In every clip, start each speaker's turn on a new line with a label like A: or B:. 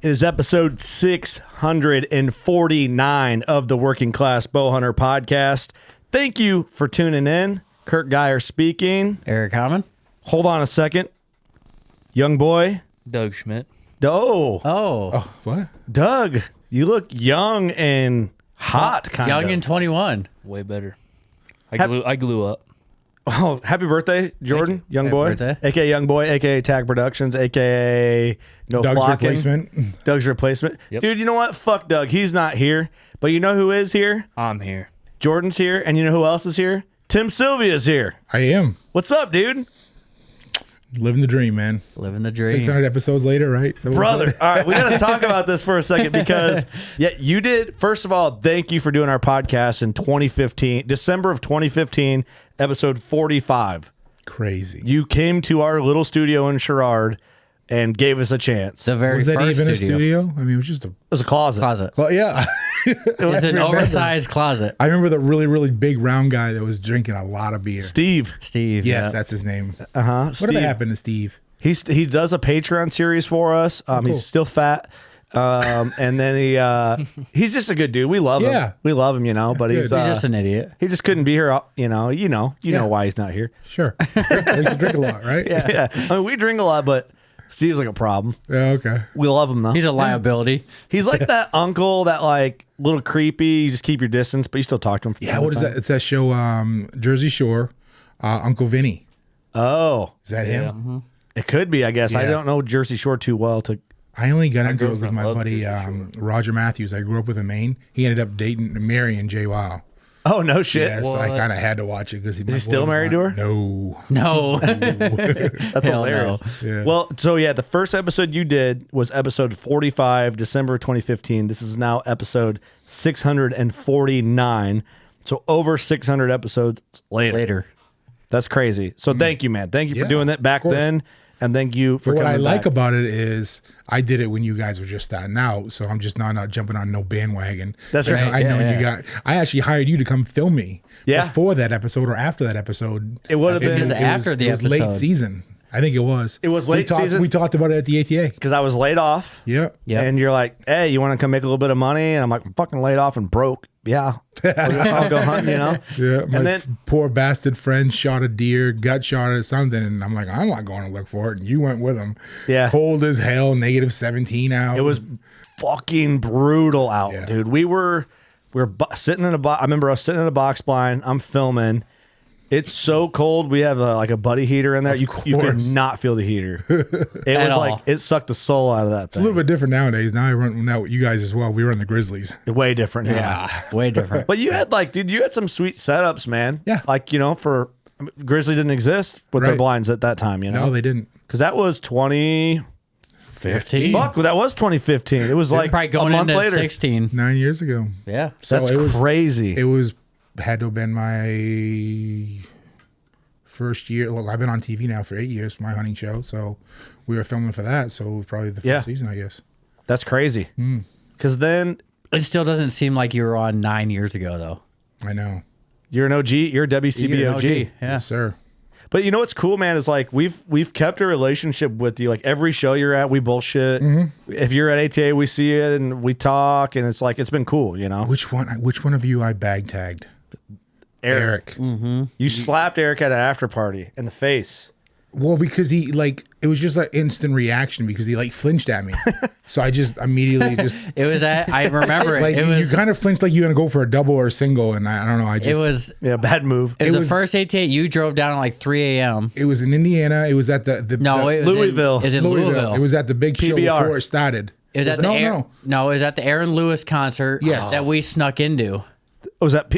A: It is episode 649 of the Working Class Bowhunter podcast. Thank you for tuning in. Kurt Geyer speaking.
B: Eric Hammond.
A: Hold on a second. Young boy.
C: Doug Schmidt.
B: Oh,
D: What?
A: Doug, you look young and hot, kind of.
B: young and 21.
C: Way better. I glue up.
A: Oh, happy birthday, Jordan, young
B: Happy
A: boy.
B: birthday.
A: AKA Young Boy, AKA Tag Productions, AKA No
D: Doug's
A: Flocking.
D: replacement.
A: Doug's replacement.
C: Yep.
A: Dude, you know what? Fuck Doug. He's not here. But you know who is here?
C: I'm here.
A: Jordan's here. And you know who else is here? Tim Sylvia's here.
D: I am.
A: What's up, dude?
D: Living the dream, man.
B: Living the dream.
D: 600 episodes later, right? So
A: Brother. All right, we got to talk about this for a second because, yeah, you did. First of all, thank you for doing our podcast in 2015, December of 2015, episode 45.
D: Crazy.
A: You came to our little studio in Sherrard and gave us a chance.
B: The very
D: Was that
B: first
D: even
B: studio.
D: a studio? I mean, it was just a...
A: It was a closet.
D: Well, yeah.
B: It's an oversized closet.
D: I remember the really, really big round guy that was drinking a lot of beer.
A: Steve.
B: Steve.
D: Yes,
B: yeah.
D: that's his name.
A: Uh-huh.
D: Whatever happened to Steve?
A: He does a Patreon series for us.
D: Cool.
A: He's still fat. And then he's just a good dude. We love him.
D: Yeah.
A: We love him, you know, but he's
B: He's just an idiot.
A: he just couldn't be here, you know why he's not here.
D: Sure. I used to drink a lot, right?
A: Yeah. I mean, we drink a lot, but Steve's like a problem.
D: Yeah, okay.
A: We love him though.
B: He's a liability.
A: He's like that uncle that like little creepy, you just keep your distance, but you still talk to him. From
D: Yeah,
A: time
D: what
A: to
D: is
A: time.
D: that? It's that show, Jersey Shore, Uncle Vinny.
A: Oh,
D: Is that
C: Yeah.
D: him?
A: it could be, I guess. I
D: Yeah.
A: don't know Jersey Shore too well to.
D: I only got into it because
C: girlfriend
D: my
C: loved
D: buddy
C: Jersey
D: Roger Matthews, I grew up with in Maine. He ended up marrying Jay Wow.
A: Oh no shit.
D: Yeah, so I kind of had to watch it because
A: Is he still married to her?
D: No.
B: No.
A: That's
B: Hell
A: hilarious.
B: no.
D: Yeah.
A: Well, so yeah, the first episode you did was episode 45, December 2015. This is now episode 649. So over 600 episodes later. That's crazy. So thank you, man. Thank you for
D: Yeah,
A: doing that back
D: of course.
A: then. And thank you for
D: But what
A: coming
D: I like
A: back.
D: about it is I did it when you guys were just starting out, so I'm just not jumping on no bandwagon.
A: That's
D: Like,
A: right.
D: I know
B: Yeah,
D: you got. I actually hired you to come film me.
A: Yeah.
D: Before that episode or after that episode.
A: It would have
D: It
A: been
D: was-
B: after the
D: it was late
B: episode.
D: season. I think it was.
A: It was late season?
D: We talked about it at the ATA.
A: because I was laid off.
D: Yeah.
B: Yeah.
A: And you're like, hey, you want to come make a little bit of money? And I'm like, I'm fucking laid off and broke. Yeah. I'll go hunting, you know?
D: Yeah, my
A: And then
D: poor bastard friend shot a deer, got shot at something, and I'm like, I'm not going to look for it. And you went with him.
A: Yeah.
D: Cold as hell, negative 17 out.
A: it was fucking brutal out,
D: Yeah.
A: dude. We were sitting in a box. I remember us sitting in a box blind. I'm filming. It's so cold. We have like a buddy heater in there. You could
D: course.
A: not feel the heater. It was
B: all.
A: like it sucked the soul out of that
D: It's a little
A: thing.
D: bit different nowadays. Now I run now with you guys as well. We run the Grizzlies.
A: Way different.
B: Yeah. Way different.
A: But you had like, dude, you had some sweet setups, man.
D: Yeah.
A: Like, you know, for Grizzly didn't exist with their
D: Right.
A: blinds at that time, you know?
D: No, they didn't.
A: Because that was
B: 15.
A: Fuck, that was 2015. It was like
B: Probably
A: a
B: going
A: month
B: into
A: later.
B: 16.
D: 9 years ago.
B: Yeah.
D: So
A: That's
D: it was
A: crazy.
D: It was had to have been my first year. Well, I've been on TV now for 8 years, my hunting show. So we were filming for that. So it was probably the first
A: Yeah.
D: season, I guess.
A: That's crazy.
D: Hmm.
A: Because then
B: It still doesn't seem like you were on 9 years ago, though.
D: I know.
A: you're an OG, you're a WCB
B: You're an
A: OG.
B: Yeah.
D: Yes, sir.
A: But you know what's cool, man, is like we've kept a relationship with you. Like every show you're at, we bullshit.
D: Mm-hmm.
A: If you're at ATA, we see it and we talk, and it's like it's been cool, you know.
D: Which one of you I bag tagged? Eric.
A: You slapped Eric at an after party in the face.
D: Well, because he it was just an instant reaction because he flinched at me. So I just immediately just
B: It was at, I remember it.
D: you
B: was,
D: kind of flinched like you're gonna go for a double or a single, and I don't know. I
B: it
D: just
B: was,
A: Yeah, bad move.
B: it was the
D: was-
B: first 88 you drove down at like 3 a.m.
D: it was in Indiana. It was at the
B: No, it was
A: Louisville.
B: In, it was in Louisville.
D: It was at the big show
A: PBR.
D: before it started.
B: It was at the
D: no,
B: Aaron,
D: no.
B: no, it was at the Aaron Lewis concert
D: Yes.
B: that we snuck into.
A: It was at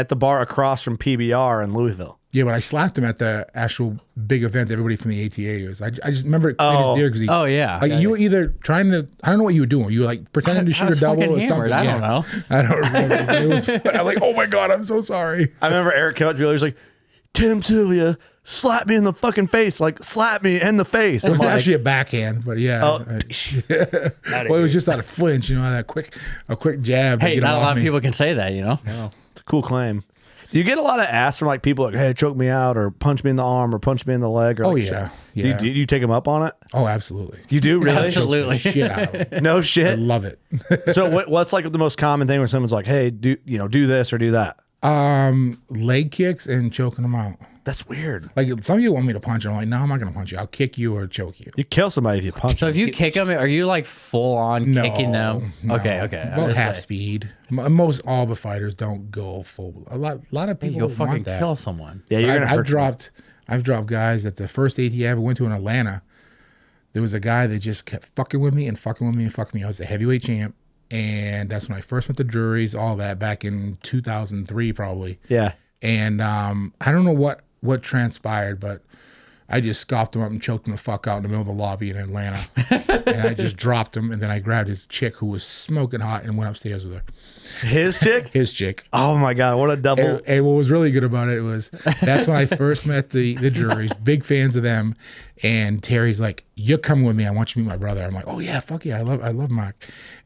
A: the bar across from PBR in Louisville.
D: Yeah, but I slapped him at the actual big event. Everybody from the ATA was. I just remember it clean as deer because he.
B: Oh, yeah.
D: You were either trying to. I don't know what you were doing. You were pretending to
B: I
D: shoot a
B: was
D: double
B: fucking
D: or
B: hammered.
D: something.
B: I
D: Yeah.
B: don't know.
D: I don't remember. It was. I'm like, oh my god, I'm so sorry.
A: I remember Eric came up to me. He was like, "Tim Sylvia, slap me in the fucking face! Like slap me in the face!"
D: It was
A: I'm like,
D: actually a backhand, but yeah.
A: Oh.
D: Well, it was just out of flinch, that a quick jab. to
B: Hey,
D: get him
B: not a
D: off
B: lot of
D: me.
B: people can say that, you know?
A: It's a cool claim. Do you get a lot of asks from like people like, "Hey, choke me out," or "Punch me in the arm," or "Punch me in the leg"? Or
D: Oh,
A: like,
D: yeah.
A: Do
D: Yeah.
A: you take them up on it?
D: Oh, absolutely.
A: You do really?
B: Absolutely.
D: Shit out of it.
A: No
D: I
A: shit.
D: love it.
A: So what's like the most common thing when someone's like, "Hey, do this or do that"?
D: Leg kicks and choking them out.
A: That's weird.
D: Like some people want me to punch them. I'm like, no, I'm not gonna punch you. I'll kick you or choke you.
A: You kill somebody if you punch.
B: So
A: them.
B: if you kick them, are you like full on
D: No,
B: kicking them?
D: no.
B: Okay. I was
D: About
B: gonna
D: half
B: say,
D: speed. Most all the fighters don't go full. A lot of people
B: you'll fucking
D: want that.
B: kill someone.
A: Yeah, you're gonna hurt.
D: I've dropped guys that the first AT I ever went to in Atlanta, there was a guy that just kept fucking with me and fucking with me and fucking me. I was a heavyweight champ, and that's when I first went to juries, all that back in 2003 probably.
A: Yeah.
D: And I don't know what transpired, but I just scoffed him up and choked him the fuck out in the middle of the lobby in Atlanta. And I just dropped him, and then I grabbed his chick who was smoking hot and went upstairs with her.
A: His chick?
D: His chick.
A: Oh my god, what a double.
D: And what was really good about it was that's when I first met the juries, big fans of them. And Terry's like, "You're coming with me. I want you to meet my brother." I'm like, "Oh yeah, fuck yeah, I love Mark."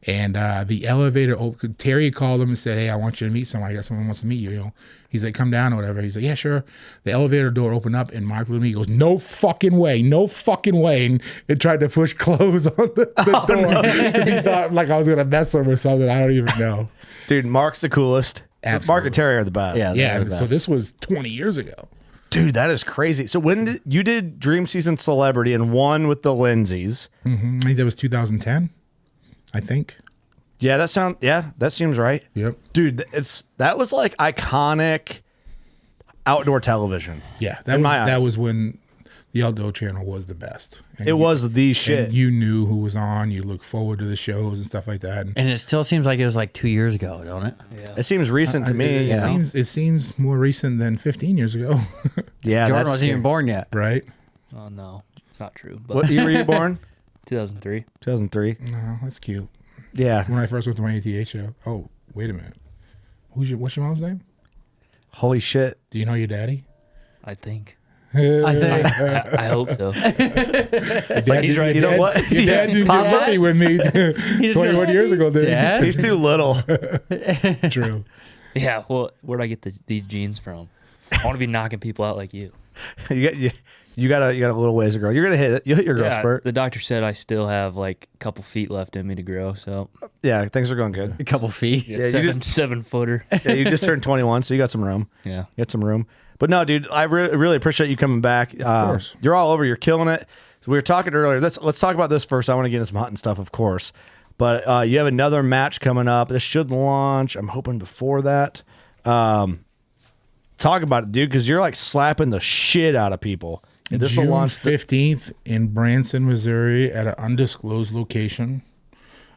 D: And the elevator, Terry called him and said, "Hey, I want you to meet someone. I got someone who wants to meet you." You know, he's like, "Come down or whatever." He's like, "Yeah, sure." The elevator door opened up and Mark looked at me. He goes, "No fucking way, no fucking way!" And it tried to push close on the door because he thought like I was gonna mess him or something. I don't even know.
A: Dude, Mark's the coolest.
D: Absolutely.
A: Mark and Terry are the best.
B: Yeah.
D: Yeah,
B: they're the
D: so
B: best.
D: this was 20 years ago.
A: Dude, that is crazy. So when you did Dream Season Celebrity and won with the Lindsays?
D: I think that was 2010. I think.
A: Yeah, that seems right.
D: Yep.
A: Dude, that was like iconic outdoor television.
D: Yeah,
A: In my
D: that
A: eyes.
D: was when the outdoor channel was the best. And
A: It was the
D: and
A: shit.
D: you knew who was on. You look forward to the shows and stuff like that.
B: And it still seems like it was like 2 years ago, don't it?
C: Yeah.
A: It seems recent to me.
D: It,
A: you know?
D: it seems more recent than 15 years ago,
A: Yeah,
B: Jordan
A: that's
B: wasn't even born yet.
D: right?
C: Oh no, it's not true. But
A: What year were you born?
C: 2003.
A: 2003.
D: No, that's cute.
A: Yeah.
D: When I first went to my ATA show. Oh, wait a minute. What's your mom's name?
A: Holy shit.
D: Do you know your daddy?
C: I think.
B: I think.
C: I hope so.
A: He's right. You know what?
D: Your dad didn't
A: Papa?
D: get money with me 21 years ago, did
B: Dad?
A: He's too little.
D: he? True.
C: Yeah. Well, where'd I get these genes from? I want to be knocking people out like you.
A: You got a little ways to grow. You're gonna hit it. You'll hit your growth
C: Yeah,
A: spurt.
C: the doctor said I still have like a couple feet left in me to grow. So
A: Yeah, things are going good.
B: A couple feet.
C: yeah,
A: Yeah, you
C: 7-footer.
A: Yeah, you just turned 21, so you got some room.
C: Yeah.
A: You got some room. But no, dude, I really appreciate you coming back. Of
D: course.
A: You're all over. You're killing it. So we were talking earlier. Let's talk about this first. I want to get into some hunting stuff, of course. But you have another match coming up. This should launch, I'm hoping, before that. Talk about it, dude, because you're like slapping the shit out of people. And this will
D: June
A: launch
D: 15th in Branson, Missouri, at an undisclosed location.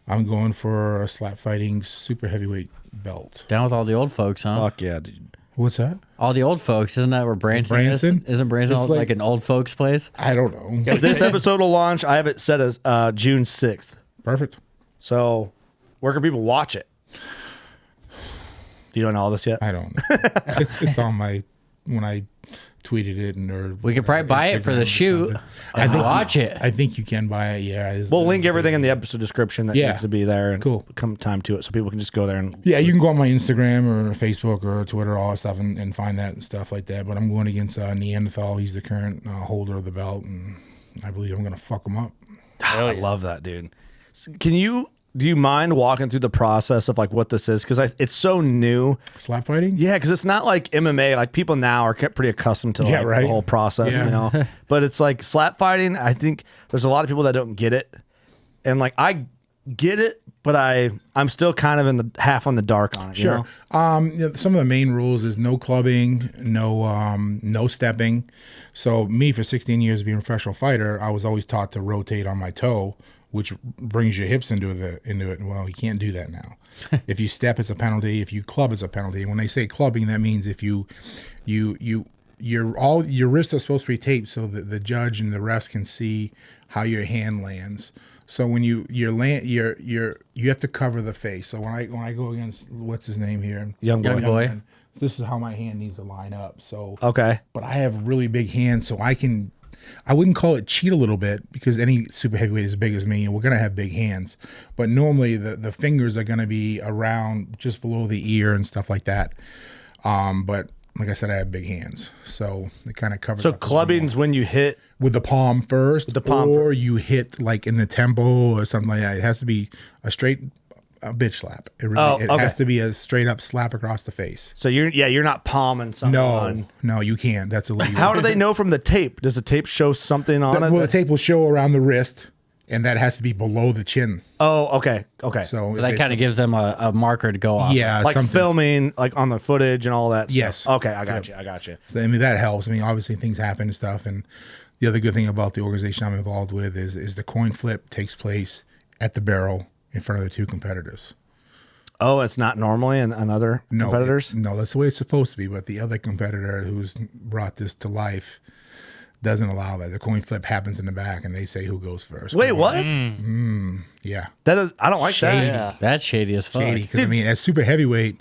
D: I'm going for a slap fighting super heavyweight belt.
B: Down with all the old folks, huh?
A: Fuck yeah, dude.
D: What's that?
B: All the old folks. Isn't that where Branson,
D: Branson?
B: is? Isn't Branson
D: It's
B: like,
D: like-
B: an old folks place?
D: I don't know.
A: So this episode will launch. I have it set as June 6th.
D: Perfect.
A: So where can people watch it? Do you know all this yet?
D: I don't know. It's on my when I tweeted it or
B: We could probably buy it for
D: Instagram
B: the
D: or
B: shoot.
D: something.
B: I think watch it.
D: I think you can buy it. Yeah.
A: We'll link everything in the episode description that
D: Yeah.
A: needs to be there and
D: Cool.
A: come time to it so people can just go there and
D: Yeah, you can go on my Instagram or Facebook or Twitter, all that stuff, and find that and stuff like that. But I'm going against Neanderthal. He's the current holder of the belt, and I believe I'm going to fuck him up.
A: I love that, dude. Do you mind walking through the process of like what this is? Because it's so new.
D: Slap fighting?
A: Yeah, because it's not like MMA. Like people now are pretty accustomed to
D: Yeah,
A: like
D: right.
A: the whole process,
D: Yeah.
A: you know. But it's like slap fighting. I think there's a lot of people that don't get it, and like I get it, but I'm still kind of in the half on the dark on it.
D: Sure.
A: You know?
D: Yeah, some of the main rules is no clubbing, no stepping. So me, for 16 years being a professional fighter, I was always taught to rotate on my toe, which brings your hips into it. Well, you can't do that now. If you step, it's a penalty. If you club, it's a penalty. And when they say clubbing, that means if your wrists are supposed to be taped so that the judge and the refs can see how your hand lands. So when you have to cover the face. So when I go against what's his name here,
A: Young boy.
D: man, this is how my hand needs to line up. So
A: Okay.
D: but I have really big hands, so I wouldn't call it cheat a little bit because any super heavyweight is as big as me, and we're gonna have big hands. But normally the fingers are gonna be around just below the ear and stuff like that. But like I said, I have big hands, so it kind of covers.
A: So
D: up
A: clubbing's when you hit.
D: with the palm first,
A: the palm
D: or you hit like in the temple or something like that. It has to be a straight bitch slap. It really, it
A: okay.
D: has to be a straight up slap across the face.
A: So you're not palming someone.
D: No, you can't. That's illegal.
A: How do they know from the tape? Does the tape show something on it?
D: Well, the tape will show around the wrist, and that has to be below the chin.
A: Oh, okay.
D: So
B: that kind of gives them a marker to go off.
D: yeah,
A: Like
D: something.
A: filming, like on the footage and all that stuff.
D: Yes.
A: Okay, I got you.
D: So, I mean, that helps. I mean, obviously things happen and stuff. And the other good thing about the organization I'm involved with is the coin flip takes place at the barrel in front of the two competitors.
A: Oh, it's not normally in other competitors?
D: No, that's the way it's supposed to be. But the other competitor who's brought this to life doesn't allow that. The coin flip happens in the back, and they say who goes first.
A: Wait, what?
D: Yeah.
A: That is, I don't like
D: Shady.
A: that.
C: Yeah.
B: That's shady as fuck.
D: Shady. Because, I mean, as super heavyweight,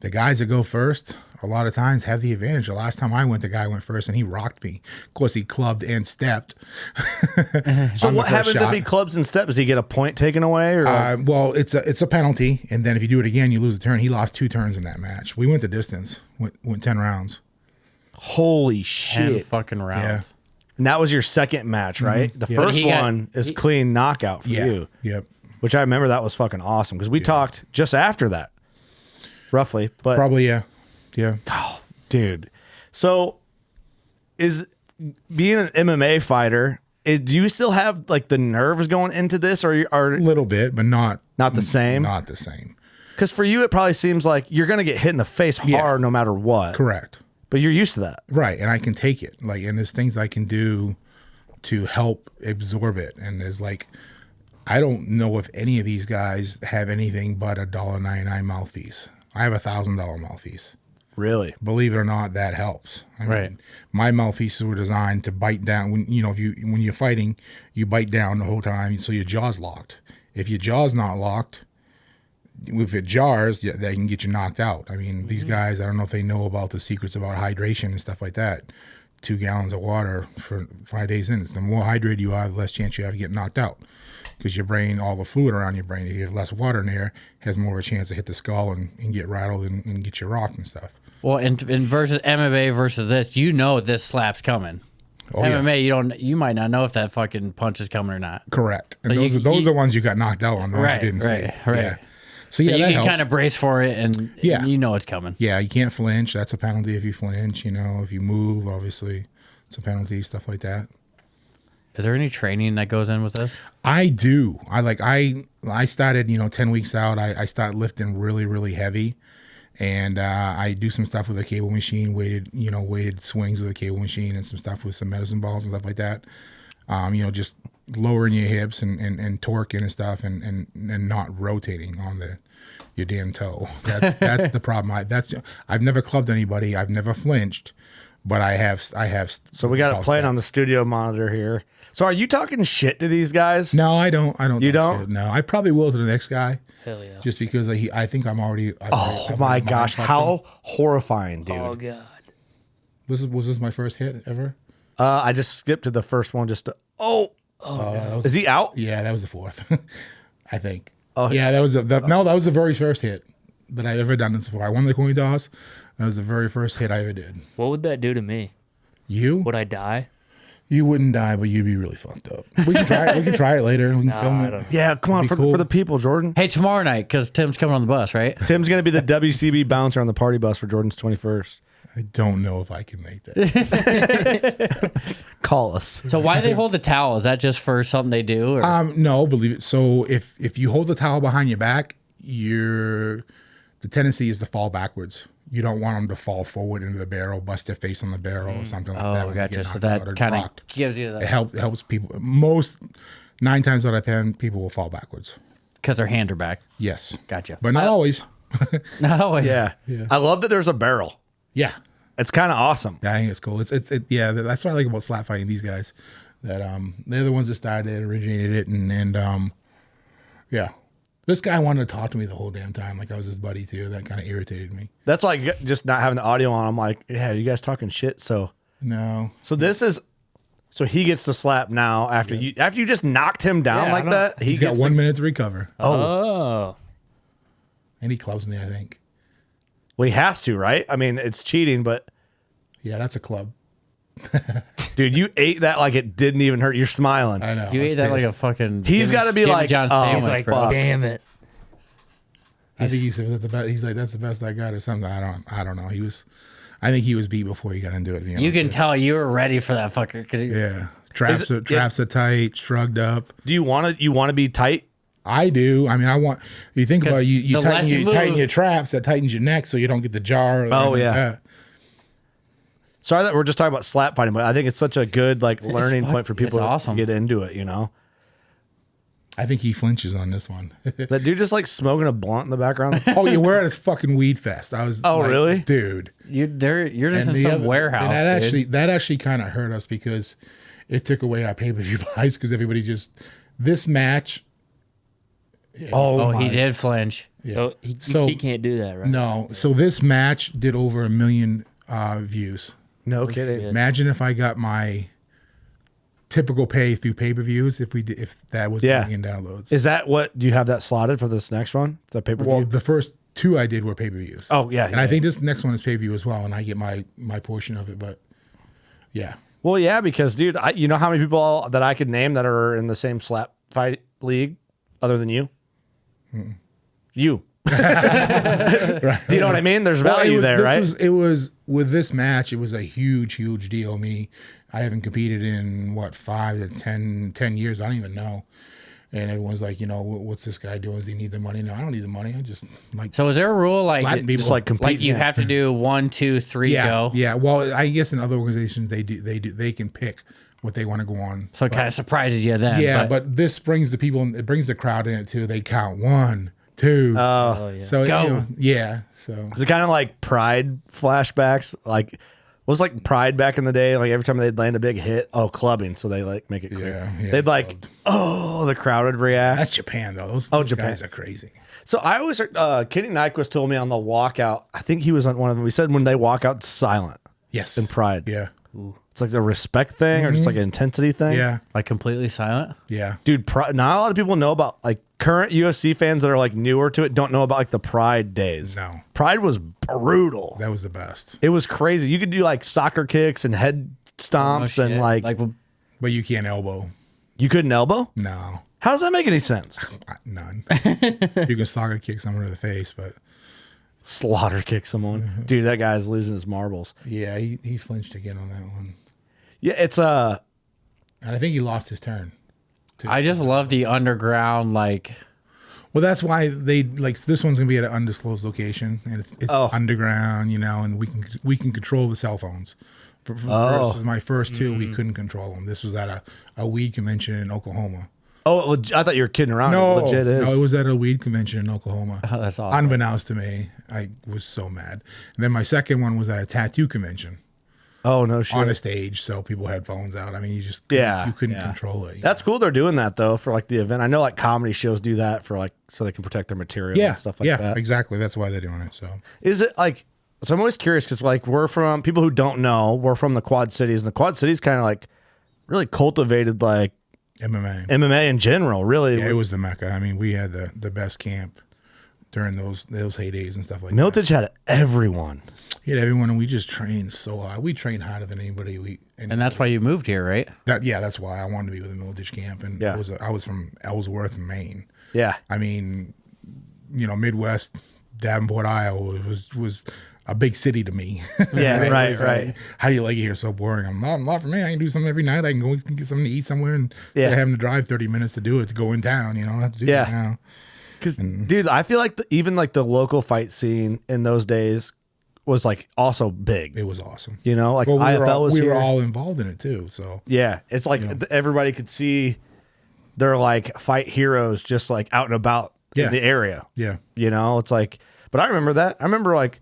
D: the guys that go first a lot of times have the advantage. The last time I went, the guy went first, and he rocked me. Of course, he clubbed and stepped.
A: So
D: on the
A: what
D: first
A: happens
D: shot.
A: if he clubs and steps? Does he get a point taken away? Or
D: Well, it's a penalty, and then if you do it again, you lose a turn. He lost 2 turns in that match. We went the distance, went 10 rounds.
A: holy
B: 10
A: shit.
B: fucking rounds.
D: Yeah.
A: And that was your second match, right? The
D: Yeah.
A: first
B: He got-
A: one is clean knockout for
D: Yeah.
A: you,
D: Yep.
A: which I remember that was fucking awesome because we talked just after that, roughly. But
D: Probably, yeah. Yeah.
A: dude, so is being an MMA fighter, do you still have like the nerves going into this, or are
D: A little bit, but not
A: not the same?
D: Not the same.
A: Because for you, it probably seems like you're going to get hit in the face hard no matter what.
D: Correct.
A: But you're used to that.
D: Right. And I can take it. Like, and there's things I can do to help absorb it. And there's like, I don't know if any of these guys have anything but a $1.99 mouthpiece. I have $1,000 mouthpiece.
A: Really?
D: Believe it or not, that helps. I
B: Right.
D: mean, my mouthpieces were designed to bite down. When when you're fighting, you bite down the whole time, so your jaw's locked. If your jaw's not locked, if it jars, that can get you knocked out. I mean, these guys, I don't know if they know about the secrets about hydration and stuff like that. 2 gallons of water for 5 days in. The more hydrated you are, the less chance you have to get knocked out. Because your brain, all the fluid around your brain, if you have less water in there, has more of a chance to hit the skull and get rattled and get you rocked and stuff.
B: Well, in versus MMA versus this, you know this slap's coming.
D: Oh, yeah.
B: MMA, you might not know if that fucking punch is coming or not.
D: Correct. And
B: So
D: those
B: you-
D: are the ones you got knocked out on, the ones
B: Right,
D: you didn't
B: right,
D: see.
B: right.
D: Yeah. So yeah,
B: But you
D: that
B: can
D: helps.
B: kind of brace for it, and
D: Yeah.
B: you know it's coming.
D: Yeah, you can't flinch. That's a penalty if you flinch. If you move, obviously, it's a penalty. Stuff like that.
B: Is there any training that goes in with this?
D: I do. I started, 10 weeks out. I started lifting really, really heavy. And I do some stuff with a cable machine, weighted swings with a cable machine, and some stuff with some medicine balls and stuff like that. Just lowering your hips and torquing and stuff, and not rotating on your damn toe. That's the problem. I've never clubbed anybody. I've never flinched, but I have.
A: So we got it playing on the studio monitor here. So are you talking shit to these guys?
D: No, I don't.
A: You
D: do
A: don't?
D: shit. No, I probably will to the next guy.
C: Hell yeah.
D: Just because I think I'm already.
A: Oh my gosh, how horrifying, dude.
C: Oh god.
D: Was this my first hit ever?
A: I just skipped to the first one just to, is he out?
D: Yeah, that was the fourth. I think.
A: Oh,
D: yeah, that was that was the very first hit that I've ever done this before. I won the coin toss. That was the very first hit I ever did.
C: What would that do to me?
D: You?
C: Would I die?
D: You wouldn't die, but you'd be really fucked up. We can try it. We can try it later. We can film
C: I
D: it.
C: don't know.
A: Yeah, come on,
D: That'd
A: for,
D: be cool.
A: for the people, Jordan.
B: Hey, tomorrow night, because Tim's coming on the bus, right?
A: Tim's going to be the WCB bouncer on the party bus for Jordan's 21st.
D: I don't know if I can make that.
A: Call us.
B: So why do they hold the towel? Is that just for something they do? Or?
D: No, believe it. So if you hold the towel behind your back, the tendency is to fall backwards. You don't want them to fall forward into the barrel, bust their face on the barrel or something like that.
B: Oh,
D: when they get
B: gotcha. So
D: knocked out
B: that
D: or
B: kind of
D: rocked.
B: gives you
D: It
B: the
D: helps people. 9 times out of 10, people will fall backwards.
B: because their hands are back.
D: Yes.
B: Gotcha.
D: But not always.
B: Not always.
A: Yeah. I love that there's a barrel.
D: Yeah.
A: It's kind of awesome.
D: I think it's cool. Yeah, that's what I like about slap fighting these guys. That they're the ones that started it, originated it, and yeah. This guy wanted to talk to me the whole damn time, like I was his buddy too. That kind of irritated me.
A: That's like just not having the audio on. I'm like, yeah, you guys talking shit. So
D: No.
A: so he gets the slap now after you just knocked him down
C: Yeah,
A: like
C: I don't-
A: that.
D: He's got 1 minute to recover.
C: Oh.
D: And he clubs me, I think.
A: Well, he has to, right? I mean, it's cheating, but
D: Yeah, that's a club.
A: dude, you ate that like it didn't even hurt. You're smiling.
D: I know.
B: You
D: I was
B: ate that like
D: pissed.
B: a fucking.
A: He's got to be
B: Jimmy
A: like,
B: John
A: oh,
B: sandwich,
C: He's like,
B: bro.
C: damn it.
D: I think he said that's the best. He's like, that's the best I got or something. I don't know. I think he was beat before he got into it.
B: You can tell you were ready for that fucker because
D: Yeah. Traps are tight, shrugged up.
A: Do you want to be tight?
D: I do. I mean, you think about it, you
B: the less you
D: tighten
B: move-
D: your traps, that tightens your neck so you don't get the jar. Or
A: Oh,
D: anything
A: yeah.
D: like that.
A: Sorry that we're just talking about slap fighting, but I think it's such a good like learning point for people
B: awesome.
A: to get into it. You know,
D: I think he flinches on this one.
A: that dude just like smoking a blunt in the background.
D: Oh, you were at a fucking weed fest. I was.
A: Oh,
D: like,
A: really?
D: dude?
B: you're just in
D: the
B: some
D: other-
B: warehouse.
D: and
B: dude.
D: that actually kind of hurt us because it took away our pay per view buys because everybody just this match.
B: Oh, he did flinch.
C: So he can't do that, right?
D: No, so this match did over 1 million views.
A: No kidding.
D: Imagine if I got my typical pay through pay per views if that was
A: Yeah.
D: 1 million downloads.
A: Is that what do you have that slotted for this next one? The pay per view.
D: Well, the first 2 I did were pay per views.
A: Oh, yeah,
D: and
A: yeah.
D: I think this next one is pay per view as well, and I get my portion of it. But yeah,
A: Well, yeah, because dude, you know how many people that I could name that are in the same slap fight league, other than you. You.
D: right.
A: Do you know what I mean? There's value there, right?
D: It was with this match. It was a huge deal. I haven't competed in 5 to 10 years. I don't even know. And everyone's like, what's this guy doing? Does he need the money? No, I don't need the money. I just like
B: So is there a rule like
D: slapping people.
A: Just like compete.
B: like you have to do 1, 2, 3 go?
D: Yeah. Well, I guess in other organizations they can pick what they want to go on.
B: So it kind of surprises you then.
D: Yeah, but this brings the people. It brings the crowd in it too. They count 1, 2.
C: Oh, yeah.
D: So
B: Go.
D: yeah. So
A: Is it kind of like Pride flashbacks? Like, was like Pride back in the day? Like every time they'd land a big hit, clubbing. So they like make it clear.
D: Yeah,
A: They'd like, the crowd would react.
D: that's Japan though. Those
A: Japan.
D: guys are crazy.
A: So I always heard, Kenny Nyquist told me on the walkout. I think he was on one of them. He said when they walk out, it's silent
D: Yes.
A: in Pride.
D: Yeah.
A: It's like the respect thing or just like an intensity thing.
D: Yeah.
B: like completely silent.
D: Yeah.
A: Dude, not a lot of people know about like current UFC fans that are like newer to it don't know about like the Pride days.
D: No.
A: Pride was brutal.
D: That was the best.
A: It was crazy. You could do like soccer kicks and head stomps
B: Oh,
A: and
B: shit.
A: like
D: But you can't elbow.
A: you couldn't elbow?
D: No.
A: How does that make any sense?
D: None. You can soccer kick someone in the face, but
A: Slaughter kick someone. Dude, that guy's losing his marbles.
D: yeah, he flinched again on that one.
A: Yeah, it's
D: And I think he lost his turn.
B: I just love the underground like
D: Well, that's why they like this one's gonna be at an undisclosed location, and it's underground, and we can control the cell phones. Versus my first 2, we couldn't control them. This was at a weed convention in Oklahoma.
A: Oh, I thought you were kidding around.
D: No,
A: It legit is.
D: no, it was at a weed convention in Oklahoma.
B: oh, that's awesome.
D: Unbeknownst to me, I was so mad. And then my second one was at a tattoo convention
A: Oh, no shit.
D: on a stage, so people had phones out. I mean, you just couldn't control it.
A: That's cool. They're doing that though for like the event. I know like comedy shows do that for like so they can protect their material and stuff like that.
D: Exactly. That's why they're doing it. So
A: Is it like? So I'm always curious because like we're from people who don't know. We're from the Quad Cities, and the Quad Cities kind of like really cultivated like MMA in general. Really,
D: yeah, it was the Mecca. I mean, we had the best camp during those heydays and stuff like
A: Miltage had everyone.
D: that. We had everyone, and we just trained so hard. We trained harder than anybody.
B: And that's why you moved here, right?
D: That's why I wanted to be with the Miltage camp. And
A: Yeah.
D: I was from Ellsworth, Maine.
A: Yeah,
D: I mean, Midwest, Davenport, Iowa was a big city to me.
A: Yeah,
D: And it
A: right,
D: was
A: right.
D: like, how do you like it here? So boring. I'm not for me. I can do something every night. I can go and get something to eat somewhere, and instead of having to drive 30 minutes to do it to go in town. I don't have to do
A: Yeah.
D: it now.
A: because dude, I feel like even like the local fight scene in those days was like also big.
D: It was awesome.
A: Like
D: Well,
A: IFL was
D: we
A: here.
D: were all involved in it too. So
A: Yeah, it's like everybody could see their like fight heroes just like out and about
D: Yeah.
A: in the area.
D: yeah,
A: It's like, but I remember that. I remember like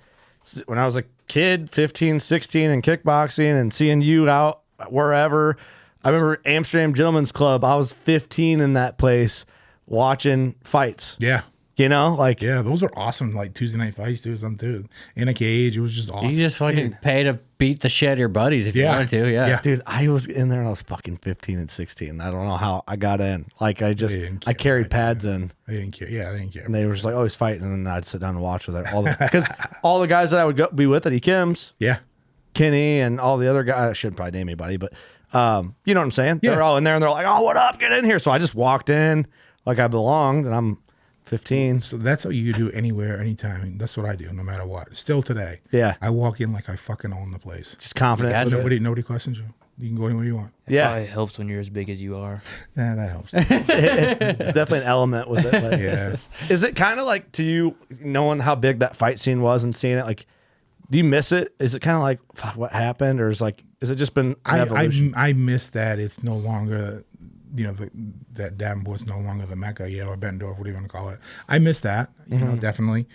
A: when I was a kid, 15, 16 and kickboxing and seeing you out wherever. I remember Amsterdam Gentlemen's Club. I was 15 in that place watching fights.
D: yeah.
A: You know, like
D: Yeah, those were awesome. Like Tuesday night fights, too. In a cage, it was just awesome.
B: You just fucking pay to beat the shit out of your buddies if you
D: Yeah.
B: wanted to. Yeah.
A: dude, I was in there and I was fucking 15 and 16. I don't know how I got in. Like I
D: didn't care
A: carried
D: back
A: pads in.
D: They didn't care. Yeah, they didn't care.
A: And they were just like, oh, he's fighting. And then I'd sit down and watch with it. Because all the guys that I would be with at Kim's,
D: Yeah.
A: Kenny and all the other guys, I shouldn't probably name anybody, but you know what I'm saying?
D: Yeah.
A: They're all in there and they're like, oh, what up? Get in here. So I just walked in like I belonged and I'm 15.
D: So that's what you do anywhere, anytime. And that's what I do, no matter what. Still today.
A: Yeah.
D: I walk in like I fucking own the place.
A: Just confident.
B: Gotcha.
A: with it.
D: Nobody questions you. You can go anywhere you want.
A: Yeah.
C: Probably helps when you're as big as you are.
D: Yeah, that helps.
A: It's definitely an element with it. But
D: Yeah.
A: is it kind of like to you, knowing how big that fight scene was and seeing it, like, do you miss it? Is it kind of like, fuck, what happened? Or is it just been an evolution?
D: I miss that it's no longer, that Davenport's no longer the Mecca, or Bettendorf, whatever you want to call it. I miss that, definitely.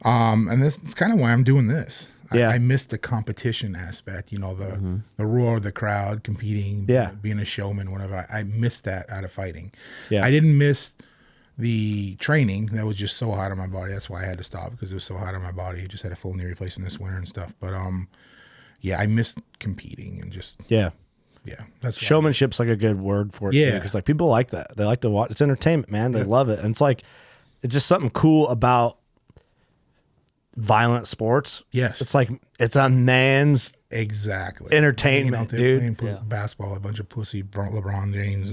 D: And it's kind of why I'm doing this.
A: Yeah.
D: I miss the competition aspect, the roar of the crowd, competing,
A: Yeah.
D: being a showman, whatever. I miss that out of fighting.
A: Yeah.
D: I didn't miss the training. That was just so hot on my body. That's why I had to stop, because it was so hot on my body. I just had a full knee replacement this winter and stuff. But yeah, I missed competing and just
A: Yeah.
D: that's why.
A: Showmanship's like a good word for it.
D: Yeah.
A: Because like people like that. They like to watch. It's entertainment, man. They love it. And it's like, it's just something cool about violent sports.
D: Yes.
A: It's like, it's a man's
D: Exactly.
A: entertainment,
D: Hanging out there
A: dude.
D: playing basketball, a bunch of pussy LeBron James.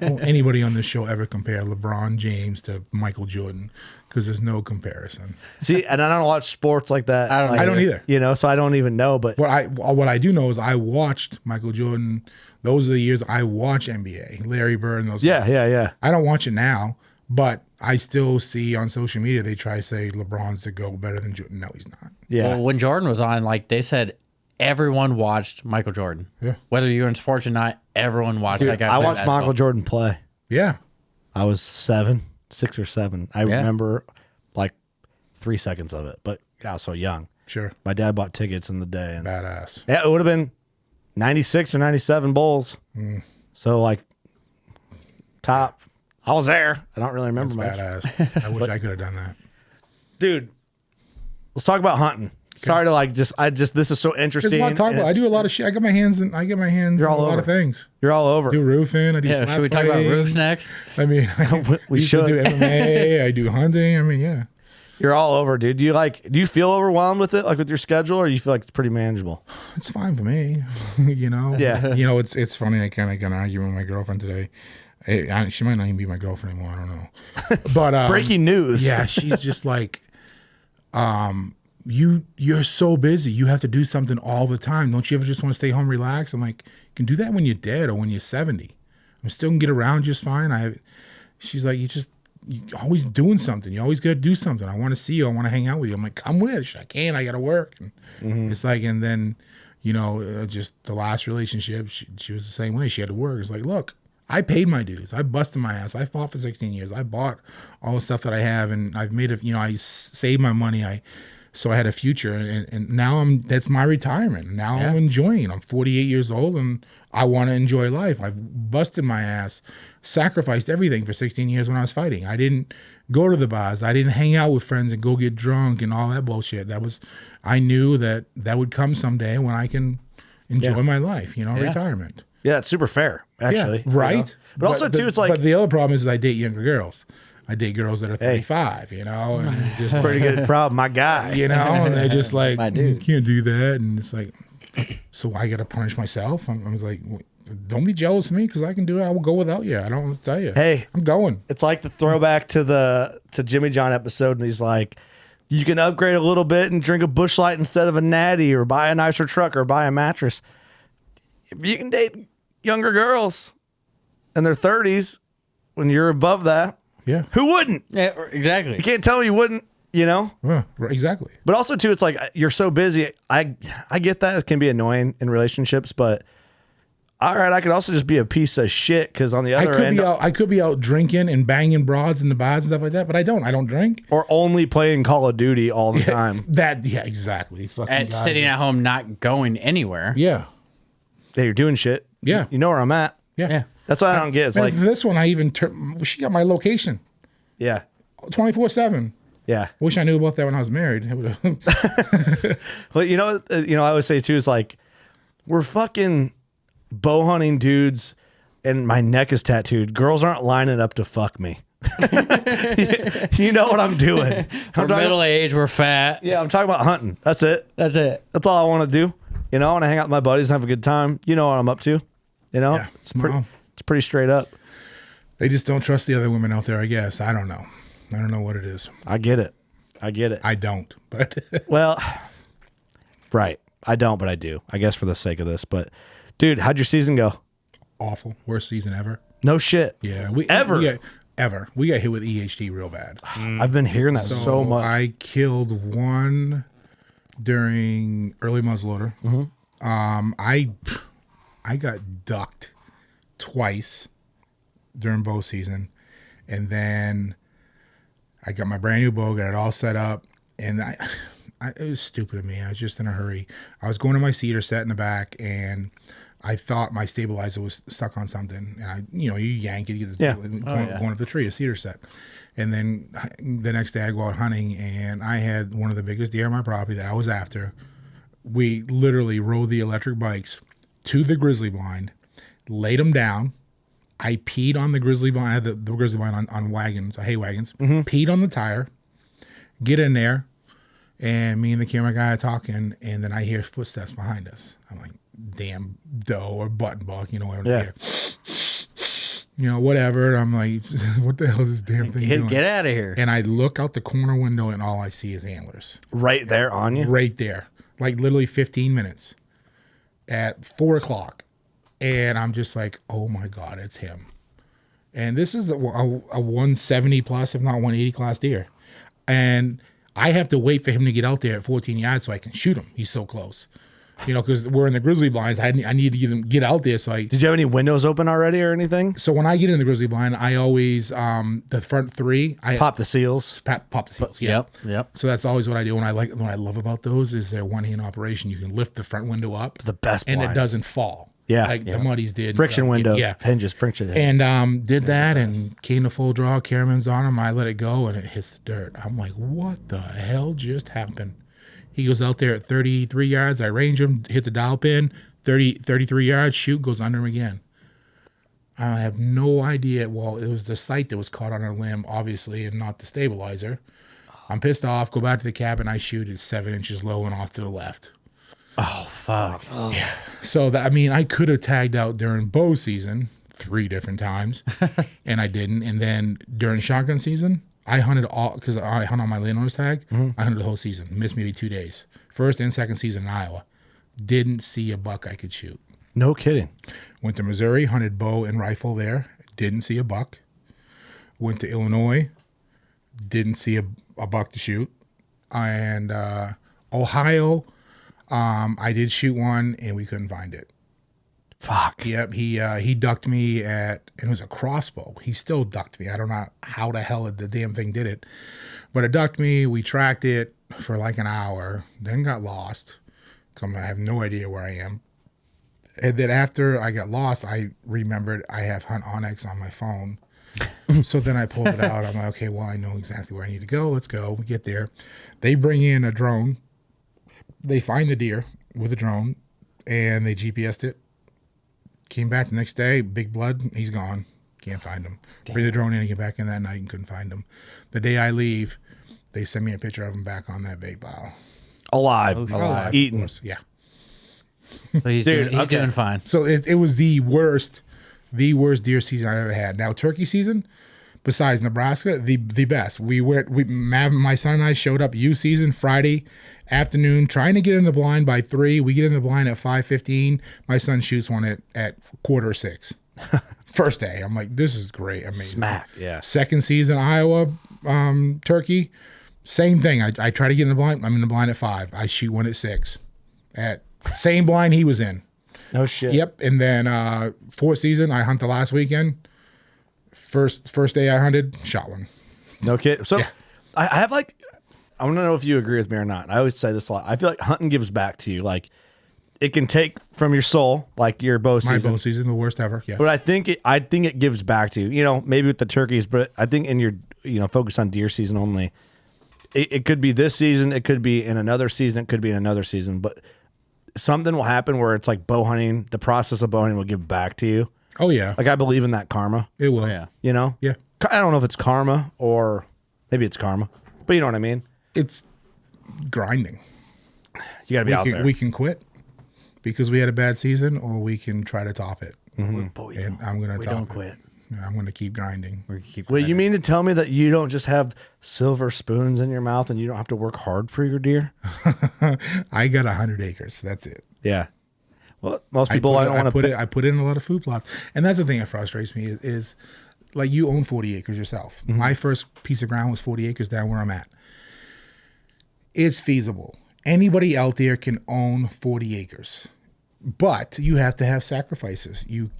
D: Won't anybody on this show ever compare LeBron James to Michael Jordan? Because there's no comparison.
A: See, and I don't watch sports like that.
B: I
D: don't either.
A: You know, so I don't even know. But
D: What I do know is I watched Michael Jordan. Those are the years I watch NBA. Larry Bird and those guys.
A: yeah.
D: I don't watch it now, but I still see on social media they try to say LeBron's the GOAT, better than Jordan. No, he's not.
A: Yeah.
B: Well, when Jordan was on, like they said, everyone watched Michael Jordan.
D: Yeah.
B: Whether you're in sports or not, everyone watched that guy.
A: I
B: play
A: watched
B: basketball.
A: Michael Jordan play.
D: Yeah.
A: I was 6 or 7. I remember like 3 seconds of it, but I was so young.
D: Sure.
A: My dad bought tickets in the day, and
D: Badass.
A: yeah, it would have been 96 or 97 Bulls. So like top. I was there. I don't really remember much.
D: Badass. I wish I could have done that.
A: Dude, let's talk about hunting. Sorry to like this is so
D: There's
A: interesting.
D: a lot to talk
A: and
D: about. I
A: it's-
D: do a lot of shit. I get my hands in
A: You're
D: a
A: all
D: lot
A: over.
D: of things.
A: You're all over.
D: I do roofing. I do
B: Yeah,
D: slap
B: should we talk about
D: fighting.
B: roofs next?
D: I mean,
A: We
D: used
A: should.
D: to do MMA. I do hunting. I mean, yeah.
A: You're all over, dude. Do you feel overwhelmed with it, like with your schedule, or you feel like it's pretty manageable?
D: It's fine for me.
A: Yeah.
D: It's funny. I kind of got an argument with my girlfriend today. She might not even be my girlfriend anymore. I don't know. But
A: Breaking news.
D: Yeah, she's just like, you're so busy. You have to do something all the time. Don't you ever just want to stay home, relax? I'm like, you can do that when you're dead or when you're 70. I still can get around just fine. She's like, you're always doing something. You always got to do something. I want to see you. I want to hang out with you. I'm like, come with. I can't. I got to work. And it's like, and then, just the last relationship, she was the same way. She had to work. It's like, look, I paid my dues. I busted my ass. I fought for 16 years. I bought all the stuff that I have, and I've made I saved my money. So I had a future, and now that's my retirement. Now I'm enjoying. I'm 48 years old, and I want to enjoy life. I've busted my ass, sacrificed everything for 16 years when I was fighting. I didn't go to the bars. I didn't hang out with friends and go get drunk and all that bullshit. I knew that would come someday when I can enjoy my life, retirement.
A: Yeah, it's super fair, actually.
D: Yeah, right.
A: You know? But also, too, it's like
D: But the other problem is I date younger girls. I date girls that are 35, and just
A: pretty good problem, my guy.
D: and they're just like,
B: My
D: you
B: dude.
D: can't do that. And it's like, so I got to punish myself. I'm like, don't be jealous of me because I can do it. I will go without you. I don't want to tell you.
A: Hey,
D: I'm going.
A: it's like the throwback to Jimmy John episode, and he's like, you can upgrade a little bit and drink a Busch Light instead of a Natty, or buy a nicer truck, or buy a mattress. If you can date younger girls in their 30s when you're above that,
D: Yeah.
A: who wouldn't?
B: Yeah, exactly.
A: You can't tell me you wouldn't,
D: Yeah, right, exactly.
A: But also, too, it's like you're so busy. I get that. It can be annoying in relationships, but all right, I could also just be a piece of shit because on the other end,
D: I could be out drinking and banging broads in the bars and stuff like that, but I don't. I don't drink.
A: or only playing Call of Duty all the time.
D: Exactly. Fucking
B: And
D: guys
B: sitting
D: are-
B: at home, not going anywhere.
D: Yeah.
A: Hey, you're doing shit.
D: Yeah.
A: You know where I'm at.
D: Yeah.
B: Yeah.
A: That's what I don't get. It's
D: And
A: like,
D: for this one, I even she got my location.
A: yeah.
D: 24/7.
A: Yeah.
D: Wish I knew about that when I was married. It would've-
A: Well, I always say too is like we're fucking bow hunting dudes, and my neck is tattooed. Girls aren't lining up to fuck me. You know what I'm doing.
B: We're middle aged. We're fat.
A: Yeah, I'm talking about hunting. That's it.
B: That's it.
A: That's all I want to do. I want to hang out with my buddies and have a good time. You know what I'm up to.
D: Yeah.
A: It's
D: Well,
A: pretty straight up.
D: they just don't trust the other women out there, I guess. I don't know. I don't know what it is.
A: I get it.
D: I don't, but
A: Well, right. I don't, but I do. I guess for the sake of this. But, dude, how'd your season go?
D: awful. Worst season ever.
A: No shit.
D: Yeah. We got hit with EHD real bad.
A: I've been hearing that so much.
D: I killed one during early muzzleloader. I got ducked twice during bow season, and then I got my brand new bow, got it all set up, and it was stupid of me. I was just in a hurry. I was going to my cedar set in the back, and I thought my stabilizer was stuck on something, and you yank it, you get going up the tree, a cedar set. And then the next day I go out hunting, and I had one of the biggest deer on my property that I was after. We literally rode the electric bikes to the grizzly blind, laid them down. I peed on the grizzly blind. I had the grizzly blind on wagons, hay wagons. Peed on the tire. Get in there, and me and the camera guy are talking, and then I hear footsteps behind us. I'm like, damn doe or button buck, whatever. Yeah. Whatever. I'm like, what the hell is this damn thing doing?
B: Get out of here.
D: And I look out the corner window, and all I see is antlers.
A: Right there on you?
D: Right there. Like literally 15 minutes at 4 o'clock. And I'm just like, oh my God, it's him. And this is a 170 plus, if not 180 class deer. And I have to wait for him to get out there at 14 yards so I can shoot him. He's so close. Because we're in the grizzly blinds. I need to get out there. So
A: Did you have any windows open already or anything?
D: So when I get in the grizzly blind, I always, the front three. I
A: pop the seals.
D: Pop the seals, yeah.
B: Yep.
D: So that's always what I do. What I love about those is they're one-hand operation. You can lift the front window up.
A: The best
D: and
A: blinds.
D: it doesn't fall.
A: Yeah.
D: Like the Muddies did.
A: Friction windows.
D: Yeah.
A: Hinges, friction hinges.
D: And did that and came to full draw. Caraman's on him. I let it go and it hits the dirt. I'm like, what the hell just happened? He goes out there at 33 yards. I range him, hit the dial pin, 33 yards, shoot, goes under him again. I have no idea. Well, it was the sight that was caught on our limb, obviously, and not the stabilizer. I'm pissed off. Go back to the cabin. I shoot it 7 inches low and off to the left.
A: Oh, fuck.
D: Yeah. So, I could have tagged out during bow season 3 different times, and I didn't. And then during shotgun season, I hunted all, because I hunt on my landowner's tag. I hunted the whole season. Missed maybe 2 days. First and second season in Iowa. Didn't see a buck I could shoot.
A: No kidding.
D: Went to Missouri, hunted bow and rifle there. Didn't see a buck. Went to Illinois. Didn't see a buck to shoot. And Ohio, I did shoot one, and we couldn't find it.
A: Fuck.
D: Yep, he ducked me and it was a crossbow. He still ducked me. I don't know how the hell the damn thing did it, but it ducked me. We tracked it for like an hour, then got lost. I have no idea where I am. And then after I got lost, I remembered I have Hunt Onyx on my phone. So then I pulled it out. I'm like, okay, well, I know exactly where I need to go. Let's go. We get there. They bring in a drone. They find the deer with a drone, and they GPS'd it. Came back the next day, big blood, he's gone. Can't find him. Bring the drone in and get back in that night and couldn't find him. The day I leave, they send me a picture of him back on that bait pile.
A: Alive.
B: Alive.
A: Eaten.
D: Yeah.
B: So he's doing fine.
D: So it was the worst deer season I ever had. Now turkey season, besides Nebraska, the best. My son and I showed up U season Friday afternoon, trying to get in the blind by 3. We get in the blind at 5:15. My son shoots one at 5:45. First day, I'm like, this is great, amazing.
A: Smack, yeah.
D: Second season Iowa turkey, same thing. I try to get in the blind. I'm in the blind at 5. I shoot one at 6. At same blind he was in.
A: No shit.
D: Yep. And then fourth season, I hunt the last weekend. First day I hunted, shot one.
A: No kid. So
D: Yeah.
A: I have I want to know if you agree with me or not. I always say this a lot. I feel like hunting gives back to you. Like it can take from your soul, like your bow season.
D: My bow season, the worst ever. Yeah.
A: But I think it gives back to you. Maybe with the turkeys, but I think in your focus on deer season only. It could be this season. It could be in another season. It could be in another season. But something will happen where it's like bow hunting. The process of bow hunting will give back to you.
D: Oh yeah,
A: Like I believe in that karma.
D: it will.
B: Oh, yeah.
A: You know?
D: Yeah.
A: I don't know if it's karma or maybe it's karma, but you know what I mean.
D: It's grinding.
A: You got to be out there.
D: We can quit because we had a bad season, or we can try to top it.
B: But
D: And I'm gonna
B: we
D: top
B: don't
D: it.
B: quit.
D: And I'm gonna keep grinding.
B: We keep
A: Wait, you
B: grinding.
A: mean to tell me that you don't just have silver spoons in your mouth and you don't have to work hard for your deer?
D: I got 100 acres. That's it.
A: Yeah. Well, most people I don't want to put it.
D: I put in a lot of food plots, and that's the thing that frustrates me is like you own 40 acres yourself. My first piece of ground was 40 acres down where I'm at. It's feasible. Anybody out there can own 40 acres, but you have to have sacrifices. You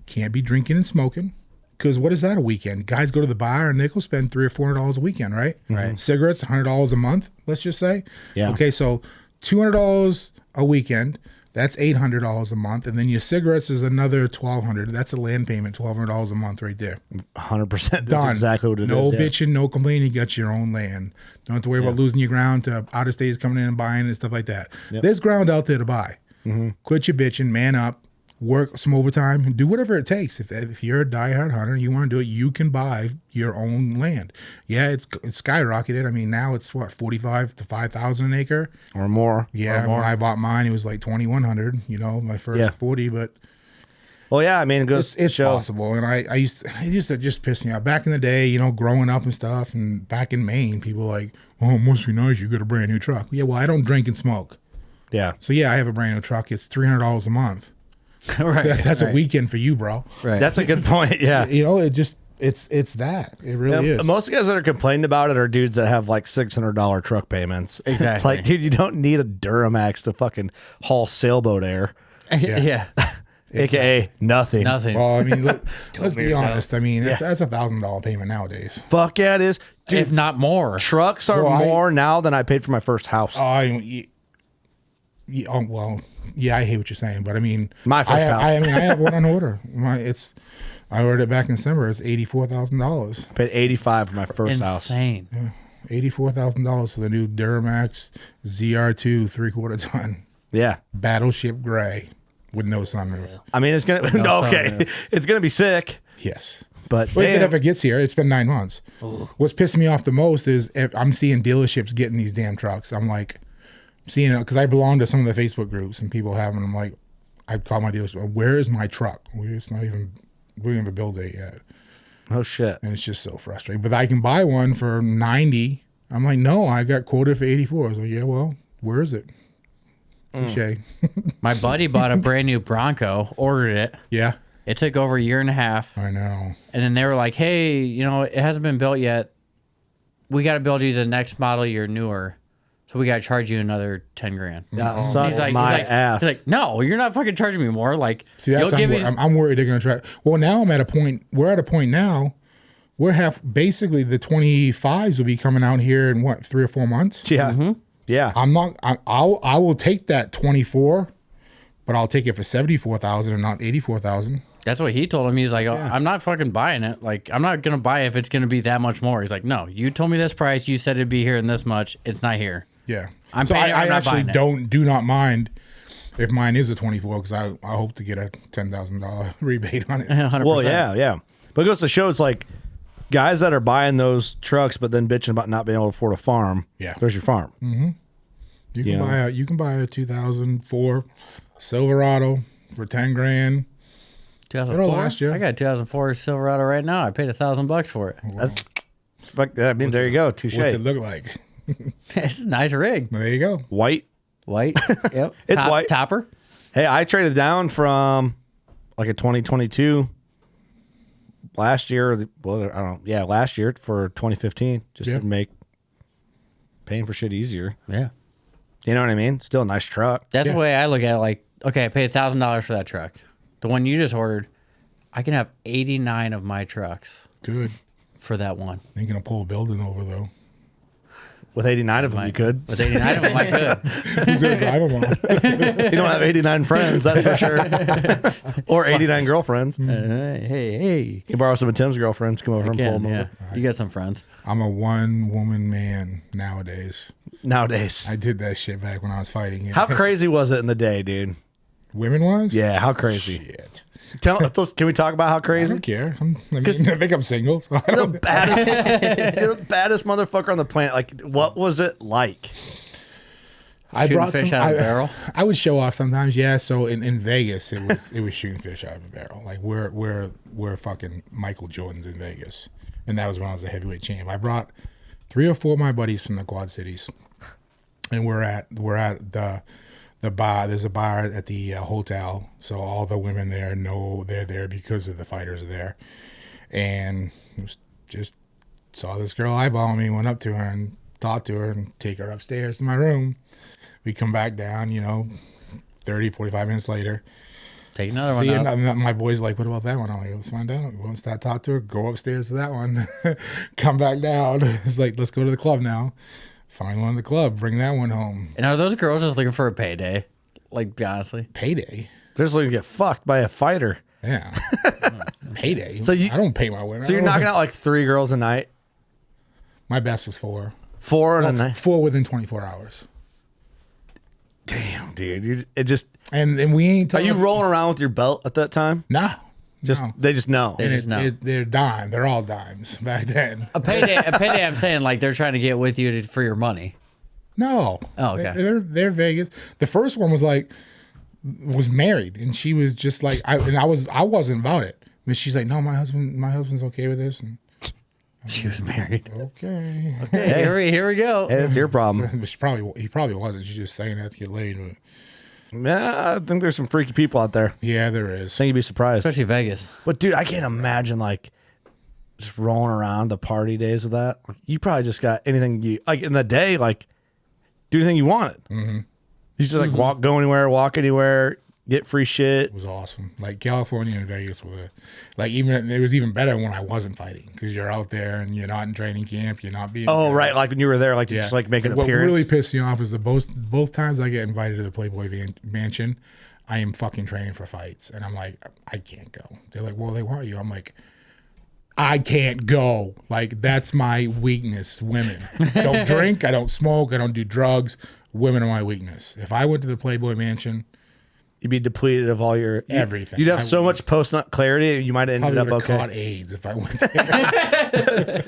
D: can't be drinking and smoking. Because what is that a weekend? Guys go to the bar and they'll spend $300 or $400 a weekend, right?
B: Right.
D: Cigarettes, $100 a month, let's just say.
A: Yeah.
D: Okay, so $200 a weekend, that's $800 a month. And then your cigarettes is another $1,200. That's a land payment, $1,200 a month right there.
A: 100%. That's
D: Done.
A: exactly what it is.
D: No
A: yeah.
D: bitching, no complaining. You got your own land. Don't have to worry about losing your ground to out of states coming in and buying and stuff like that. There's ground out there to buy. Quit your bitching, man up, work some overtime, and do whatever it takes. If you're a diehard hunter and you want to do it, you can buy your own land. Yeah, it's skyrocketed. I mean, now it's what, 45 to 5,000 an acre.
A: Or more.
D: Yeah, when I bought mine, it was like 2,100. My first 40, but
A: Well, yeah, I mean, it goes
D: it's
A: show.
D: possible. And it used to just piss me off back in the day. Growing up and stuff, and back in Maine, people were like, oh, it must be nice. You got a brand new truck. Yeah, well, I don't drink and smoke.
A: Yeah.
D: So yeah, I have a brand new truck. It's $300 a month.
B: right.
D: That's
B: right.
D: a weekend for you, bro.
B: Right.
A: That's a good point. Yeah.
D: It's that. It really is.
A: Most guys that are complaining about it are dudes that have like $600 truck payments. It's
B: Exactly.
A: like, dude, you don't need a Duramax to fucking haul sailboat air,
B: yeah.
A: aka nothing.
B: Nothing.
D: Well, I mean, let's be
C: yourself.
D: honest. I mean, that's a $1,000 payment nowadays.
A: Fuck yeah, it is. Dude,
B: if not more.
A: trucks are
D: Well,
A: more now than I paid for my first house.
D: I hate what you're saying, but I mean,
A: My first house.
D: I have one on order. I ordered it back in December. It's $84,000.
A: I paid 85 for my first house.
B: Insane.
D: $84,000 for the new Duramax ZR2 3/4 ton
A: Yeah.
D: Battleship Gray with no sunroof.
A: I mean, it's gonna okay. It's gonna be sick,
D: Yes.
A: but
D: Wait, if it
A: damn.
D: ever gets here, it's been 9 months. What's pissing me off the most is if I'm seeing dealerships getting these damn trucks. I'm like, seeing it because I belong to some of the Facebook groups and people have them. I'm like, I call my dealership, where is my truck? It's not even, we don't have a build date yet.
A: Oh shit.
D: And it's just so frustrating. But I can buy one for 90. I'm like, no, I got quoted for 84. I was like, yeah, well, where is it? Touché.
B: My buddy bought a brand new Bronco, ordered it.
D: Yeah,
B: It took over a year and a half.
D: I know.
B: And then they were like, hey, it hasn't been built yet. We got to build you the next model year newer. So we got to charge you another 10 grand.
A: Yeah,
B: He's
A: suck
B: like,
A: my
B: he's like,
A: ass.
B: He's like, no, you're not fucking charging me more. Like,
D: See, that's
B: you'll give me.
D: I'm worried they're going to try. Well, now we're at a point now. Basically the 25s will be coming out here in what, 3 or 4 months?
A: Yeah. Yeah.
D: I will take that 24, but I'll take it for 74,000 and not 84,000.
B: That's what he told him. He's like, oh, I'm not fucking buying it. Like, I'm not going to buy it if it's going to be that much more. He's like, no, you told me this price. You said it'd be here in this much. It's not here.
D: Yeah.
B: I'm
D: so
B: paying-
D: I
B: I'm not
D: actually
B: buying it.
D: do not mind if mine is a 24 because I hope to get a $10,000 rebate on it.
B: 100%.
A: Well, yeah. But it goes to show it's like guys that are buying those trucks but then bitching about not being able to afford a farm.
D: Yeah.
A: There's your farm.
D: You can buy a 2004 Silverado for 10 grand.
B: 2004?
D: last year.
B: I got a 2004 Silverado right now. I paid $1,000 for it.
A: That's fuck. I mean, there you go. Touche.
D: What's it look like?
B: It's a nice rig.
D: There you go.
A: White.
B: White. Yep.
A: It's white.
B: Topper.
A: Hey, I traded down from like a 2022 last year. Well, I don't know. Yeah, last year for 2015, just
D: Yeah.
A: to make paying for shit easier.
B: Yeah.
A: You know what I mean? Still a nice truck.
B: That's
D: Yeah.
B: the way I look at it. Like, okay, I paid $1,000 for that truck. The one you just ordered, I can have 89 of my trucks
D: Good.
B: for that one.
D: Ain't gonna pull a building over though.
A: With 89 of them, you could.
B: With 89 of them, I could.
D: Who's gonna drive them all?
A: You don't have 89 friends, that's for sure. Or 89 girlfriends. You
B: Hey.
A: can borrow some of Tim's girlfriends. Come over and pull them over.
B: You got some friends.
D: I'm a one-woman man nowadays.
A: Nowadays.
D: I did that shit back when I was fighting.
A: How crazy was it in the day, dude?
D: Women was?
A: Yeah, how crazy.
D: Shit.
A: Can we talk about how
D: I
A: crazy?
D: don't care. I think I'm single. So I
A: You're
D: don't,
A: the baddest, you're the baddest motherfucker on the planet. Like, what was it like?
D: I
B: Shooting
D: brought
B: fish
D: some,
B: out of a barrel?
D: I would show off sometimes, yeah. So in Vegas, it was shooting fish out of a barrel. Like we're fucking Michael Jordan's in Vegas, and that was when I was a heavyweight champ. I brought 3 or 4 of my buddies from the Quad Cities, and we're at the bar. There's a bar at the hotel, so all the women there know they're there because of the fighters are there, and just saw this girl eyeball me, went up to her and talked to her and take her upstairs to my room. We come back down, 30, 45 minutes later.
B: Take another one out.
D: And my boy's like, what about that one? I'm like, let's find out. Once that talk to her, go upstairs to that one. Come back down. It's like, let's go to the club now. Find one in the club. Bring that one home.
B: And are those girls just looking for a payday? Like, honestly.
D: Payday.
A: They're just looking to get fucked by a fighter.
D: Yeah. Payday.
A: So
D: I don't pay my women.
A: So you're knocking out like 3 girls a night?
D: My best was 4.
A: 4 in a night?
D: 4 within 24 hours.
A: Damn, dude. It just...
D: And we ain't
A: Are
D: talking...
A: you rolling around with your belt at that time?
D: Nah. No.
A: They just know.
B: They just know.
D: They're dime. They're all dimes back then.
B: A payday, I'm saying, like, they're trying to get with you for your money.
D: No.
B: Oh, okay.
D: They're Vegas. The first one was married, and she was just like, I wasn't about it. But she's like, no, my husband's okay with this. And
B: She was married.
D: okay.
B: Hey, here we go.
A: Hey, that's your problem.
D: He probably wasn't. She's just saying that to get laid. But
A: Yeah, I think there's some freaky people out there.
D: yeah, there is.
A: I think you'd be surprised.
B: Especially Vegas.
A: But dude, I can't imagine like just rolling around the party days of that. Like, you probably just got anything you like in the day, like do anything you wanted. Mm-hmm. You just like go anywhere, walk anywhere, get free shit.
D: It was awesome. Like California and Vegas were like it was even better when I wasn't fighting because you're out there and you're not in training camp. You're not being
A: Right, like when you were there, like to just like make an
D: What
A: appearance.
D: really pissed me off is both times I get invited to the Playboy Mansion, I am fucking training for fights, and I'm like, I can't go. They're like, well, they want you. I'm like, I can't go. Like that's my weakness. Women. Don't drink. I don't smoke. I don't do drugs. Women are my weakness. If I went to the Playboy Mansion,
A: You'd be depleted of all your
D: everything.
A: You'd have so much post nut clarity, you might have ended
D: probably
A: up
D: would have
A: okay.
D: caught AIDS if I went there.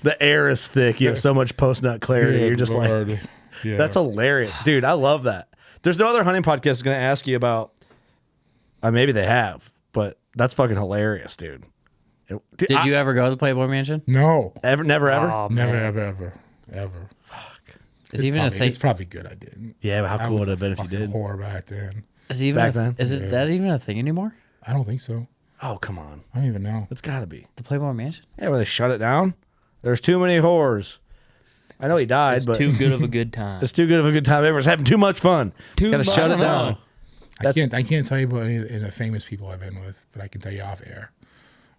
A: The air is thick. You have so much post nut clarity. You're just like,
D: yeah.
A: that's hilarious, dude. I love that. There's no other hunting podcast that's going to ask you about. Maybe they have, but that's fucking hilarious, dude.
B: Did you ever go to the Playboy Mansion?
D: No.
A: Ever? Never ever.
C: Oh,
D: Never,
C: man.
D: ever.
B: Is even a thing?
D: It's probably good I didn't.
A: Yeah, but how
D: I
A: cool
D: was
A: would it
D: a
A: have been if you
D: fucking
A: did?
D: whore back then.
B: Is even
A: Back then?
B: Is it that even a thing anymore?
D: I don't think so.
A: Oh, come on.
D: I don't even know.
A: It's got to be.
B: The Playboy Mansion?
A: Yeah, where they shut it down. There's too many whores. I know he died,
C: It's
A: but
C: too good of a good time.
A: it's too good of a good time. Everyone's having too much fun. Gotta shut it down.
D: I can't tell you about any of the famous people I've been with, but I can tell you off air.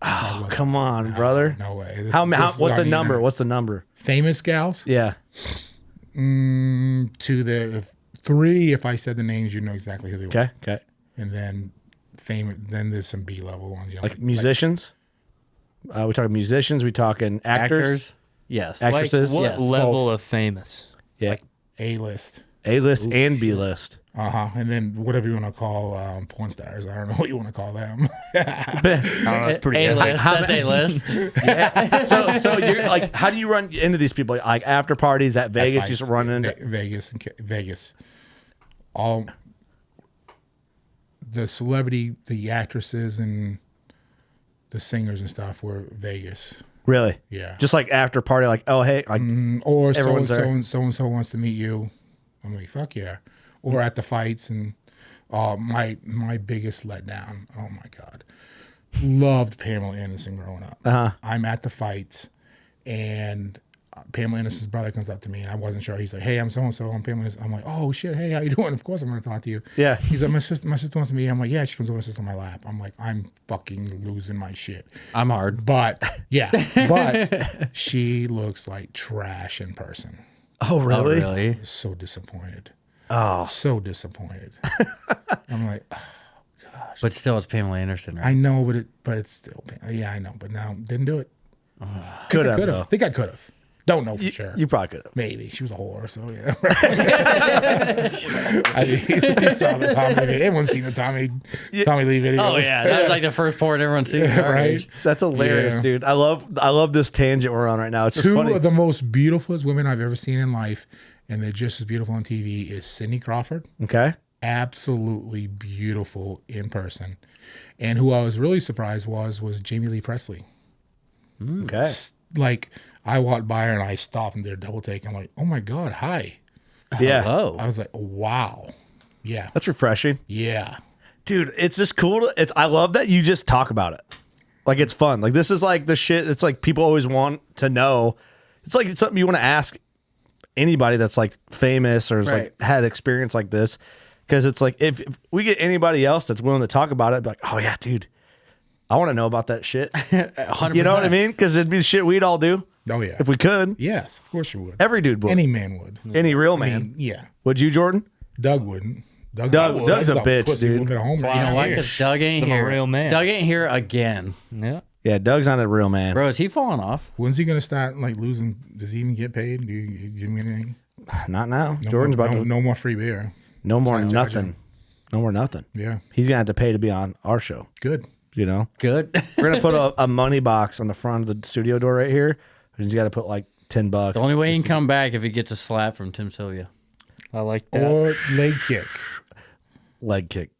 A: Oh, come on, brother.
D: No way.
A: What's the number? What's the number?
D: Famous gals?
A: Yeah.
D: To the 3, if I said the names, you know exactly who they were.
A: Okay.
D: And then then there's some B-level ones.
A: Like musicians? We talking musicians? We talking actors?
B: Yes.
A: Actresses?
C: What
B: Yes.
C: level of famous?
A: Yeah.
D: A-list.
A: A-list and B-list.
D: And then whatever you want to call porn stars. I don't know what you want to call them.
C: I don't know. It's pretty
B: A-list. That's A-list.
A: So you're like, how do you run into these people? Like after parties at Vegas, you just run into
D: Vegas. All the celebrity, the actresses, and the singers and stuff were Vegas.
A: Really?
D: Yeah.
A: Just like after party, like, oh hey, like
D: Or so
A: everyone's there.
D: and so wants to meet you. I'm like, fuck yeah. Or at the fights, and my biggest letdown. Oh my god, loved Pamela Anderson growing up. I'm at the fights, and Pamela Anderson's brother comes up to me, and I wasn't sure. He's like, "Hey, I'm so and so. I'm Pamela Anderson." I'm like, "Oh shit, hey, how you doing?" Of course, I'm gonna talk to you.
A: Yeah.
D: He's like, "My sister wants to meet you." I'm like, "Yeah." She comes over and sits on my lap. I'm like, "I'm fucking losing my shit."
B: I'm hard.
D: But yeah, but she looks like trash in person.
A: Oh,
B: Oh,
A: really?
B: really?
D: So disappointed.
A: Oh,
D: So disappointed. I'm like,
B: But still, it's Pamela Anderson, right?
D: I know, but it's still, yeah, I know, but now didn't do it.
A: could have.
D: Could
A: though.
D: have. Think I could have. Don't know for sure.
A: You probably could have.
D: Maybe she was a whore, so yeah. I mean, you saw the Tommy video. Everyone's seen the Tommy Lee video.
B: Oh yeah, that was like the first port everyone's seen.
D: Right?
A: That's hilarious,
D: Yeah.
A: dude. I love this tangent we're on right now. It's just
D: Two
A: funny.
D: of the most beautiful women I've ever seen in life, and they're just as beautiful on TV, is Cindy Crawford.
A: Okay.
D: Absolutely beautiful in person. And who I was really surprised was Jamie Lee Presley.
A: Okay.
D: Like, I walked by her and I stopped and did a double take. I'm like, oh my God, hi.
A: Yeah.
B: Oh,
D: I was like, wow. Yeah.
A: That's refreshing.
D: Yeah.
A: Dude, it's just cool. I love that you just talk about it. Like, it's fun. Like, this is like the shit. It's like people always want to know. It's like it's something you want to ask anybody that's like famous or has
B: Right.
A: like had experience like this. Because it's like, if we get anybody else that's willing to talk about it, be like, oh yeah, dude, I want to know about that shit.
B: 100%.
A: You know what I mean? Because it'd be shit we'd all do
D: Oh, yeah.
A: if we could.
D: Yes, of course you would.
A: Every dude would.
D: Any man would.
A: Any real
D: I
A: man.
D: mean, yeah.
A: Would you, Jordan?
D: Doug wouldn't.
A: Doug's a bitch,
D: pussy
A: dude.
D: would've been a home
B: You
D: run.
B: know what?
C: here.
B: Because Doug ain't
C: I'm a
B: here.
C: real man.
B: Doug ain't here again,
C: Yeah.
A: Yeah, Doug's not a real man.
B: bro. Is he falling off?
D: When's he going to start like losing? Does he even get paid? Do you give him anything?
A: Not now.
D: No
A: Jordan's
D: more,
A: about
D: no,
A: to
D: no more free beer.
A: no more
D: Sorry,
A: nothing. No more nothing.
D: Yeah.
A: He's gonna have to pay to be on our show.
D: Good.
A: You know,
B: Good.
A: we're gonna put a money box on the front of the studio door right here. And he's got to put like $10.
B: The only way he can come back if he gets a slap from Tim Sylvia.
C: I like that.
D: Or leg kick.
A: Leg kick.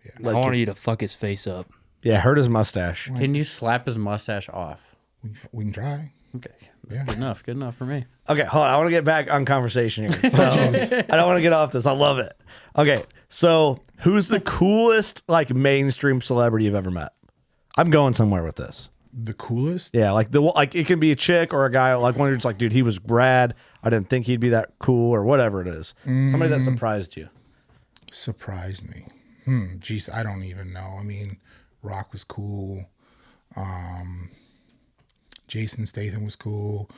C: I
A: Leg
C: want
A: kick.
C: you to fuck his face up.
A: Yeah, hurt his mustache.
B: Can you slap his mustache off?
D: We can try.
B: Okay.
D: Yeah.
B: Good enough. Good enough for me.
A: Okay, hold on. I want to get back on conversation here. So, I don't want to get off this. I love it. Okay, so who's the coolest like mainstream celebrity you've ever met? I'm going somewhere with this.
D: The coolest?
A: Yeah, like it can be a chick or a guy. Like one who's like, dude, he was rad. I didn't think he'd be that cool or whatever it is. Somebody that surprised you.
D: Surprised me. Geez, I don't even know. I mean, Rock was cool. Jason Statham was cool.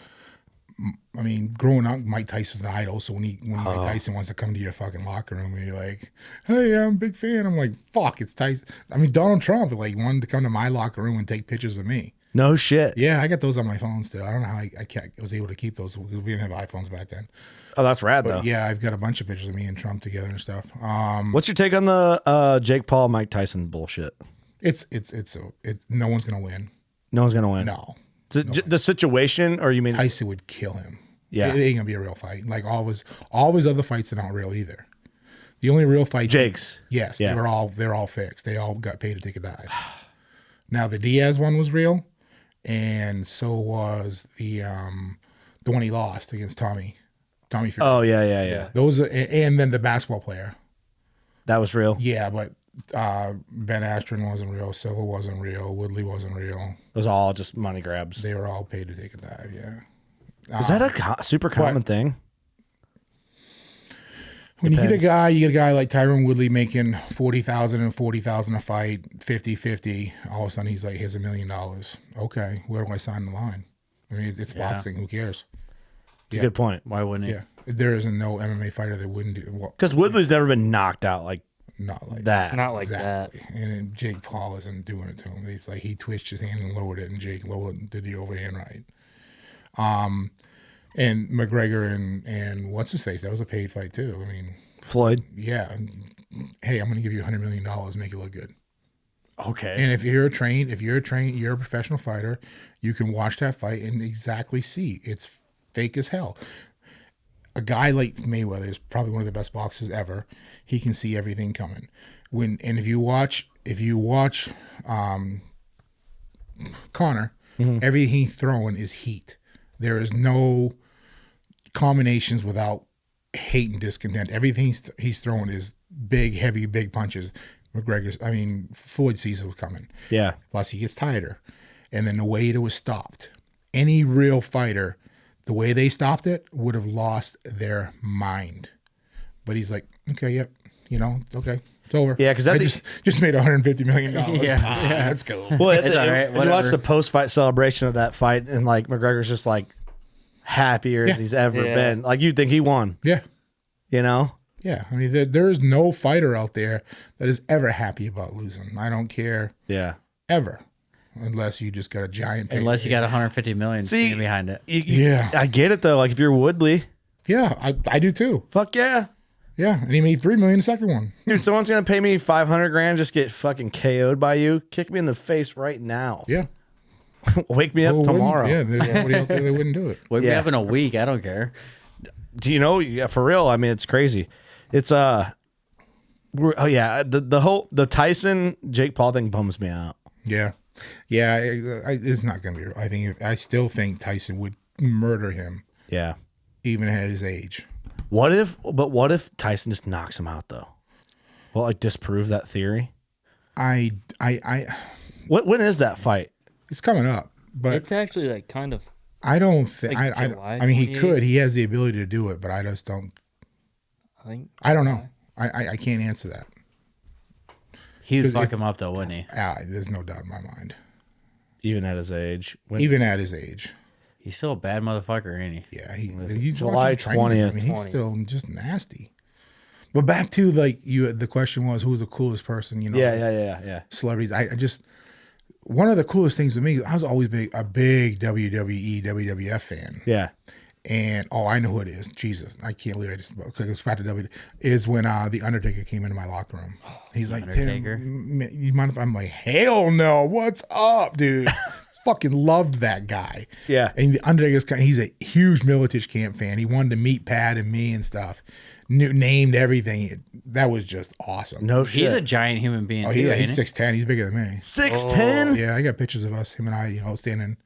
D: I mean, growing up, Mike Tyson's an idol. So when Mike Tyson wants to come to your fucking locker room and you're like, "Hey, I'm a big fan," I'm like, "Fuck, it's Tyson." I mean, Donald Trump like wanted to come to my locker room and take pictures of me.
A: No shit.
D: Yeah, I got those on my phone still. I don't know how I was able to keep those because we didn't have iPhones back then.
A: Oh, that's rad though.
D: Yeah, I've got a bunch of pictures of me and Trump together and stuff.
A: What's your take on the Jake Paul, Mike Tyson bullshit?
D: No one's gonna win.
A: No one's gonna win.
D: No,
A: The situation, or you mean?
D: Tyson would kill him.
A: Yeah.
D: It ain't gonna be a real fight. Like all his other fights are not real either. The only real fight,
A: Jake's.
D: Yes,
A: Yeah.
D: they're all fixed. They all got paid to take a dive. Now the Diaz one was real, and so was the one he lost against Tommy Fury.
A: Oh yeah.
D: Those and then the basketball player.
A: That was real.
D: Yeah, but Ben Askren wasn't real. Silva wasn't real. Woodley wasn't real.
A: It was all just money grabs.
D: They were all paid to take a dive. Yeah.
A: Is that a super common thing?
D: When you get a guy like Tyron Woodley making $40,000 and $40,000 a fight, 50-50, all of a sudden he's like, here's $1 million. Okay, where do I sign the line? I mean, it's boxing. Who cares?
A: Yeah. Good point.
B: Why wouldn't he?
D: Yeah, there isn't no MMA fighter that wouldn't do well.
A: Because Woodley's never been knocked out like
D: Not like
A: that.
C: Not like
D: exactly. And Jake Paul isn't doing it to him. It's like he twitched his hand and lowered it, and Jake did the overhand right. And McGregor and what's his face? That was a paid fight too. I mean,
A: Floyd.
D: yeah. Hey, I'm going to give you $100 million, make it look good.
B: Okay.
D: And if you're a professional fighter, you can watch that fight and exactly see it's fake as hell. A guy like Mayweather is probably one of the best boxers ever. He can see everything coming. If you watch Conor, everything he's throwing is heat. There is no combinations without hate and discontent. Everything he's throwing is big, heavy, big punches. Floyd sees it was coming.
A: Yeah.
D: Plus, he gets tighter. And then the way it was stopped. Any real fighter, the way they stopped it would have lost their mind. But he's like, okay, yep, okay. It's over.
A: Yeah, because
D: I just made $150 million.
B: Yeah.
D: Let's go.
A: Well,
B: It's all right,
A: when you watch
B: whatever.
A: the post-fight celebration of that fight, and like McGregor's just like happier as he's ever
C: Yeah.
A: been. Like you'd think he won,
D: Yeah.
A: Yeah.
D: I mean, there is no fighter out there that is ever happy about losing. I don't care
A: Yeah.
D: ever, unless you just got a giant.
B: Unless you got 150 million
A: See,
B: behind it.
D: Yeah.
A: I get it though. Like if you're Woodley,
D: Yeah, I do too.
A: fuck yeah.
D: Yeah, and he made $3 million the second one.
A: Dude, someone's gonna pay me $500,000 just get fucking KO'd by you. Kick me in the face right now.
D: Yeah.
A: Wake me up
D: Well,
A: tomorrow.
D: Yeah, there's nobody out there that wouldn't do it.
B: Wake me
A: Yeah.
B: up in a week. I don't care.
A: Do you know? Yeah, for real. I mean, it's crazy. It's the Tyson Jake Paul thing bums me out.
D: Yeah, it's not gonna be. I still think Tyson would murder him,
A: Yeah.
D: even at his age.
A: What if Tyson just knocks him out though? Well, like disprove that theory.
D: I
A: When is that fight?
D: it's coming up, but
C: It's actually like kind of.
D: I don't think.
C: like
D: I
C: July
D: mean, he
C: 28th.
D: could. He has the ability to do it, but I just don't.
C: I think.
D: I don't know. I can't answer that.
B: He would
D: 'Cause
B: fuck
D: it's-
B: him up though, wouldn't he?
D: There's no doubt in my mind.
A: Even at his age. When,
D: Even at his age,
B: He's still a bad motherfucker, ain't he?
D: yeah, he's
A: July
D: watching training.
A: 20th.
D: I mean, he's still just nasty. But back to like you, the question was who's the coolest person?
A: yeah.
D: Celebrities. I just one of the coolest things to me. I was always a big WWE, WWF fan.
A: Yeah.
D: And I know who it is. Jesus, I can't believe I just it's back to W. Is when the Undertaker came into my locker room. He's like,
B: Undertaker?
D: Tim, you mind if I'm like, hell no, what's up, dude? Fucking loved that guy.
A: Yeah.
D: And the Undertaker's he's a huge Militich Camp fan. He wanted to meet Pat and me and stuff. Named everything. That was just awesome.
A: No
B: He's a
A: shit.
B: giant human being.
D: Oh,
B: too,
D: yeah,
B: ain't
D: he's
B: he?
D: 6'10". He's bigger than me.
A: 6'10"?
D: Yeah, I got pictures of us, him and I, standing.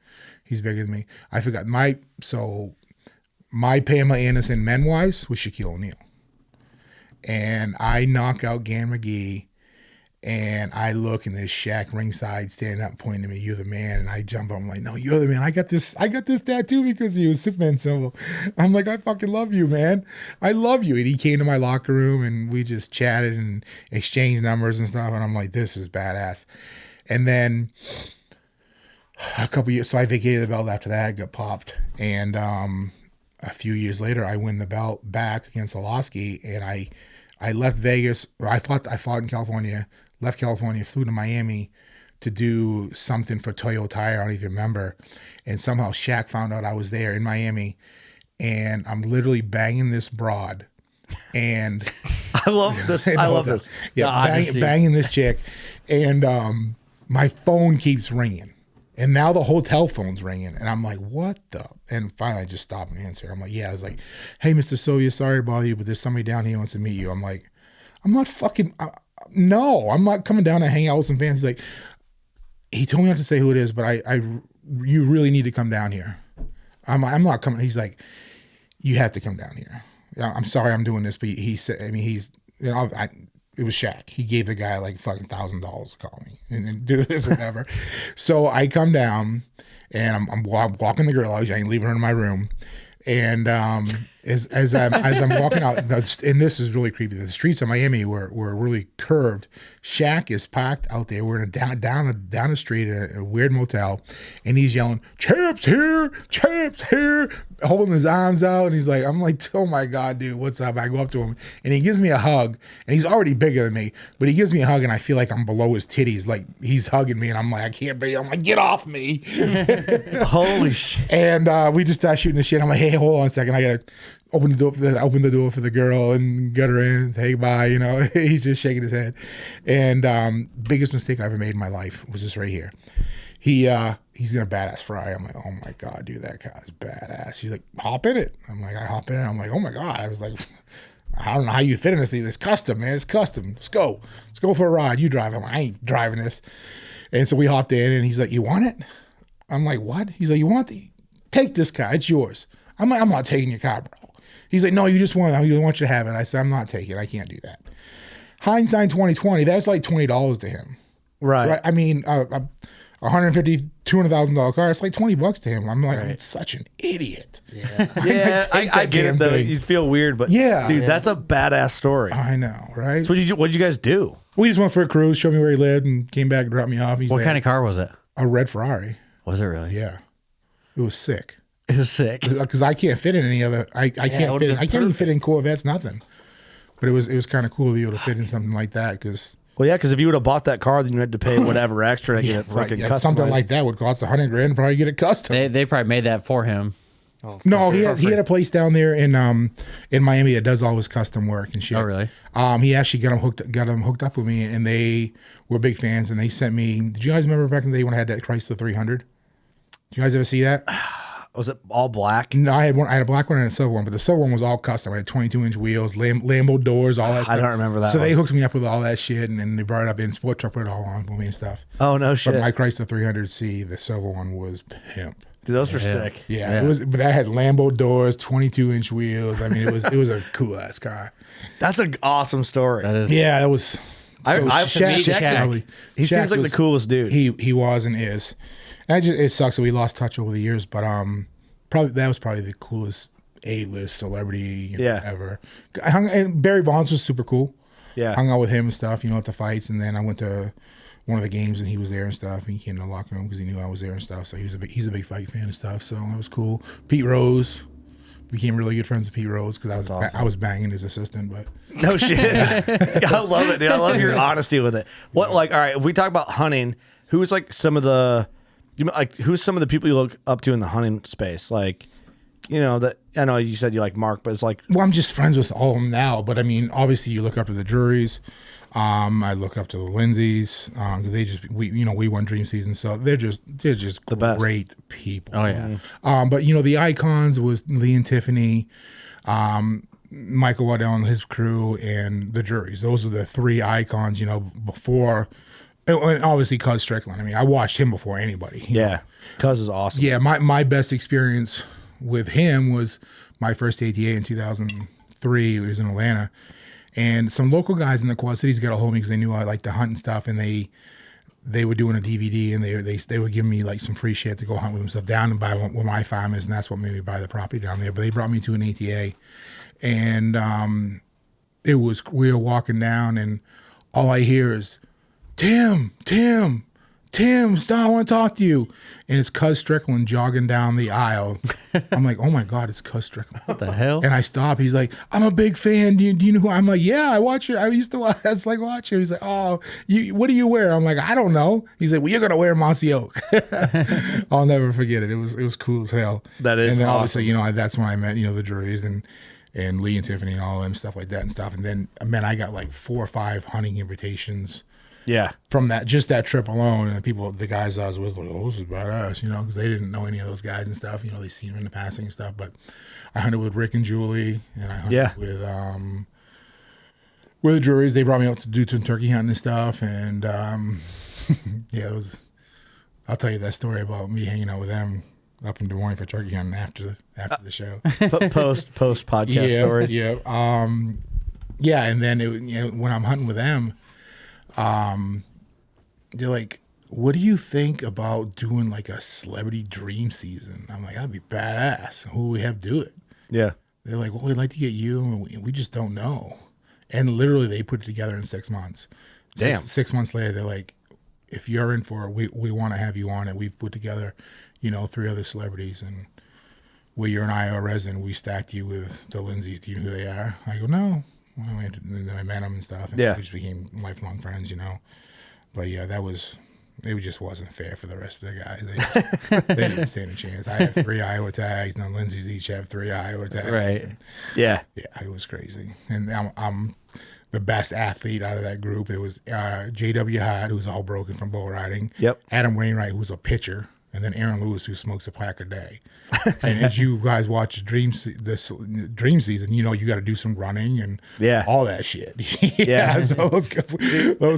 D: He's bigger than me. I forgot my Pamela Anderson men-wise was Shaquille O'Neal. And I knock out Gan McGee, and I look, and there's Shaq ringside standing up, pointing to me, "You're the man." And I jump up, I'm like, "No, you're the man. I got this tattoo because he was Superman symbol." I'm like, "I fucking love you, man. I love you." And he came to my locker room, and we just chatted and exchanged numbers and stuff. And I'm like, "This is badass." And then a couple years, so I vacated the belt after that, got popped, and a few years later, I win the belt back against Olowski, and I left Vegas, or I fought in California, left California, flew to Miami to do something for Toyo Tire, I don't even remember, and somehow Shaq found out I was there in Miami, and I'm literally banging this broad, and
A: I love this. I love this.
D: yeah,
B: The honesty.
D: banging this chick, and my phone keeps ringing. And now the hotel phone's ringing, and I'm like, "What the?" And finally, I just stopped and answered. I'm like, "Yeah." I was like, "Hey, Mr. Sylvia, sorry to bother you, but there's somebody down here who wants to meet you." I'm like, "I'm not fucking. No, I'm not coming down to hang out with some fans." He's like, he told me not to say who it is, but you really need to come down here. I'm not coming. He's like, "You have to come down here." I'm sorry, I'm doing this, but he said, I mean, he's, it was Shaq. He gave the guy like fucking $1,000 to call me and do this, whatever. So I come down, and I'm walking the girl out. I ain't leaving her in my room. And as I'm walking out, and this is really creepy. The streets of Miami were really curved. Shaq is parked out there. We're in down the street at a weird motel, and he's yelling, "Champ's here! Champ's here!" holding his arms out, and he's like, I'm like, "Oh my God, dude, what's up?" I go up to him, and he gives me a hug, and he's already bigger than me, but he gives me a hug, and I feel like I'm below his titties, like he's hugging me, and I'm like, I can't breathe. I'm like, "Get off me!"
A: Holy shit.
D: And we just start shooting the shit. I'm like, "Hey, hold on a second. I gotta open the door for the girl and get her in. Hey, bye." He's just shaking his head. And biggest mistake I ever made in my life was this right here. He's gonna badass fry. I'm like, "Oh my God, dude, that guy's badass." He's like, "Hop in it." I'm like, I hop in it. I'm like, "Oh my God." I was like, "I don't know how you fit in this thing. It's custom, man. It's custom. Let's go. Let's go for a ride. You drive." I'm like, "I ain't driving this." And so we hopped in, and he's like, "You want it?" I'm like, "What?" He's like, "You want take this car. It's yours." I'm like, "I'm not taking your car, bro." He's like, "No, you want you to have it." I said, "I'm not taking it. I can't do that." Hindsight 2020, that's like $20 to him.
A: Right.
D: Right? I mean, a $150,000, $200,000 car. It's like $20 to him. I'm like, I'm such an idiot.
C: Yeah.
A: Yeah, I get it though.
D: thing.
A: You feel weird, but
D: Yeah.
A: dude, that's a badass story.
D: I know, right?
A: So what did you guys do?
D: We just went for a cruise, showed me where he lived, and came back and dropped me off. He's
B: What
D: there.
B: kind of car was it?
D: A red Ferrari.
B: Was it really?
D: Yeah, it was sick.
B: It was sick.
D: Because I can't fit in any other. I can't
C: would've
D: fit.
C: been
D: I can't even fit in Corvettes. Nothing. But it was kind of cool to be able to fit in something like that. Because
A: Well, yeah, because if you would have bought that car, then you had to pay whatever extra to get it fucking customized.
D: something like that would cost $100,000 to probably get it custom.
B: They probably made that for him.
C: Oh,
D: No, he had a place down there in Miami that does all his custom work and shit.
B: Oh, really?
D: He actually got him hooked up with me, and they were big fans. And they sent me. Did you guys remember back in the day when I had that Chrysler 300? Did you guys ever see that?
A: Was it all black?
D: No, I had one. I had a black one and a silver one, but the silver one was all custom. I had 22-inch wheels, Lambo doors, all that stuff.
A: I don't remember that
D: So they
A: one.
D: hooked me up with all that shit, and then they brought it up in Sport Truck, put it all on for me and stuff.
A: Oh no shit!
D: But my Chrysler 300C, the silver one, was pimp.
A: Dude, those were sick.
D: Yeah, it was. But I had Lambo doors, 22-inch wheels. I mean, it was a cool ass car.
A: That's an awesome story.
B: That is.
D: Yeah, it was.
A: I've
B: Shaq.
D: probably.
A: He
D: Shaq
A: seems like
D: was-
A: the coolest dude.
D: He was and is. And it sucks that we lost touch over the years, but that was probably the coolest A-list celebrity ever. And Barry Bonds was super cool.
A: Yeah.
D: Hung out with him and stuff, at the fights, and then I went to one of the games and he was there and stuff. And he came to the locker room because he knew I was there and stuff. So he's a big fight fan and stuff. So that was cool. Pete Rose, became really good friends with Pete Rose because I was banging his assistant, but.
A: No shit. I love it, dude. I love your honesty with it. What, like, all right, if we talk about hunting, who's like some of the people you look up to in the hunting space? Like, that I know you said you like Mark, but it's like,
D: Well, I'm just friends with all of them now. But I mean, obviously, you look up to the Juries. I look up to the Lindsays because we won Dream Season, so they're just
A: The best.
D: great people.
B: Oh yeah.
D: But the icons was Lee and Tiffany, Michael Waddell and his crew, and the Juries. Those were the three icons. Before, and obviously Cuz Strickland. I mean, I watched him before anybody.
A: yeah, Cuz is awesome.
D: Yeah, my best experience with him was my first ATA in 2003. It was in Atlanta. And some local guys in the Quad Cities got a hold of me because they knew I liked to hunt and stuff. And they were doing a DVD and they were giving me like some free shit to go hunt with them stuff down and buy where my farm is. And that's what made me buy the property down there. But they brought me to an ATA. And we were walking down and all I hear is, Tim, stop, I want to talk to you. And it's Cuz Strickland jogging down the aisle. I'm like, oh my God, it's Cuz Strickland.
B: What the hell?
D: And I stop. He's like, I'm a big fan. Do you know who? I'm like, yeah, I watch it. I used to watch. I was like, watch it. He's like, oh, what do you wear? I'm like, I don't know. He's like, well, you're gonna wear Mossy Oak. I'll never forget it. It was cool as hell.
A: That is
D: And then
A: awesome.
D: obviously, that's when I met the Juries and Lee and Tiffany and all them stuff like that and stuff. And then man, I got like 4 or 5 hunting invitations.
A: Yeah.
D: From that trip alone, and the guys I was with, like, oh, this is badass, because they didn't know any of those guys and stuff. They seen them in the passing and stuff. But I hunted with Rick and Julie, and I hunted with the Juries. They brought me out to do some turkey hunting and stuff, and yeah, it was. I'll tell you that story about me hanging out with them up in Des Moines for turkey hunting after the show.
A: Post podcast stories.
D: Yeah, yeah, and then when I'm hunting with them. They're like, what do you think about doing like a celebrity dream season? I'm like, that'd be badass. Who we have do it?
A: Yeah.
D: They're like, well, we'd like to get you, and we just don't know. And literally, they put it together in 6 months.
A: Damn.
D: 6 months later, they're like, if you're in for it, we want to have you on it. We've put together, 3 other celebrities, and where you're an Iowa resident, we stacked you with the Lindsays. Do you know who they are? I go, no. Well, and then I met them and stuff, and we just became lifelong friends, But yeah, it just wasn't fair for the rest of the guys. They didn't stand a chance. I have 3 Iowa tags. Now Lindsay's each have 3 Iowa tags.
B: Right.
D: And
A: Yeah.
D: yeah, it was crazy. And I'm the best athlete out of that group. It was J.W. Hyde, who's all broken from bull riding.
A: Yep.
D: Adam Wainwright, who's a pitcher. And then Aaron Lewis, who smokes a pack a day. And as you guys watch this dream season, you got to do some running and all that shit.
A: Yeah.
D: So those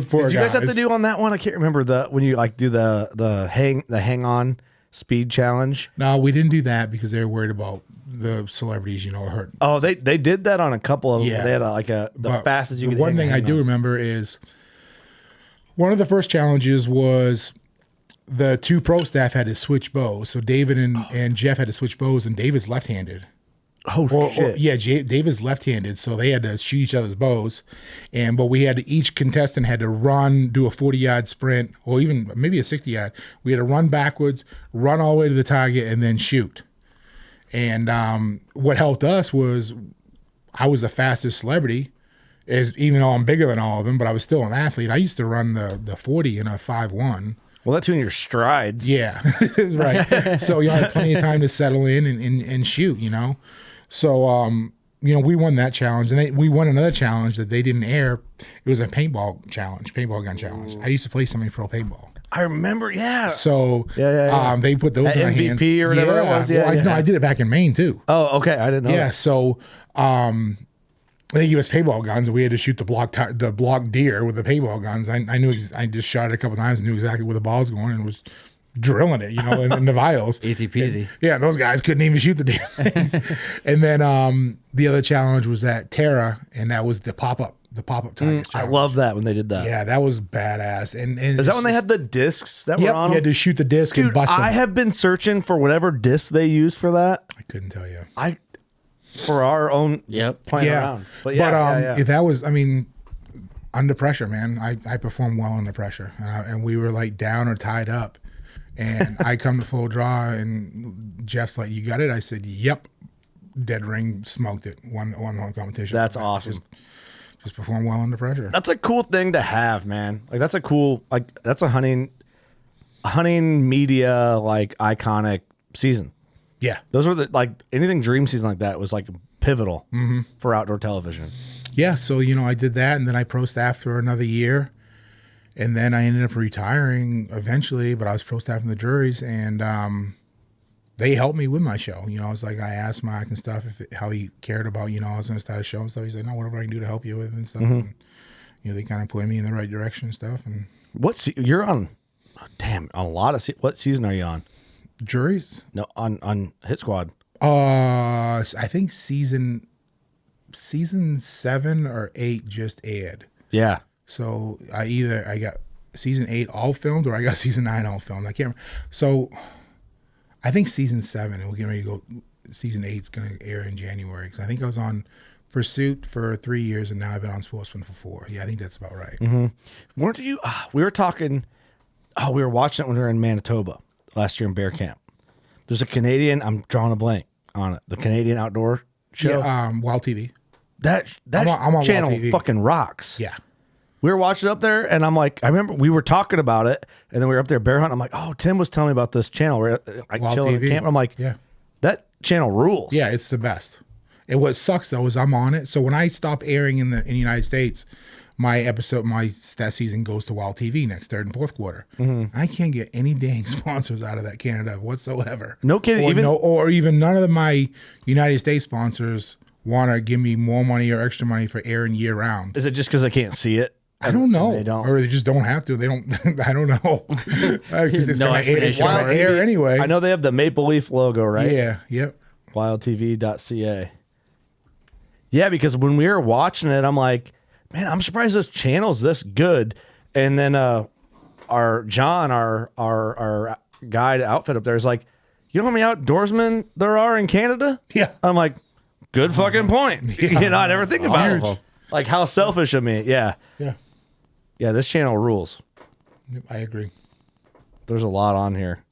D: poor guys.
A: Did you guys have to do on that one? I can't remember when you like do the hang on speed challenge.
D: No, we didn't do that because they were worried about the celebrities, hurt.
A: Oh, they did that on a couple of them.
D: Yeah.
A: They had the fastest you
D: the
A: could.
D: One thing I do remember is one of the first challenges was the two pro staff had to switch bows. So David and Jeff had to switch bows, and David's left-handed.
A: Oh shit!
D: Yeah, David's left-handed, so they had to shoot each other's bows, but we had to, each contestant had to run, do a 40-yard sprint, or even maybe a 60-yard. We had to run backwards, run all the way to the target, and then shoot. And what helped us was I was the fastest celebrity, even though I'm bigger than all of them, but I was still an athlete. I used to run the 40 in a 5.1.
A: Well, that's in your strides.
D: Yeah, right. So you had plenty of time to settle in and shoot, you know. So, we won that challenge. And we won another challenge that they didn't air. It was a paintball gun challenge. I used to play semi-pro paintball.
A: I remember, yeah.
D: So
A: Yeah.
D: they put those in our hands.
A: MVP or whatever it was. Yeah,
D: well, I did it back in Maine, too.
A: Oh, okay. I didn't know.
D: Yeah,
A: that.
D: so they gave us paintball guns, and we had to shoot the block deer with the paintball guns. I knew I just shot it a couple times and knew exactly where the ball's going and was drilling it, in the vitals.
B: Easy peasy.
D: Yeah, those guys couldn't even shoot the damn things. And then the other challenge was at Terra, and that was the pop-up target
A: I
D: challenge.
A: love that when they did that.
D: Yeah, that was badass. And
A: Is that when they had the discs that were
D: Yep,
A: on
D: you
A: them?
D: had to shoot the disc and
A: Dude,
D: bust them.
A: I have been searching for whatever disc they use for that.
D: I couldn't tell you.
A: For our own playing
D: Yeah.
A: around. But yeah,
D: that was, under pressure, man. I performed well under pressure. And we were like down or tied up. And I come to full draw, and Jeff's like, "You got it?" I said, "Yep." Dead ring, smoked it. Won the whole competition.
A: That's awesome.
D: Just perform well under pressure.
A: That's a cool thing to have, man. Like that's a hunting media like iconic season.
D: Yeah.
A: Those were anything dream season like that was like pivotal for outdoor television.
D: Yeah. So, I did that, and then I pro staffed for another year. And then I ended up retiring eventually, but I was pro staffing the juries, and they helped me with my show. I was like, I asked Mark and stuff how he cared about, I was going to start a show and stuff. He said, no, whatever I can do to help you with and stuff. And, they kind of pointed me in the right direction and stuff. And
A: You're on? Damn, on a lot of. What season are you on?
D: Juries?
A: No, on Hit Squad.
D: I think season 7 or 8 just aired.
A: Yeah.
D: So I got season 8 all filmed, or I got season 9 all filmed. I can't remember. So I think season 7, and we're getting ready to go. Season 8 is going to air in January, because I think I was on Pursuit for 3 years, and now I've been on Sportsman for 4. Yeah, I think that's about right.
A: Mm-hmm. Weren't you? We were talking. Oh, we were watching it when we were in Manitoba last year in Bear Camp. There's a Canadian. I'm drawing a blank on it. The Canadian outdoor show.
D: Yeah, Wild TV.
A: That
D: I'm on
A: channel
D: Wild TV.
A: fucking rocks.
D: Yeah.
A: We were watching up there, and I'm like, I remember we were talking about it, and then we were up there bear hunting. I'm like, oh, Tim was telling me about this channel. We're like
D: Wild
A: chilling in
D: TV.
A: camp. I'm like,
D: Yeah.
A: that channel rules.
D: Yeah, it's the best. And what sucks though is I'm on it. So when I stop airing in the United States, that season goes to Wild TV next third and fourth quarter. I can't get any dang sponsors out of that Canada whatsoever.
A: No kidding.
D: Or even none of my United States sponsors want to give me more money or extra money for airing year round.
A: Is it just because I can't see it?
D: I don't know.
A: They don't.
D: Or they just don't have to. They don't. I don't know. Because it's
B: No
D: going
B: explanation
D: to
B: for it.
D: air anyway.
A: I know they have the Maple Leaf logo, right?
D: Yeah. Yep.
A: wildtv.ca. Yeah, because when we were watching it, I'm like, man, I'm surprised this channel's this good. And then our John, our guide outfit up there is like, you know how many outdoorsmen there are in Canada?
D: Yeah.
A: I'm like, good fucking point. I never think about it. Like how selfish of me. Yeah.
D: Yeah.
A: Yeah, this channel rules.
D: I agree.
A: There's a lot on here.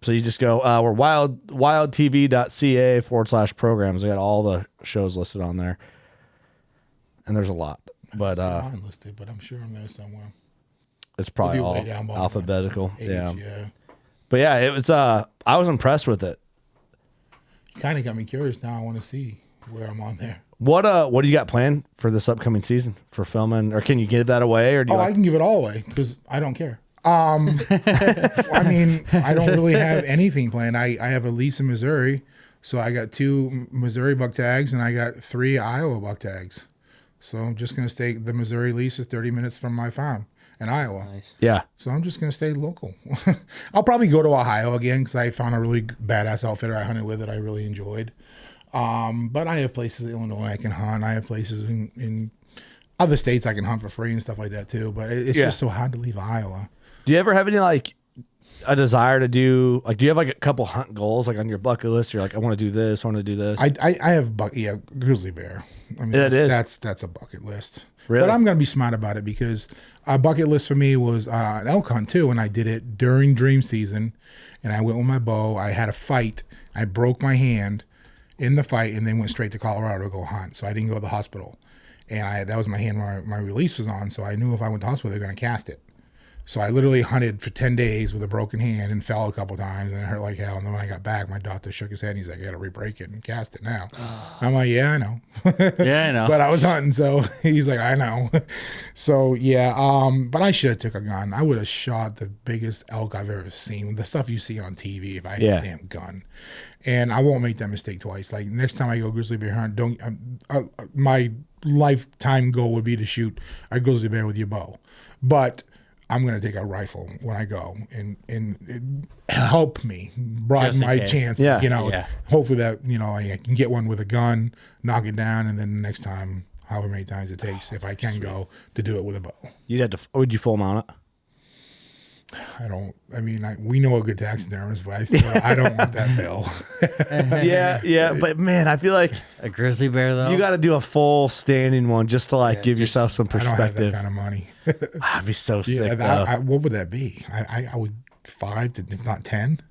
A: So you just go, we're wildtv.ca/programs. I got all the shows listed on there. And there's a lot. But
D: Mine listed, but I'm sure I'm there somewhere.
A: it's probably
D: It'll be
A: all
D: way down bottom.
A: alphabetical.
D: Age,
A: Yeah.
D: yeah.
A: But yeah, it was I was impressed with it.
D: Kind of got me curious now. I want to see where I'm on there.
A: What do you got planned for this upcoming season for filming? Or can you give that away? Or do you
D: I can give it all away because I don't care. I mean, I don't really have anything planned. I have a lease in Missouri, so I got 2 Missouri buck tags and I got 3 Iowa buck tags. So I'm just gonna stay. The Missouri lease is 30 minutes from my farm in Iowa.
C: Nice.
A: Yeah.
D: So I'm just gonna stay local. I'll probably go to Ohio again because I found a really badass outfitter I hunted with that I really enjoyed. But I have places in Illinois I can hunt. I have places in other states I can hunt for free and stuff like that too. But it's just so hard to leave Iowa.
A: Do you ever have any like a desire to do like? Do you have like a couple hunt goals like on your bucket list? You're like, I want to do this. I want to do this.
D: I have grizzly bear. I mean,
A: It is.
D: That's a bucket list.
A: Really?
D: But I'm gonna be smart about it because a bucket list for me was an elk hunt too, and I did it during dream season, and I went with my bow. I had a fight. I broke my hand in the fight, and then went straight to Colorado to go hunt. So I didn't go to the hospital, and that was my hand where my release was on. So I knew if I went to the hospital, they're gonna cast it. So I literally hunted for 10 days with a broken hand and fell a couple times and it hurt like hell. And then when I got back, my doctor shook his head and he's like, I got to re-break it and cast it now. I'm like, yeah, I know.
B: Yeah, I know.
D: But I was hunting, so he's like, I know. So yeah, but I should have took a gun. I would have shot the biggest elk I've ever seen. The stuff you see on TV if I had a damn gun. And I won't make that mistake twice. Like next time I go grizzly bear hunt, my lifetime goal would be to shoot a grizzly bear with your bow. But I'm going to take a rifle when I go and help me broaden my chances.
A: Yeah.
D: You know, hopefully that, you know, I can get one with a gun, knock it down, and then the next time, however many times it takes, if I can go, to do it with a bow.
A: Would you full mount it?
D: We know a good taxidermist, but I don't want that bill.
A: Yeah. But man, I feel like
B: A grizzly bear though.
A: you got to do a full standing one just to like give yourself some
D: I don't have that
A: perspective.
D: kind of money.
A: I'd be so sick.
D: What would that be? I would 5 to, if not 10.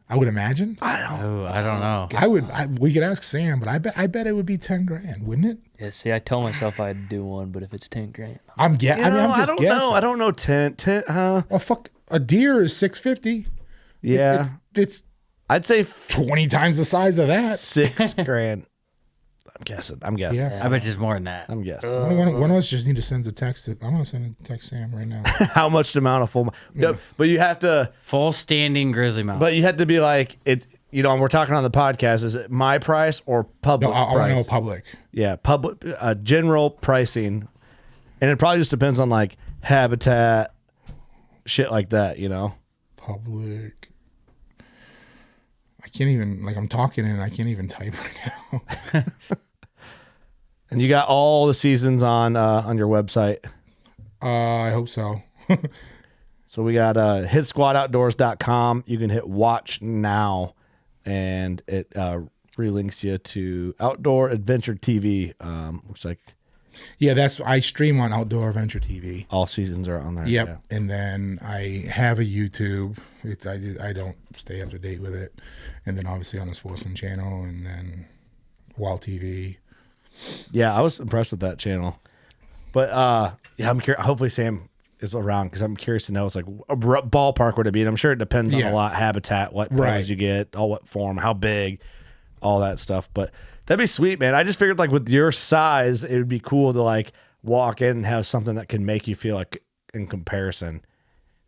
D: I would imagine.
B: I don't know.
D: We could ask Sam, but I bet it would be 10 grand, wouldn't it?
C: Yeah, see, I tell myself I'd do one, but if it's 10 grand,
D: I'm guessing.
A: I don't know. I don't know. 10,
D: Well, fuck. A deer is $650.
A: Yeah.
D: It's
A: I'd say
D: 20 times the size of that.
A: $6 grand. I'm guessing.
D: Yeah.
B: I bet it's more than that.
A: I'm guessing.
D: One of us just need to send a text. I'm going to send a text Sam right now.
A: How much to mount a full? No, but you have to.
B: Full standing grizzly mount.
A: But you have to be like it. You know, and we're talking on the podcast. Is it my price or public
D: No, I want
A: price?
D: to know public.
A: Yeah, public. General pricing, and it probably just depends on like habitat, shit like that. You know.
D: Public. I can't even, like, I'm talking and I can't even type right now.
A: And you got all the seasons on your website.
D: I hope so.
A: So we got hitsquadoutdoors.com. You can hit watch now, and it relinks you to Outdoor Adventure TV. Looks like
D: I stream on Outdoor Adventure TV.
A: all seasons are on there.
D: Yep.
A: Yeah.
D: And then I have a YouTube. I don't stay up to date with it. And then obviously on the Sportsman channel, and then Wild TV.
A: Yeah, I was impressed with that channel. But yeah, I'm curious. Hopefully Sam is around because I'm curious to know. It's like a ballpark would it be? And I'm sure it depends on a lot, habitat, what pros you get, what form, how big, all that stuff. But that'd be sweet, man. I just figured like with your size, it would be cool to like walk in and have something that can make you feel like in comparison.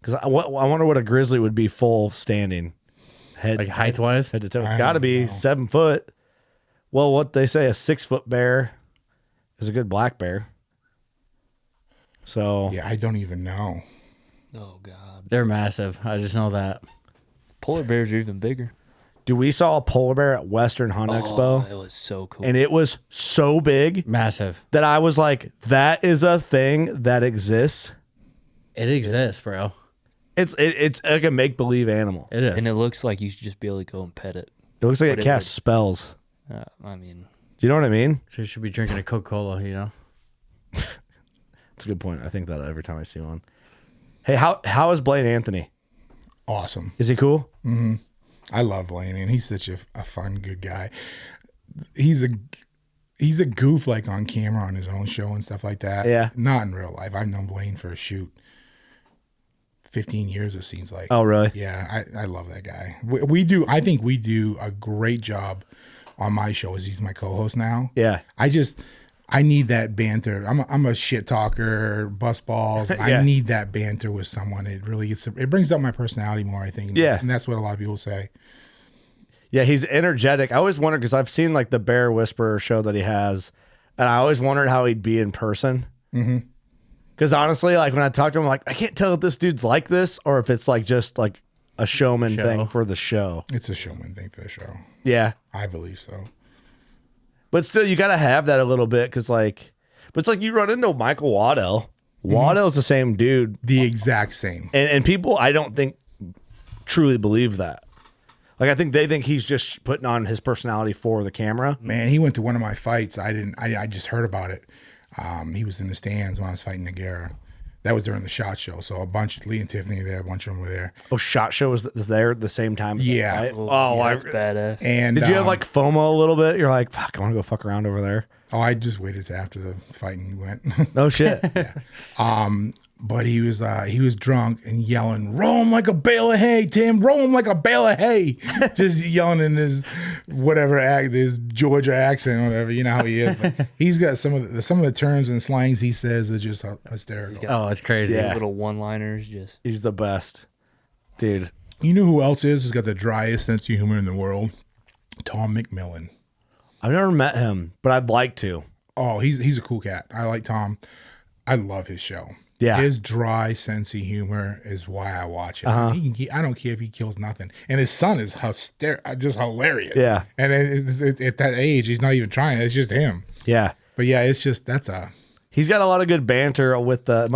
A: Because I wonder what a grizzly would be full standing,
B: like height wise,
A: head to toe. Got to be 7 foot. Well, what they say, a 6 foot bear is a good black bear. So
D: Yeah, I don't even know.
C: oh god,
B: they're massive. I just know that.
C: polar bears are even bigger.
A: Dude, we saw a polar bear at Western Hunt Expo,
C: It was so cool.
A: and it was so big
B: Massive.
A: that I was like, that is a thing that exists.
B: It exists, bro.
A: It's like a make believe animal.
B: It is.
C: And it looks like you should just be able to go and pet it.
A: It looks like it
C: But it
A: casts
C: would-
A: spells.
C: I mean,
A: Do you know what I mean?
B: So you should be drinking a Coca-Cola, you know?
A: That's a good point. I think that every time I see one. Hey, how is Blaine Anthony?
D: Awesome.
A: Is he cool?
D: I love Blaine, and he's such a fun, good guy. He's a goof like on camera on his own show and stuff like that.
A: Yeah.
D: Not in real life. I've known Blaine for a shoot 15 years, it seems like.
A: Oh, really?
D: Yeah, I love that guy. I think we do a great job on my show as he's my co-host now.
A: Yeah.
D: I need that banter. I'm a shit talker, bust balls.
A: Yeah.
D: I need that banter with someone. It really it brings up my personality more, I think.
A: Yeah.
D: And that's what a lot of people say.
A: Yeah, he's energetic. I always wondered because I've seen like the Bear Whisperer show that he has, and I always wondered how he'd be in person. Because honestly, like when I talk to him, I'm like, I can't tell if this dude's like this or if it's like just like a showman thing for the show.
D: It's a showman thing for the show.
A: Yeah.
D: I believe so.
A: But still, you got to have that a little bit because, like, but it's like you run into Michael Waddell. Waddell's the same dude.
D: The exact same.
A: And people, I don't think truly believe that. Like, I think they think he's just putting on his personality for the camera.
D: Man, he went to one of my fights. I just heard about it. He was in the stands when I was fighting Nagara. That was during the SHOT Show. So a bunch of Lee and Tiffany there, a bunch of them were there.
A: Oh, SHOT Show was there at the same time?
D: Yeah.
A: Right?
C: Oh, that's badass.
A: And did you have like FOMO a little bit? You're like, fuck, I want to go fuck around over there.
D: Oh, I just waited till after the fighting went.
A: No shit.
D: But he was drunk and yelling, "Roll him like a bale of hay, Tim! Roll him like a bale of hay!" Just yelling in his his Georgia accent, or whatever. You know how he is. But he's got some of the terms and slangs he says are just hysterical.
B: Oh, it's crazy.
A: Yeah.
C: Little one-liners, just.
A: He's the best, dude.
D: You know who else has got the driest sense of humor in the world? Tom McMillan.
A: I've never met him, but I'd like to.
D: Oh, he's a cool cat. I like Tom. I love his show.
A: Yeah.
D: His dry sense of humor is why I watch it. I don't care if he kills nothing. And his son is just hilarious.
A: Yeah.
D: And at that age, he's not even trying. It's just him.
A: Yeah.
D: But yeah, it's just
A: He's got a lot of good banter with I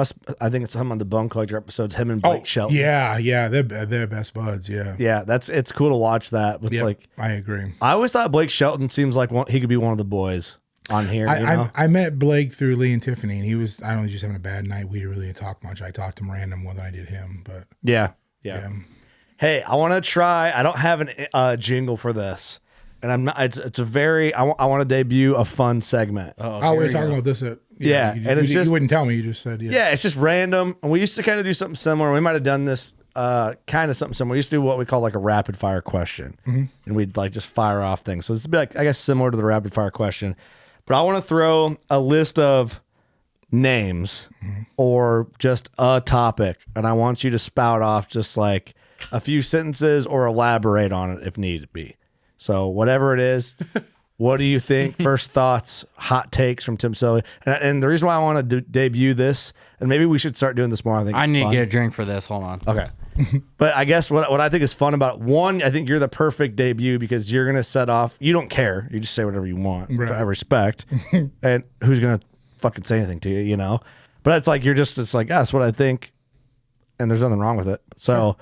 A: think it's some of the Bone Collector episodes, him and Blake Shelton.
D: Yeah, they're best buds. Yeah.
A: Yeah, it's cool to watch that. It's like,
D: I agree.
A: I always thought Blake Shelton seems like he could be one of the boys on here.
D: I met Blake through Lee and Tiffany, and he was, I don't know, just having a bad night. We didn't really talk much. I talked to him random more than I did him, but
A: Yeah. Hey, I want to try. I don't have a jingle for this, and I'm not. It's a very. I want to debut a fun segment.
D: Oh, we were talking about this at.
A: Yeah, and it's just
D: you wouldn't tell me. You just said
A: Yeah, it's just random. And we used to kind of do something similar. We might have done this kind of something similar. We used to do what we call like a rapid fire question, and we'd like just fire off things. So this would be like, I guess, similar to the rapid fire question. But I want to throw a list of names or just a topic, and I want you to spout off just like a few sentences or elaborate on it if need be. So whatever it is, what do you think? First thoughts, hot takes from Tim Sylvia. And the reason why I want to debut this, and maybe we should start doing this more. I think
B: I
A: it's
B: need
A: fun.
B: to get a drink for this. Hold on.
A: Okay. But I guess what I think is fun about one, I think you're the perfect debut because you're going to set off. You don't care. You just say whatever you want.
D: Right.
A: I respect. And who's going to fucking say anything to you, you know? But it's like, it's like, that's what I think. And there's nothing wrong with it. So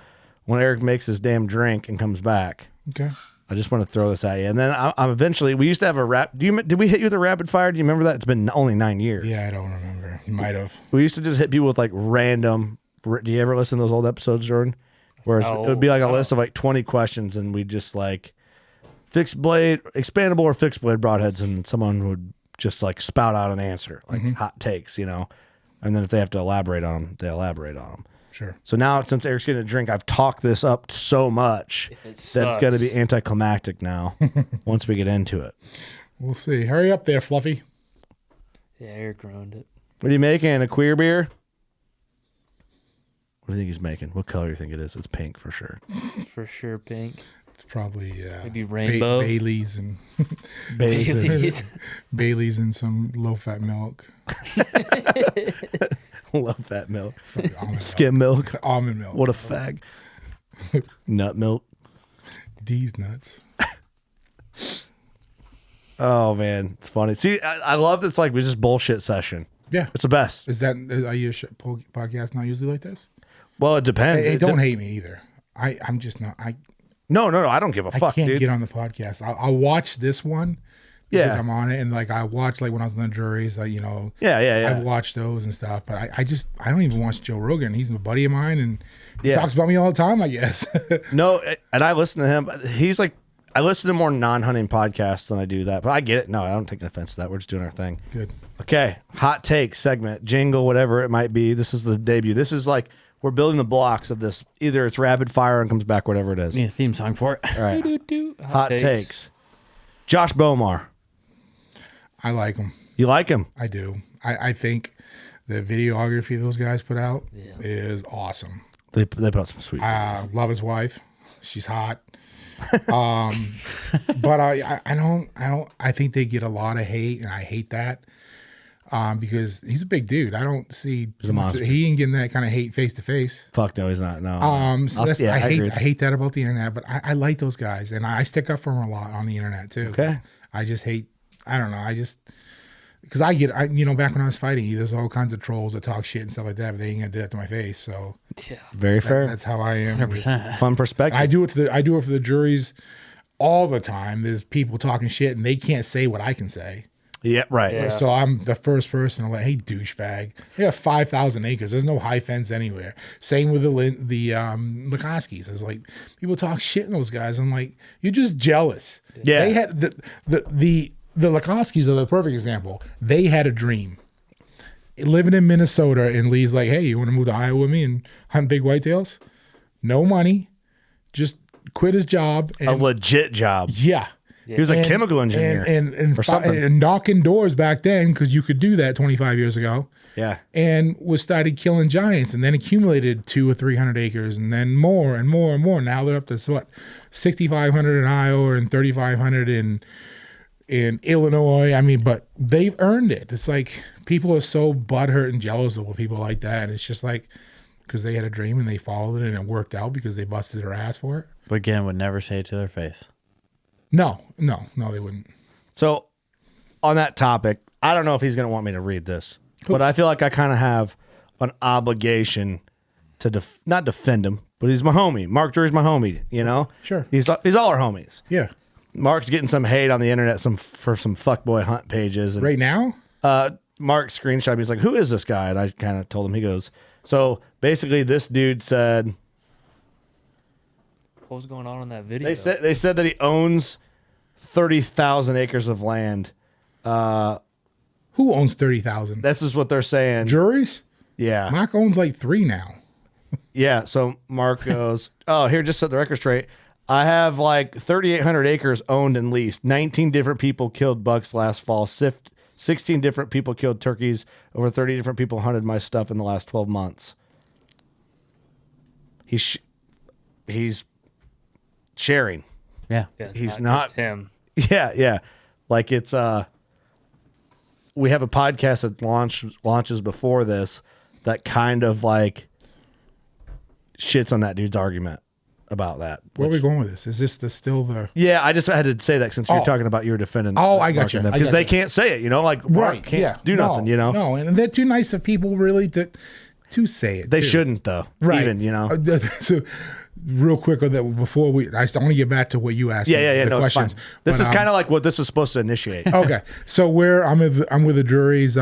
A: when Eric makes his damn drink and comes back,
D: Okay.
A: I just want to throw this at you. And then I'm eventually, we used to have a did we hit you with a rapid fire? Do you remember that? It's been only 9 years.
D: Yeah, I don't remember. Might have.
A: We used to just hit people with like random. Do you ever listen to those old episodes, Jordan? Where it would be like a list of like 20 questions, and we just like fixed blade, expandable or fixed blade broadheads, and someone would just like spout out an answer, like hot takes, you know. And then if they have to elaborate on them, they elaborate on them.
D: Sure.
A: So now, since Eric's getting a drink, I've talked this up so much that's going to be anticlimactic now once we get into it.
D: We'll see. Hurry up there, Fluffy.
C: Yeah, Eric ruined it.
A: What are you making? A queer beer? What do you think he's making? What color do you think it is? It's pink for sure.
C: For sure, pink.
D: It's probably
C: Maybe rainbow.
D: Baileys and
C: Baileys.
D: Baileys and some low-fat milk.
A: Love that milk.
D: Almond
A: Skim milk.
D: Almond milk.
A: What a fag. Nut milk.
D: These nuts.
A: Oh, man. It's funny. See, I love this. Like, we just bullshit session.
D: Yeah.
A: It's the best.
D: Are you a podcast not usually like this?
A: Well, it depends.
D: Hey, don't hate me either. I'm just not.
A: No. I don't give a fuck,
D: I can't
A: dude.
D: get on the podcast. I'll watch this one because
A: Yeah.
D: I'm on it, and like I watched like when I was in the juries, like
A: Yeah.
D: I watched those and stuff. But I don't even watch Joe Rogan. He's a buddy of mine, and he
A: Yeah.
D: talks about me all the time. I guess.
A: No, and I listen to him. He's like, I listen to more non-hunting podcasts than I do that. But I get it. No, I don't take offense to that. We're just doing our thing.
D: Good.
A: Okay. Hot take segment, jingle, whatever it might be. This is the debut. This is like, we're building the blocks of this. Either it's rapid fire and comes back, whatever it is.
B: Need a theme song for it.
A: All right.
C: Hot
A: takes. Josh Bomar.
D: I like him.
A: You like him?
D: I do. I think the videography those guys put out is awesome.
A: They put out some sweet.
D: Love his wife. She's hot. But I think they get a lot of hate, and I hate that. Because he's a big dude. I don't see
A: He's a monster.
D: he ain't getting that kind of hate face to face.
A: Fuck no, he's not. No.
D: So I hate that about the internet, but I like those guys, and I stick up for them a lot on the internet too.
A: Okay.
D: I just hate. I don't know. because back when I was fighting, there's all kinds of trolls that talk shit and stuff like that, but they ain't gonna do that to my face. So
C: Yeah.
A: Very fair.
D: that's how I am.
B: 100%.
A: Fun perspective.
D: I do it for the juries all the time. There's people talking shit and they can't say what I can say.
A: Yeah, right.
C: Yeah.
D: So I'm the first person to hey, douchebag. They have 5,000 acres. There's no high fence anywhere. Same with the Likoskis. It's like people talk shit in those guys. I'm like, you're just jealous.
A: Yeah.
D: They had the Likoskis are the perfect example. They had a dream. Living in Minnesota, and Lee's like, hey, you want to move to Iowa with me and hunt big whitetails? No money. Just quit his job.
A: A legit job.
D: Yeah.
A: He was a chemical engineer or something.
D: And knocking doors back then, because you could do that 25 years ago.
A: Yeah.
D: And started killing giants, and then accumulated 200 or 300 acres, and then more and more and more. Now they're up to 6,500 in Iowa and 3,500 in Illinois. I mean, but they've earned it. It's like people are so butthurt and jealous of people like that. And it's just like because they had a dream and they followed it and it worked out because they busted their ass for it.
B: But again, would never say it to their face.
D: No, they wouldn't.
A: So on that topic, I don't know if he's going to want me to read this, but I feel like I kind of have an obligation to not defend him, but he's my homie. Mark Drury's my homie, you know?
D: Sure.
A: He's all our homies.
D: Yeah.
A: Mark's getting some hate on the internet for some fuckboy hunt pages. And,
D: Right now?
A: Mark screenshot me. He's like, who is this guy? And I kind of told him. He goes, so basically this dude said...
C: What was going on in that video?
A: They said that he owns 30,000 acres of land.
D: Who owns 30,000?
A: This is what they're saying.
D: Juries?
A: Yeah.
D: Mark owns like 3 now.
A: Yeah. So Mark goes, oh, here, just set the record straight. I have like 3,800 acres owned and leased. 19 different people killed bucks last fall. 16 different people killed turkeys. Over 30 different people hunted my stuff in the last 12 months. He's sharing.
B: Yeah.
C: Yeah, it's
A: He's
C: not just him.
A: Yeah. Like it's we have a podcast that launches before this that kind of like shits on that dude's argument about that.
D: Where are we going with this? Is this still the...
A: Yeah, I just had to say that since you're talking about you're defending.
D: Oh, I got you.
A: Because they can't say it, like Mark
D: Right,
A: can't
D: yeah.
A: do nothing,
D: No, and they're too nice of people really to say it.
A: They
D: too.
A: shouldn't though.
D: Right.
A: Even,
D: So real quick on that before I want to get back to what you asked.
A: Yeah.
D: the
A: No,
D: questions.
A: it's fine. This is kind of like what this was supposed to initiate.
D: Okay, so I'm with the juries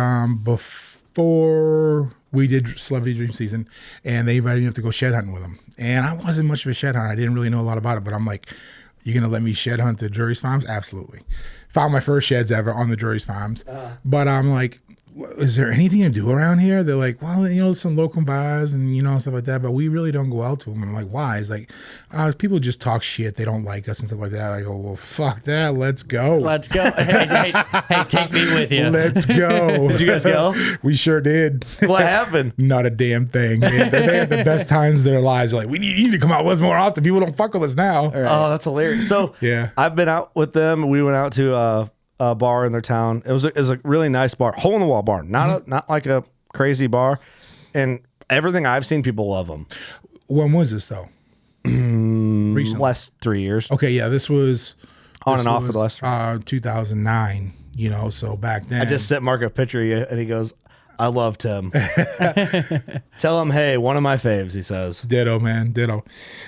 D: before we did Celebrity Dream Season, and they invited me up to go shed hunting with them. And I wasn't much of a shed hunter. I didn't really know a lot about it, but I'm like, you gonna let me shed hunt the jury's farms? Absolutely. Found my first sheds ever on the jury's farms. But I'm like, is there anything to do around here? They're like, well, some local bars and, stuff like that, but we really don't go out to them. I'm like, why? It's like, people just talk shit. They don't like us and stuff like that. I go, well, fuck that. Let's go.
B: Let's go. Hey, take me with you.
D: Let's go.
A: Did you guys go?
D: We sure did.
A: What happened?
D: Not a damn thing. They had the best times of their lives. They're like, you need to come out with us more often. People don't fuck with us now.
A: Oh, that's hilarious. So
D: Yeah.
A: I've been out with them. We went out to a bar in their town. It was a really nice bar, hole in the wall bar, not like a crazy bar. And everything I've seen, people love them.
D: When was this though? Recently.
A: Last 3 years.
D: Okay, yeah, this was
A: On and off for the last
D: 2009. So back then,
A: I just sent Mark a picture of you, and he goes, I loved him. Tell him, hey, one of my faves, he says.
D: Ditto, man, ditto.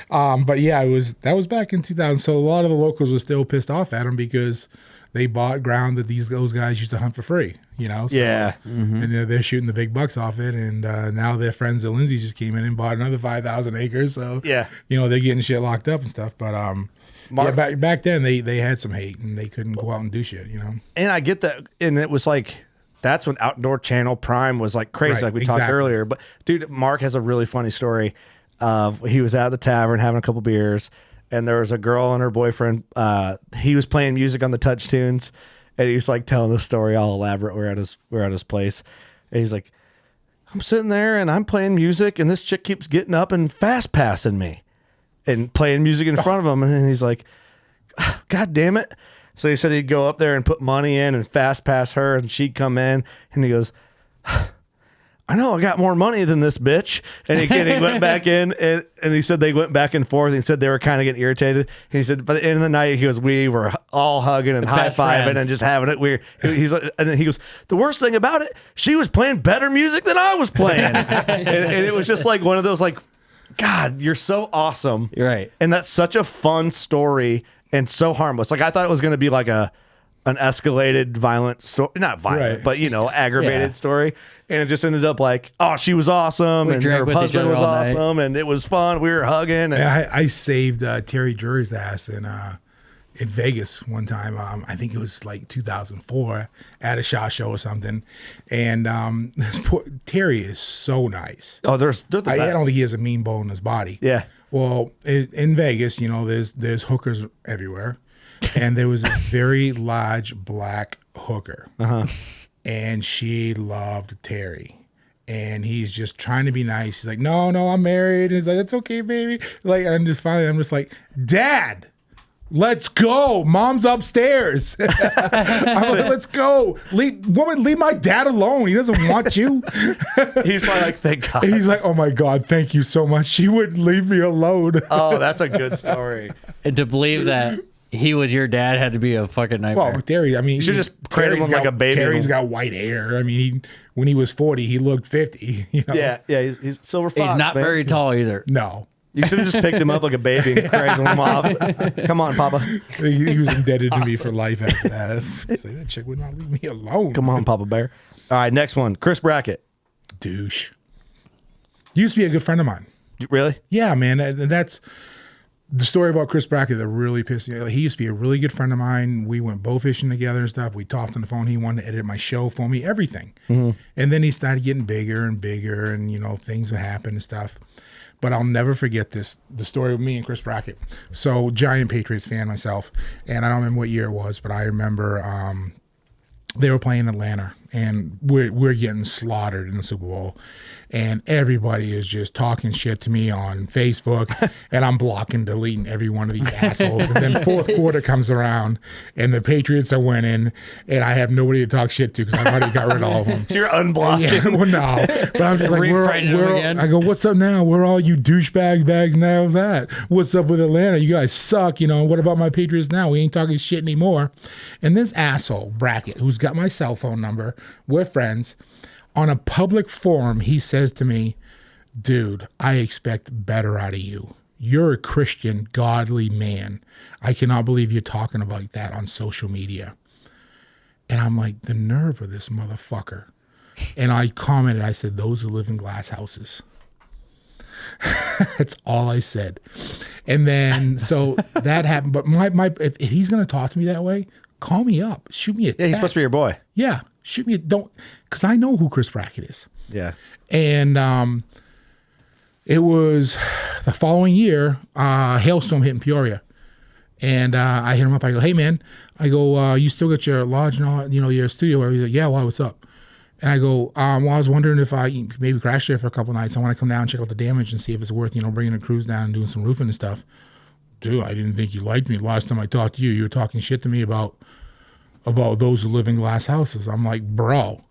D: But yeah, that was back in 2000. So a lot of the locals were still pissed off at him because they bought ground that those guys used to hunt for free, So,
A: Yeah.
D: And they're shooting the big bucks off it. And now their friends at Lindsay's just came in and bought another 5,000 acres. So,
A: Yeah.
D: they're getting shit locked up and stuff. But back then they had some hate and they couldn't go out and do shit,
A: And I get that. And it was like, that's when Outdoor Channel Prime was like crazy,
D: Right,
A: like we talked
D: exactly.
A: earlier. But dude, Mark has a really funny story. He was at the tavern having a couple beers, and there was a girl and her boyfriend. He was playing music on the touch tunes, and he's like telling the story all elaborate. We're at his place, and he's like, I'm sitting there and I'm playing music, and this chick keeps getting up and fast passing me, and playing music in front of him, and he's like, God damn it. So he said he'd go up there and put money in and fast pass her, and she'd come in, and he goes, I know I got more money than this bitch. And he went back in and he said they went back and forth. He said they were kind of getting irritated. And he said, by the end of the night, we were all hugging and high-fiving and just having it weird. He's like, and he goes, the worst thing about it, she was playing better music than I was playing. and it was just like one of those like, God, you're so awesome.
B: You're right.
A: And that's such a fun story and so harmless. Like I thought it was going to be like an escalated violent story, not violent, but aggravated story. And it just ended up like, oh, she was awesome, and her husband was awesome, and it was fun. We were hugging. And
D: I saved Terry Drury's ass in Vegas one time. I think it was like 2004 at a SHOT Show or something. And Terry is so nice.
A: Oh, they're the best.
D: I don't think he has a mean bone in his body.
A: Yeah.
D: Well, in Vegas, there's hookers everywhere, and there was a very large black hooker. And she loved Terry. And he's just trying to be nice. He's like, no, I'm married. And he's like, it's okay, baby. Like, and I'm just like, Dad, let's go. Mom's upstairs. I'm like, let's go. Woman, leave my dad alone. He doesn't want you.
A: He's probably like, thank God.
D: He's like, oh my God, thank you so much. She wouldn't leave me alone.
A: Oh, that's a good story.
B: And to believe that he was your dad had to be a fucking nightmare.
D: Well, Terry, I mean,
A: you should just treat him like a baby.
D: Terry's got white hair. I mean, when he was 40, he looked 50.
A: Yeah, he's silver fox.
B: He's not very tall either.
D: No.
A: You should have just picked him up like a baby and cradled him off. Come on, Papa.
D: He was indebted to me for life after that. It's like, that chick would not leave me alone.
A: Come on, Papa Bear. All right, next one. Chris Brackett.
D: Douche. Used to be a good friend of mine.
A: Really?
D: Yeah, man. That's the story about Chris Brackett that really pissed me off. He used to be a really good friend of mine. We went bow fishing together and stuff. We talked on the phone. He wanted to edit my show for me, everything. And then he started getting bigger and bigger, and things would happen and stuff. But I'll never forget the story of me and Chris Brackett. So, giant Patriots fan myself, and I don't remember what year it was, but I remember they were playing Atlanta, and we're getting slaughtered in the Super Bowl. And everybody is just talking shit to me on Facebook, and I'm blocking, deleting every one of these assholes. And then fourth quarter comes around, and the Patriots are winning, and I have nobody to talk shit to because I've already got rid of all of them.
A: So you're unblocking.
D: Yeah, well, no. But I'm just like, I go, what's up now? Where are all you douchebag bags now of that? What's up with Atlanta? You guys suck. What about my Patriots now? We ain't talking shit anymore. And this asshole, Brackett, who's got my cell phone number, we're friends. On a public forum, he says to me, dude, I expect better out of you. You're a Christian, godly man. I cannot believe you're talking about that on social media. And I'm like, the nerve of this motherfucker. And I commented, I said, those who live in glass houses. That's all I said. And then, so that happened. But if he's going to talk to me that way, call me up. Shoot me a text.
A: Yeah, he's supposed to be your boy.
D: Yeah. Shoot me because I know who Chris Brackett is.
A: Yeah.
D: And it was the following year, hailstorm hit in Peoria. And I hit him up. I go, hey, man. I go, you still got your lodge and all, your studio? He's like, yeah, why, what's up? And I go, I was wondering if I maybe crash there for a couple nights. I want to come down and check out the damage and see if it's worth, bringing a cruise down and doing some roofing and stuff. Dude, I didn't think you liked me. Last time I talked to you, you were talking shit to me about those who live in glass houses. I'm like, bro,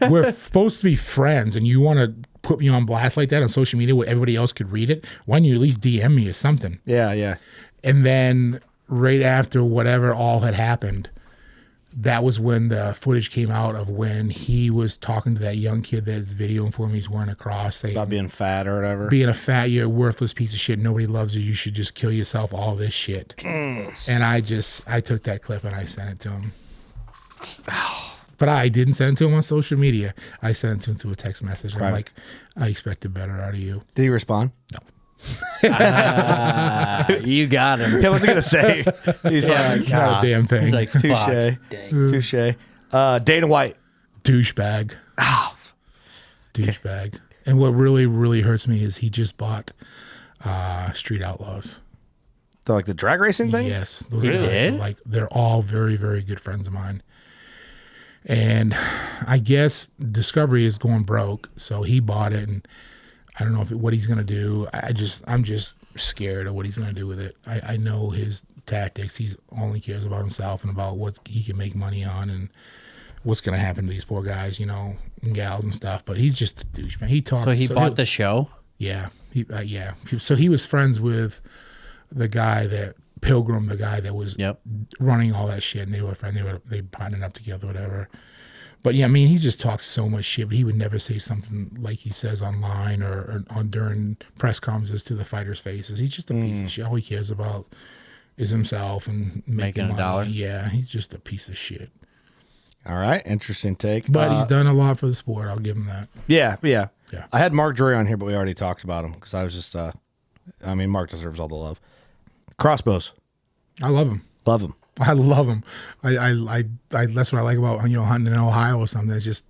D: we're supposed to be friends, and you want to put me on blast like that on social media where everybody else could read it? Why don't you at least DM me or something?
A: Yeah.
D: And then right after whatever all had happened, that was when the footage came out of when he was talking to that young kid that's videoing for me. He's wearing a cross. Saying,
A: about being fat or whatever.
D: Being a fat, you're a worthless piece of shit. Nobody loves you. You should just kill yourself. All this shit. And I took that clip and I sent it to him. But I didn't send it to him on social media. I sent it to him through a text message. I'm like, I expected better out of you.
A: Did he respond?
D: No.
B: You got him.
A: Yeah, what's he gonna say? He's like,
D: not a damn thing.
B: He's like,
A: touche. Dana White.
D: Douchebag.
A: Oh.
D: Douchebag. And what really, really hurts me is he just bought Street Outlaws.
A: Like the drag racing thing?
D: Yes. Those guys are they're all very, very good friends of mine. And I guess Discovery is going broke, so he bought it, and I don't know what he's gonna do. I'm just scared of what he's gonna do with it. I know his tactics. He's only cares about himself and about what he can make money on, and what's gonna happen to these poor guys, you know, and gals and stuff. But he's just a douche, man. He talks.
B: So he bought the show.
D: Yeah, So he was friends with the guy that Pilgrim, the guy that was running all that shit, and they were friends. They partnered up together, whatever. But yeah, I mean, he just talks so much shit, but he would never say something like he says online or on during press conferences to the fighters' faces. He's just a piece of shit. All he cares about is himself and making
B: a dollar.
D: Yeah, he's just a piece of shit.
A: All right, interesting take.
D: But he's done a lot for the sport. I'll give him that.
A: Yeah.
D: Yeah.
A: I had Mark Drury on here, but we already talked about him because I was just, I mean, Mark deserves all the love. Crossbows.
D: I love him.
A: Love him.
D: I love him. I that's what I like about, you know, hunting in Ohio or something. It's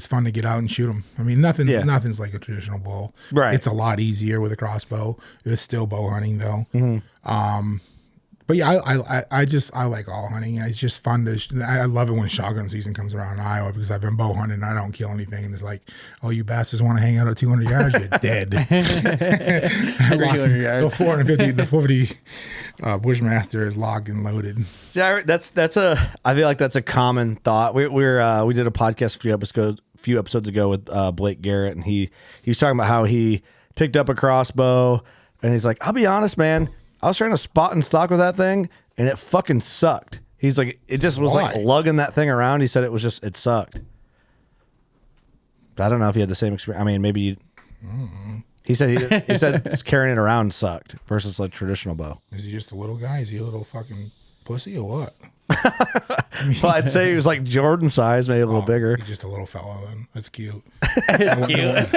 D: fun to get out and shoot them. I mean, nothing's like a traditional bow.
A: Right.
D: It's a lot easier with a crossbow. It's still bow hunting though. Mm-hmm. But yeah, I like all hunting. It's just fun to. I love it when shotgun season comes around in Iowa because I've been bow hunting and I don't kill anything. And it's like, oh, you bastards want to hang out at 200 yards? You're dead.
B: 200 yards.
D: The 450 Bushmaster is locked and loaded.
A: See, I feel like that's a common thought. We did a podcast a few episodes ago with Blake Garrett, and he was talking about how he picked up a crossbow, and he's like, I'll be honest, man, I was trying to spot and stock with that thing, and it fucking sucked. He's like, it just was like lugging that thing around. He said it sucked. I don't know if you had the same experience. I mean, maybe you. He said carrying it around sucked versus like traditional bow.
D: Is he just a little guy? Is he a little fucking pussy or what?
A: Well, I'd say he was like Jordan size, maybe a little bigger.
D: He's just a little fella then. That's cute.
B: It's cute.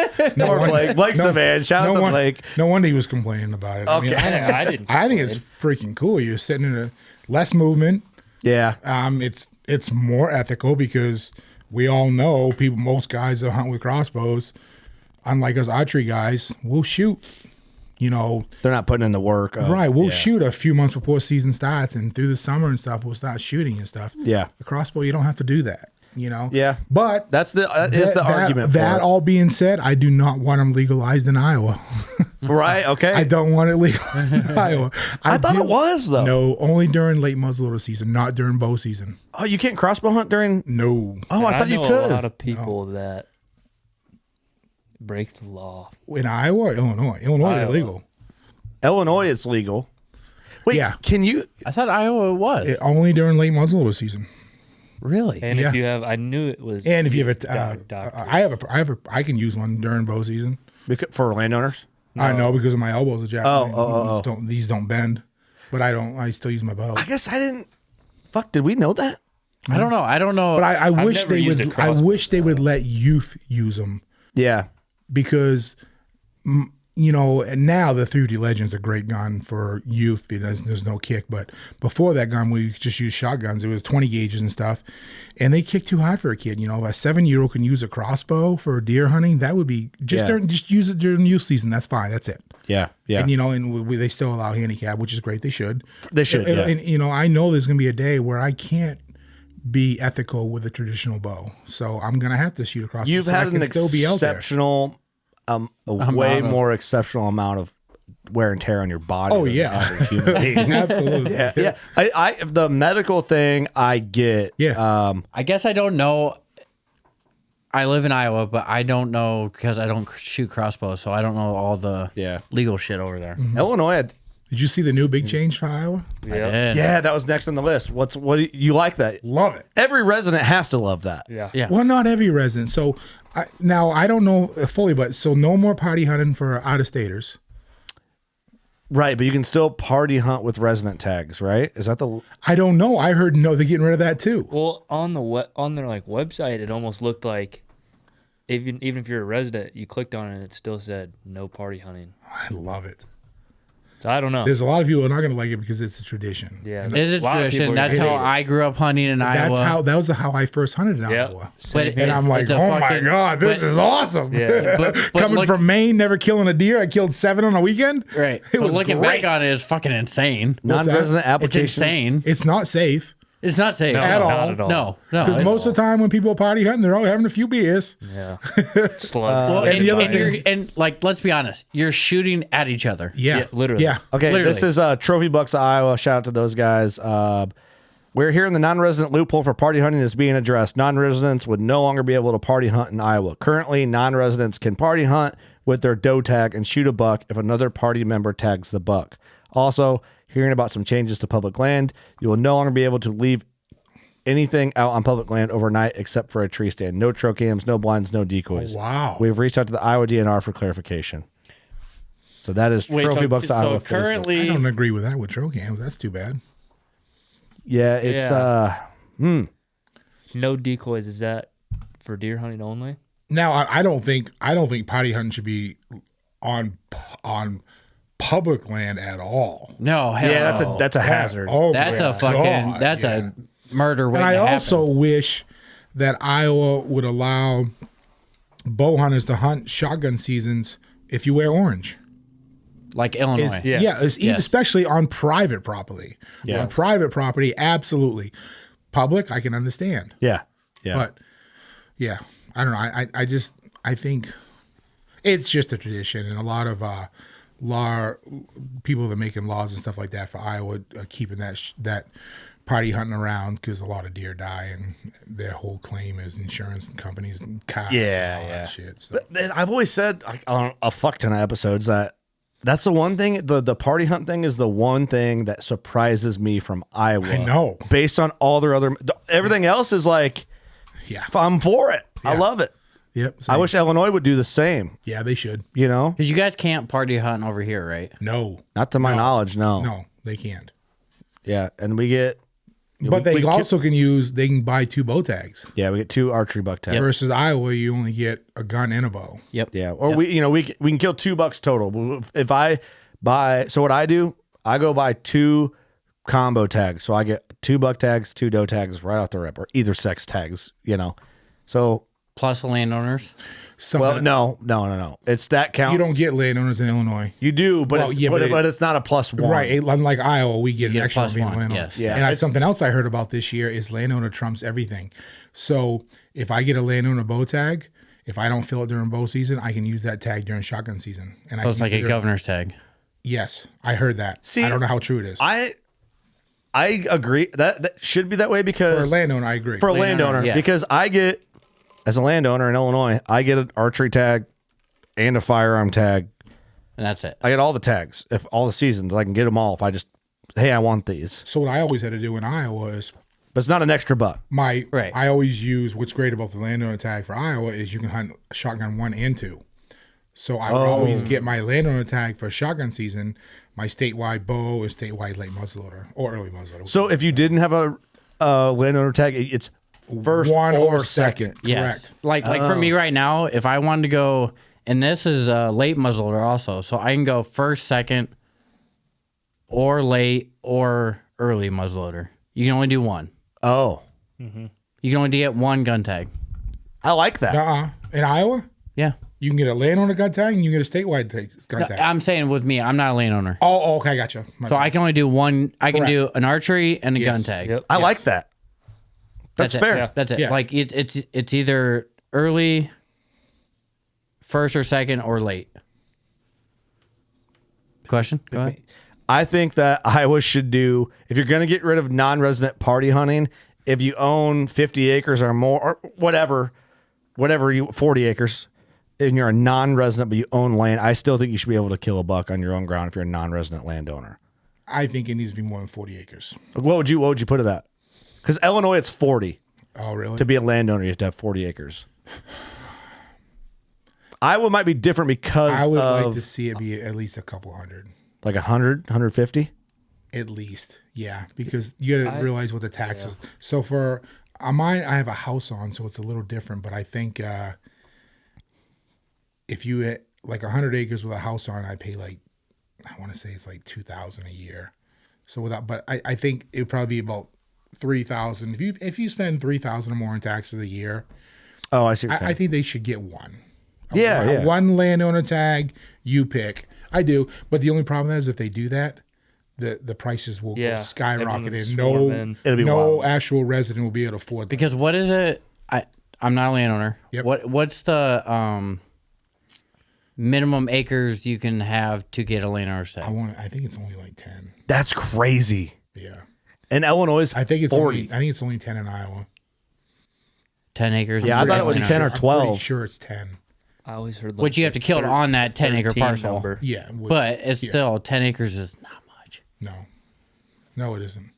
A: Blake's the man. Shout out to Blake.
D: No wonder he was complaining about it.
A: Okay.
C: I didn't.
D: I think it's freaking cool. You're sitting in a less movement.
A: Yeah.
D: It's more ethical because we all know most guys that hunt with crossbows, unlike us archery guys, will shoot. You know,
A: they're not putting in the work.
D: Right. We'll shoot a few months before season starts, and through the summer and stuff, we'll start shooting and stuff.
A: Yeah.
D: The crossbow, you don't have to do that. You know.
A: Yeah.
D: But
A: that is the argument.
D: That all being said, I do not want them legalized in Iowa.
A: Right. Okay.
D: I don't want it legalized in Iowa.
A: I thought it was though.
D: No, only during late muzzleloader season, not during bow season.
A: Oh, you can't crossbow hunt during?
D: No.
A: Oh, I thought you could.
C: A lot of people that break the law
D: in Iowa or Illinois. Illinois is illegal.
A: Illinois, it's legal. Wait,
D: yeah.
A: Can you?
B: I thought Iowa was
D: only during late muzzleloader season.
B: Really?
C: And if you have, I knew it was.
D: And if you have I can use one during bow season
A: For landowners.
D: No. I know because of my elbows are jacked. These don't bend, but I don't. I still use my bow.
A: I guess I didn't. Fuck, did we know that?
B: I don't know.
D: But I wish they would. I wish they would let youth use them.
A: Yeah,
D: because. You know, and now the 3D Legend's a great gun for youth because there's no kick. But before that gun, we just used shotguns. It was 20 gauges and stuff. And they kick too hard for a kid. You know, a 7-year-old can use a crossbow for deer hunting. That would be just use it during youth season. That's fine. That's it.
A: Yeah. Yeah.
D: And, you know, and they still allow handicap, which is great. They should.
A: And,
D: you know, I know there's going to be a day where I can't be ethical with a traditional bow. So I'm going to have to shoot a crossbow.
A: You've had an exceptional... more exceptional amount of wear and tear on your body.
D: Oh yeah, absolutely.
A: Yeah. I the medical thing I get.
D: Yeah.
B: I guess I don't know. I live in Iowa, but I don't know because I don't shoot crossbows, so I don't know all the legal shit over there.
A: Mm-hmm. Illinois.
D: Did you see the new big change for Iowa?
B: Yeah. I did.
A: Yeah, that was next on the list. What you like that?
D: Love it.
A: Every resident has to love that.
B: Yeah.
D: Well, not every resident. So now I don't know fully, but so no more party hunting for out-of-staters.
A: Right, but you can still party hunt with resident tags, right? Is that the?
D: I don't know. I heard no, they're getting rid of that too.
C: Well, on their like website, it almost looked like even if you're a resident, you clicked on it and it still said no party hunting.
D: I love it.
C: So I don't know.
D: There's a lot of people who are not going to like it because it's a tradition.
C: Yeah,
B: it is a tradition. That's how I grew up hunting in Iowa.
D: That was how I first hunted in Iowa.
B: And
D: I'm like, oh my god, this is awesome.
C: Yeah.
B: but
D: Coming from Maine, never killing a deer. I killed 7 on a weekend.
B: Right.
D: It was
B: looking
D: great.
B: back on it is fucking insane.
A: Non-resident application.
B: It's insane.
D: It's not safe.
B: It's not safe
D: at all.
C: Not at all.
B: No.
D: Because most of the time when people are party hunting, they're all having a few beers.
C: Yeah.
B: Well,
D: and the other thing,
B: and like, let's be honest, you're shooting at each other.
D: Yeah,
C: literally.
D: Yeah.
A: Okay,
B: Literally.
A: this is Trophy Bucks of Iowa. Shout out to those guys. We're hearing the non-resident loophole for party hunting is being addressed. Non-residents would no longer be able to party hunt in Iowa. Currently, non-residents can party hunt with their doe tag and shoot a buck if another party member tags the buck. Also, hearing about some changes to public land. You will no longer be able to leave anything out on public land overnight except for a tree stand. No trail cams, no blinds, no decoys.
D: Oh, wow.
A: We've reached out to the Iowa DNR for clarification. So that is Trophy Bucks Iowa.
B: So currently,
D: I don't agree with that with trail cams. That's too bad.
A: Yeah, it's
C: No decoys. Is that for deer hunting only?
D: Now, I don't think potty hunting should be on public land at all.
B: no, hell
A: yeah,
B: no.
A: that's a hazard.
D: Oh,
B: That's
D: my
B: a fucking
D: God,
B: that's
D: yeah.
B: a murder waiting
D: And I
B: to happen.
D: also wish that Iowa would allow bow hunters to hunt shotgun seasons if you wear orange.
B: like Illinois.
C: Yes.
D: Especially on private property.
A: Yeah.
D: On private property, absolutely. Public, I can understand.
A: Yeah.
D: But yeah, I don't know. I think it's just a tradition, and a lot of people that are making laws and stuff like that for Iowa are keeping that party hunting around because a lot of deer die, and their whole claim is insurance companies and cars and all that shit. So.
A: But I've always said on a fuck ton of episodes that's the one thing, the party hunt thing is the one thing that surprises me from Iowa.
D: I know.
A: Based on all their everything else is like,
D: Yeah.
A: I'm for it. I
D: Yeah.
A: love it.
D: Yep.
A: I wish Illinois would do the same,
D: Yeah, they should.
A: you know?
B: Because you guys can't party hunt over here, right?
D: No.
A: Not to my knowledge, no.
D: No, they can't.
A: Yeah, and we get...
D: But they
A: we
D: also they can buy 2 bow tags.
A: Yeah, we get 2 archery buck tags.
D: Versus Iowa, you only get a gun and a bow.
B: Yep.
A: Yeah, or we can kill $2 total. If I buy... So what I do, I go buy 2 combo tags. So I get 2 buck tags, 2 doe tags right off the rip, or either sex tags, So...
B: Plus the landowners.
A: Well, no. It's that count.
D: You don't get landowners in Illinois.
A: You do, but
D: Well, yeah,
A: but it's not a plus one.
D: Right. Unlike Iowa, we get an
B: get a
D: extra
B: plus
D: being a
B: one,
D: landowner.
B: yes.
A: Yeah.
D: And something else I heard about this year is landowner trumps everything. So if I get a landowner bow tag, if I don't fill it during bow season, I can use that tag during shotgun season. And
B: So it's like a governor's tag.
D: Yes, I heard that.
A: See,
D: I don't know how true it is.
A: I agree that should be that way
D: For a
A: because
D: landowner, I agree.
A: for a landowner
B: yeah.
A: because I get as a landowner in Illinois, I get an archery tag and a firearm tag.
B: And that's it.
A: I get all the tags. If all the seasons, I can get them all. If I just, hey, I want these.
D: So what I always had to do in Iowa is
A: But it's not an extra buck.
B: Right.
D: I always use what's great about the landowner tag for Iowa is you can hunt shotgun 1 and 2. So I would always get my landowner tag for shotgun season, my statewide bow is statewide late muzzleloader or early muzzleloader.
A: So if you didn't have a landowner tag, it's first
D: one
A: or second.
B: Yes.
D: Correct.
B: Like for me right now, if I wanted to go, and this is late muzzleloader also, so I can go first, second, or late or early muzzleloader. You can only do one.
A: Oh,
B: You can only get 1 gun tag.
A: I like that.
D: In Iowa,
B: Yeah.
D: you can get a landowner gun tag and you get a statewide gun tag.
B: I'm saying with me, I'm not a landowner.
D: Oh, okay, gotcha.
B: So I can only do one. I can
D: Correct.
B: do an archery and a gun
D: Yes.
B: tag.
C: Yep.
A: I like that. That's
B: it.
A: fair.
C: Yeah.
B: That's it.
D: Yeah.
B: Like it's either early, first or second, or late. Question? Go ahead.
A: I think that Iowa should do, if you're going to get rid of non-resident party hunting, if you own 50 acres or more, or whatever 40 acres, and you're a non-resident but you own land, I still think you should be able to kill a buck on your own ground if you're a non-resident landowner.
D: I think it needs to be more than 40 acres.
A: What would you put it at? Because Illinois, it's 40.
D: Oh, really?
A: To be a landowner, you have to have 40 acres. Iowa might be different because
D: I would
A: of
D: like to see it be at least a couple hundred.
A: like 100, 150.
D: At least, yeah, because you got to realize what the taxes. So for mine, I have a house on, so it's a little different. But I think if you hit like 100 acres with a house on, I pay like, I want to say it's like $2,000 a year. So but I think it would probably be about $3,000 if you spend $3,000 or more in taxes a year.
A: Oh, I see what you're saying.
D: I think they should get one.
A: Yeah.
D: One landowner tag, you pick. I do, but the only problem is if they do that, the prices will
C: Yeah,
D: skyrocket,
C: everyone
D: and
C: will swarm in.
A: It'll be
D: no
A: wild.
D: actual resident will be able to afford them.
B: Because what is it? I'm not a landowner.
D: Yep.
B: What's the minimum acres you can have to get a landowner's tag?
D: I think it's only like 10.
A: That's crazy.
D: Yeah.
A: And Illinois,
D: I think it's
A: 40.
D: only. I think it's only 10 in Iowa.
B: 10 acres.
A: Yeah, I thought it was
B: Pretty
A: 10 or
B: sure.
A: 12.
D: I'm pretty sure it's 10.
C: I always heard.
B: Which you have to kill on that 10-acre
C: 13
B: parcel.
C: number.
D: Yeah, which-
B: But it's
D: yeah.
B: still 10 acres is not much.
D: No, it isn't.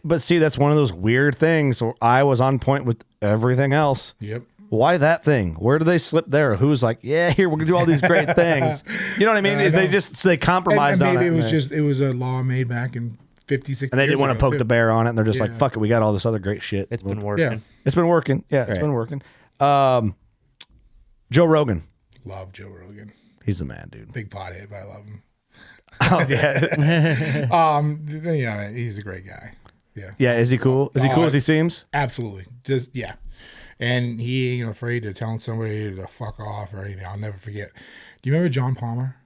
A: But see, that's one of those weird things. So I was on point with everything else.
D: Yep.
A: Why that thing? Where do they slip there? Who's like, yeah, here we're gonna do all these great things. You know what I mean?
D: I
A: they
D: know.
A: just they compromised
D: And
A: on
D: maybe
A: it.
D: it was just it was a law made back in 50, 60
A: and they
D: years
A: didn't want to
D: ago,
A: poke
D: too.
A: the bear on it. And they're just like,
D: Yeah.
A: fuck it, we got all this other great shit.
C: It's been working.
D: Yeah.
A: It's been working. Yeah, it's
B: Right.
A: been working. Joe Rogan,
D: Love Joe Rogan.
A: he's the man, dude.
D: Big pothead, but I love him.
A: Oh yeah,
D: Yeah, he's a great guy. Yeah.
A: yeah. Is he cool? Is he cool as he seems?
D: Absolutely. Just yeah. And he ain't afraid to tell somebody to fuck off or anything. I'll never forget. Do you remember John Palmer?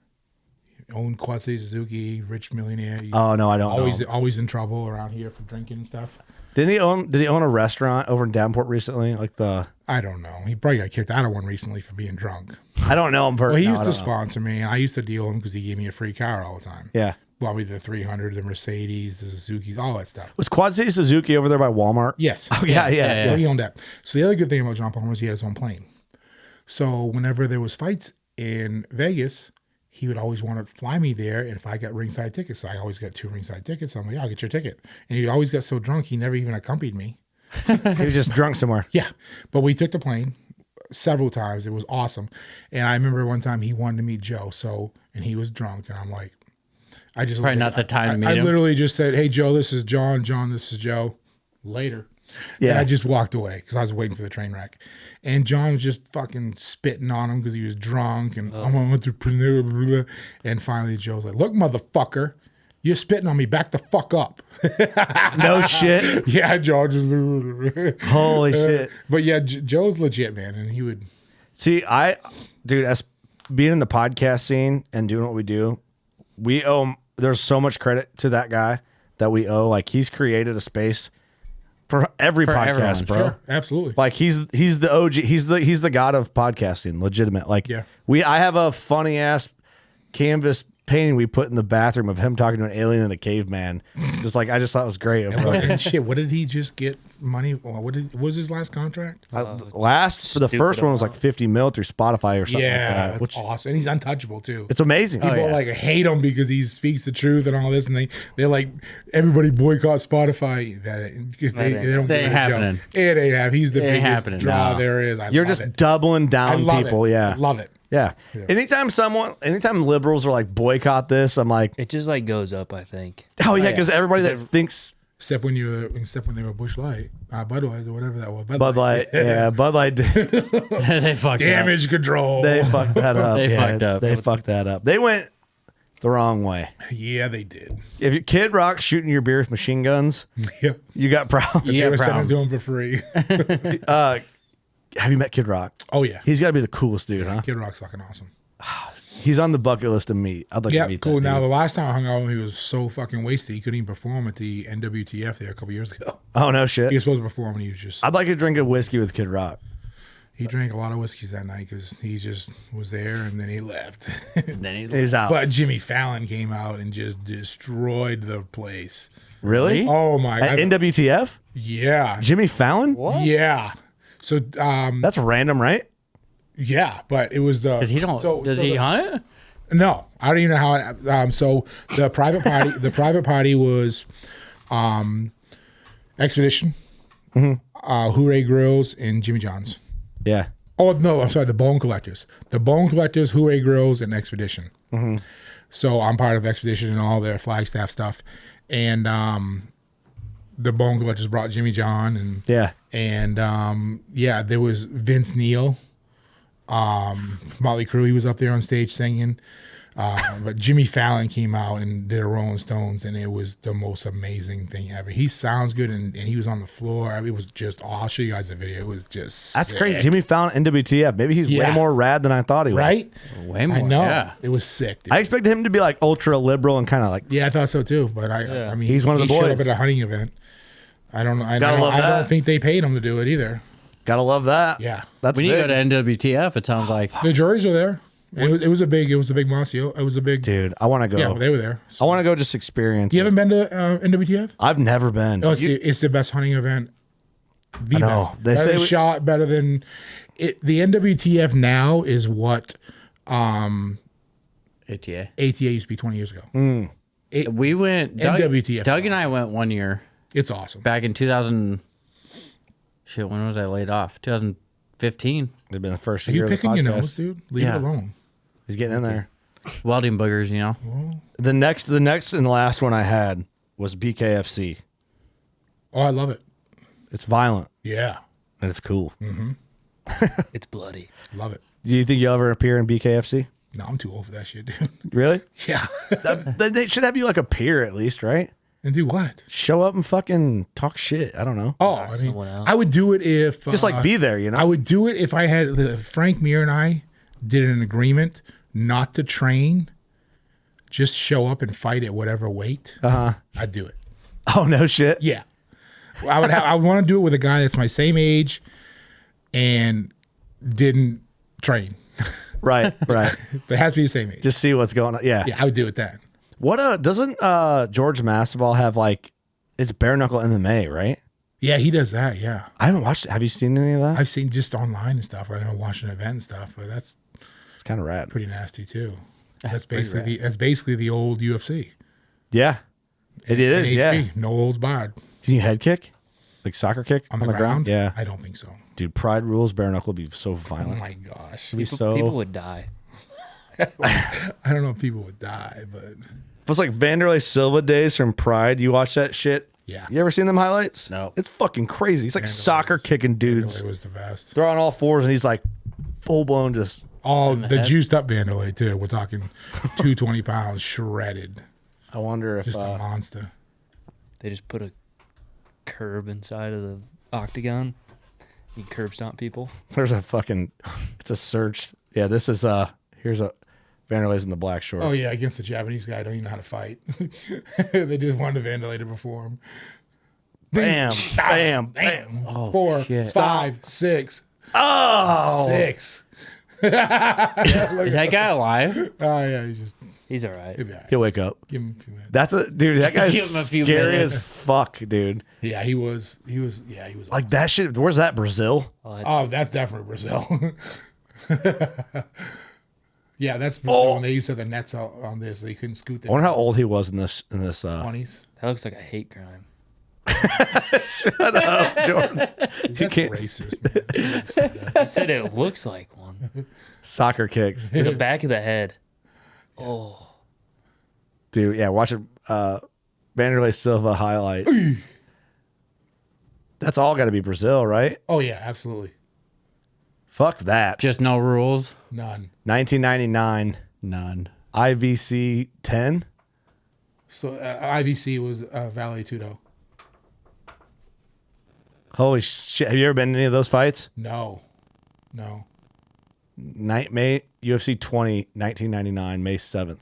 D: He owned Quad City Suzuki, rich millionaire. He
A: Oh no, I don't know.
D: always in trouble around here for drinking and stuff.
A: Did he own a restaurant over in Davenport recently? Like
D: I don't know. He probably got kicked out of one recently for being drunk.
A: I don't know him
D: Well,
A: personally.
D: he used to sponsor me, and I used to deal with him because he gave me a free car all the time.
A: Yeah.
D: Bought me the 300, the Mercedes, the Suzukis, all that stuff.
A: Was Quad City Suzuki over there by Walmart?
D: Yes.
A: Oh, yeah.
D: So he owned that. So the other good thing about John Palmer is he had his own plane. So whenever there was fights in Vegas, he would always want to fly me there. And if I got ringside tickets, so I always got 2 ringside tickets. So I'm like, yeah, I'll get your ticket. And he always got so drunk, he never even accompanied me.
A: He was just drunk somewhere.
D: Yeah. But we took the plane several times. It was awesome. And I remember one time he wanted to meet Joe. And he was drunk. And I'm like, I just
B: Probably not the time to meet
D: I
B: him.
D: literally just said, hey, Joe, this is John. John, this is Joe. Later.
A: Yeah.
D: And I just walked away because I was waiting for the train wreck. And John was just fucking spitting on him because he was drunk. And I'm an entrepreneur. And finally, Joe's like, look, motherfucker, you're spitting on me. Back the fuck up.
A: No shit.
D: Yeah, Joe just.
A: Holy shit.
D: But yeah, Joe's legit, man. And he would.
A: See, dude, as being in the podcast scene and doing what we do, there's so much credit to that guy that we owe. Like, he's created a space for every podcast,
B: everyone,
A: bro.
D: Sure, absolutely.
A: Like, he's the OG. He's the god of podcasting, legitimate. Like,
D: Yeah.
A: I have a funny ass canvas painting we put in the bathroom of him talking to an alien and a caveman. I just thought it was great.
D: And shit, what did he just get money? What was his last contract?
A: For the first one was like 50 mil through Spotify or something
D: Yeah,
A: like that,
D: that's
A: which
D: awesome. And he's untouchable too.
A: it's amazing.
D: People
B: yeah.
D: like hate him because he speaks the truth and all this, and they're like, everybody boycott Spotify. They don't
B: They
D: give
B: ain't
D: a
B: happening.
D: joke. It ain't happening. He's the
B: It ain't
D: biggest
B: happening,
D: draw
B: no.
D: there is.
A: You're
D: love
A: just
D: it.
A: doubling
D: I
A: down
D: love
A: people.
D: it.
A: Yeah.
D: I love it.
A: Yeah. Anytime liberals are like boycott this, I'm like,
C: It just like goes up. I think.
A: oh yeah, because everybody that thinks
D: Except when they were Busch Light, Budweiser, whatever that was.
A: Bud Light, yeah, Bud Light,
B: They fucked
D: Damage control.
A: they fucked that up.
B: They
A: yeah,
B: fucked up.
A: They fucked that up. They went the wrong way.
D: Yeah, they did.
A: If you Kid Rock shooting your beer with machine guns,
D: Yep.
A: you got problems.
B: You
D: They
B: got
D: were sending
B: problems.
D: it to him for free.
A: Have you met Kid Rock?
D: Oh yeah,
A: He's got to be the coolest dude, huh?
D: Kid Rock's fucking awesome.
A: He's on the bucket list to meet. I'd like to
D: Yeah,
A: meet
D: cool.
A: that
D: Now
A: dude.
D: the last time I hung out with him, he was so fucking wasted he couldn't even perform at the NWTF there a couple years ago.
A: Oh no shit.
D: He was supposed to perform and he was just
A: I'd like to drink a whiskey with Kid Rock.
D: he drank a lot of whiskeys that night because he just was there and then he left.
B: Then
A: He's out.
D: But Jimmy Fallon came out and just destroyed the place.
A: Really?
D: Oh my
A: At
D: god!
A: NWTF?
D: Yeah,
A: Jimmy Fallon?
D: yeah. So
A: That's random, right?
D: yeah, but it was the
B: Does he don't? Does he hunt?
D: No, I don't even know how. So the private party, was, Expedition, Hooray Grills, and Jimmy John's.
A: Yeah.
D: Oh no, I'm sorry, the Bone Collectors, Hooray Grills, and Expedition. So I'm part of Expedition and all their Flagstaff stuff, and the Bone Collectors brought Jimmy John and
A: Yeah.
D: yeah, there was Vince Neil. Motley Crue, he was up there on stage singing. But Jimmy Fallon came out and did a Rolling Stones, and it was the most amazing thing ever. He sounds good, and he was on the floor. I mean, it was just, I'll show you guys the video. It was just
A: That's
D: sick.
A: crazy. Jimmy Fallon, NWTF. Maybe he's way
D: Yeah.
A: more rad than I thought he was.
D: Right?
B: Way more.
D: I know.
B: Yeah.
D: It was sick, dude.
A: I expected him to be like ultra liberal and kind of like,
D: Yeah, I thought so too. But I mean,
A: He's one of the
D: he showed
A: boys.
D: up at a hunting event. I don't know. I
A: Gotta love
D: don't
A: that.
D: think they paid him to do it either.
A: gotta love that.
D: Yeah.
A: That's
B: When you
A: big.
B: go to NWTF, it sounds like
D: The juries are there. And it was a big Mossio. It was a big.
A: Dude, I want to go.
D: Yeah, they were there.
A: I want to go just experience.
D: You
A: it.
D: haven't been to NWTF?
A: I've never been.
D: Oh, it's the best hunting event. The
A: I know.
D: best.
A: They
D: Better
A: say
D: than shot, better than it. The NWTF now is what
B: ATA.
D: ATA used to be 20 years ago.
B: We went. Doug,
D: NWTF
B: Doug and I went one year
D: It's awesome.
B: back in 2000. Shit, when was I laid off? 2015.
A: It'd been the first
D: Are
A: year
D: you
A: of the
D: picking your
A: podcast.
D: nose, dude? Leave
B: Yeah.
D: it alone.
A: He's getting in there.
B: Welding boogers, you know.
A: The next and the last one I had was BKFC.
D: Oh, I love it.
A: It's violent
D: Yeah,
A: and it's cool.
C: It's bloody.
D: love it.
A: Do you think you'll ever appear in BKFC?
D: No, I'm too old for that shit, dude.
A: Really?
D: Yeah.
A: They should have you like appear at least, right?
D: And do what?
A: Show up and fucking talk shit. I don't know.
D: Oh, I mean,
C: someone out.
D: I would do it if
A: Just like be there, you know?
D: I would do it if I had Frank Mir and I did an agreement not to train, just show up and fight at whatever weight. I'd do it.
A: Oh no shit.
D: Yeah, I would. I would want to do it with a guy that's my same age and didn't train.
A: Right.
D: It has to be the same age.
A: Just see what's going on. Yeah.
D: Yeah, I would do it then.
A: What doesn't George Masvidal have like it's bare knuckle MMA, right?
D: Yeah, he does that. Yeah,
A: I haven't watched it. Have you seen any of that?
D: I've seen just online and stuff. I don't watch an event and stuff, but that's
A: It's kind of rad.
D: pretty nasty too. That's basically the old UFC.
A: Yeah. It is,
D: NHB,
A: yeah.
D: no holds barred.
A: Can you head kick? Like soccer kick
D: On the ground?
A: Yeah.
D: I don't think so.
A: Dude, Pride rules, bare knuckle would be so
D: Oh
A: violent.
D: my gosh.
A: It'd be so
C: People would die.
D: I don't know if people would die, but
A: It was like Vanderlei Silva days from Pride. You watch that shit?
D: yeah.
A: You ever seen them highlights?
B: No.
A: It's fucking crazy. He's like
D: Vanderlei
A: soccer kicking dudes.
D: It was the best.
A: They're on all fours and he's like full blown just
D: All the juiced up Vanderlei too. We're talking 220 pounds shredded.
A: I wonder if
D: Just a monster.
C: They just put a curb inside of the octagon. You curb stomp people.
A: there's a fucking it's a search. Yeah, this is here's a Vanderlei's in the black short.
D: Oh yeah, against the Japanese guy, don't even know how to fight. They just wanted Vanderlei to perform.
A: Bam, bam, bam.
B: Oh,
D: 4,
B: shit.
D: 5, 6,
A: Oh
D: 6.
B: Is that guy alive?
D: Oh yeah,
C: He's all right.
D: he'll be all right.
A: he'll wake up.
D: Give him a few minutes.
A: That's a dude, that guy's
B: Give him a few
A: scary
B: minutes.
A: as fuck, dude.
D: Yeah, he was.
A: Like that shit, where's that, Brazil?
D: Oh, that's definitely Brazil. Yeah, that's Brazil. When they used to have the nets out on this, they couldn't scoot
A: I
D: their
A: wonder how old he was in this
D: 20s.
C: That looks like a hate crime.
A: Shut up, Jordan. You
D: That's
A: can't
D: racist, man.
C: I said it looks like one.
A: soccer kicks.
C: The back of the head. Oh,
A: Dude, yeah, watch it Vanderlei Silva highlight. That's all gotta be Brazil, right?
D: Oh yeah, absolutely.
A: Fuck that.
B: Just no rules.
D: None.
A: 1999
B: None.
A: IVC 10.
D: So IVC was Vale Tudo.
A: Holy shit. Have you ever been to any of those fights?
D: No.
A: May UFC 20, 1999, May 7th.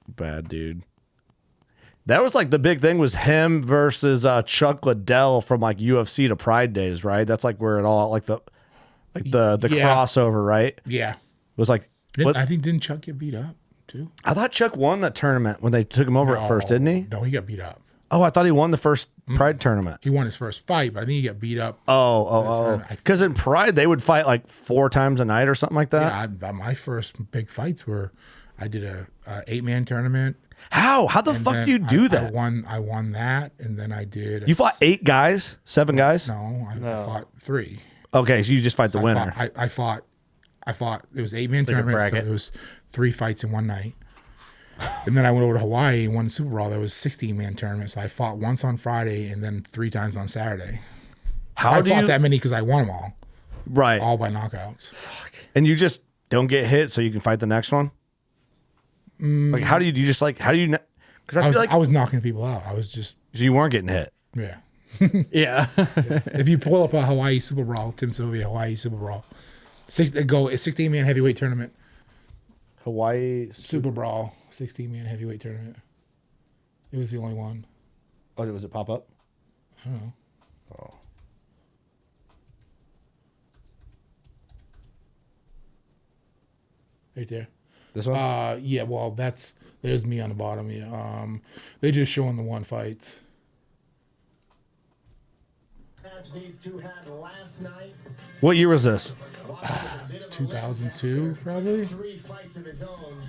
A: Bad dude. That was like the big thing was him versus Chuck Liddell from like UFC to Pride days, right? That's like where it all like the
D: Yeah.
A: crossover, right? It
D: Yeah.
A: was like what,
D: I think didn't Chuck get beat up too?
A: I thought Chuck won that tournament when they took him over at first, didn't he?
D: No, he got beat up.
A: Oh, I thought he won the first Pride tournament.
D: He won his first fight, but I think he got beat up.
A: Oh. Because in Pride they would fight like 4 times a night or something like that.
D: Yeah, my first big fights were I did a 8-man tournament.
A: How the fuck
D: then
A: do you do that?
D: I won that, and then I did.
A: You fought 8 guys, 7 guys.
D: No, I fought 3.
A: Okay, so you just fight the
D: I
A: winner.
D: fought. It was 8-man
B: a
D: tournament, so
B: bracket.
D: there was 3 fights in one night. And then I went over to Hawaii and won the Super Bowl. That was 16-man tournament. So I fought once on Friday and then 3 times on Saturday.
A: How
D: I
A: do
D: fought
A: you
D: that many because I won them
A: right?
D: all by knockouts.
A: And you just don't get hit, so you can fight the next one. Like how do you just like how do you? Because I feel like
D: I was knocking people out. I was just
A: you weren't getting hit.
D: yeah.
B: Yeah.
D: If you pull up a Hawaii Super Brawl, Tim Sylvia Hawaii Super Brawl, 16-man heavyweight tournament.
A: Hawaii.
D: Super Brawl, 16-man heavyweight tournament. It was the only one.
A: Oh, was it pop up?
D: I don't know.
A: Oh.
D: right there.
A: This one?
D: Yeah, well, there's me on the bottom. Yeah. They just showing the one fights.
E: These two had last night.
A: What year was this?
D: 2002, probably.
E: 3 fights of his own.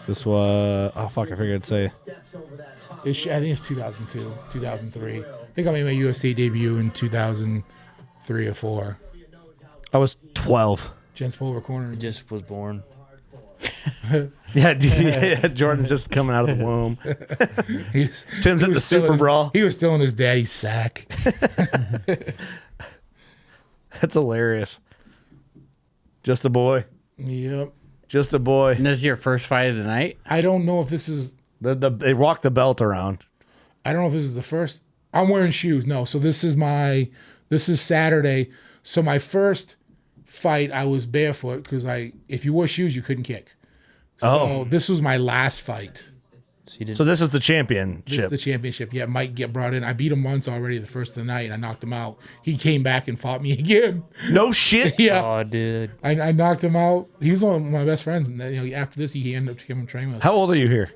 A: This was... Oh, fuck. I figured I'd say...
E: Steps over that top.
D: I think it's 2002, 2003. I think I made my UFC debut in 2003 or 4.
A: I was 12.
D: Jens Pulver corner.
C: Just was born.
A: Yeah, Jordan just coming out of the womb. Tim's at the Super Brawl.
D: He was still in his daddy's sack.
A: That's hilarious. Just a boy.
D: Yep.
A: Just a boy.
B: And this is your first fight of the night?
D: I don't know if this is.
A: They walk the belt around.
D: I don't know if this is the first. I'm wearing shoes. No, so this is Saturday. So my first fight, I was barefoot because if you wore shoes, you couldn't kick. So this was my last fight.
A: So this is the
D: This
A: championship.
D: is the championship. Yeah, Mike get brought in. I beat him once already the first of the night, and I knocked him out. He came back and fought me again.
A: No shit.
D: Yeah,
C: Oh, dude.
D: I knocked him out. He was one of my best friends, and then, after this, he ended up becoming trained with us.
A: How old are you here?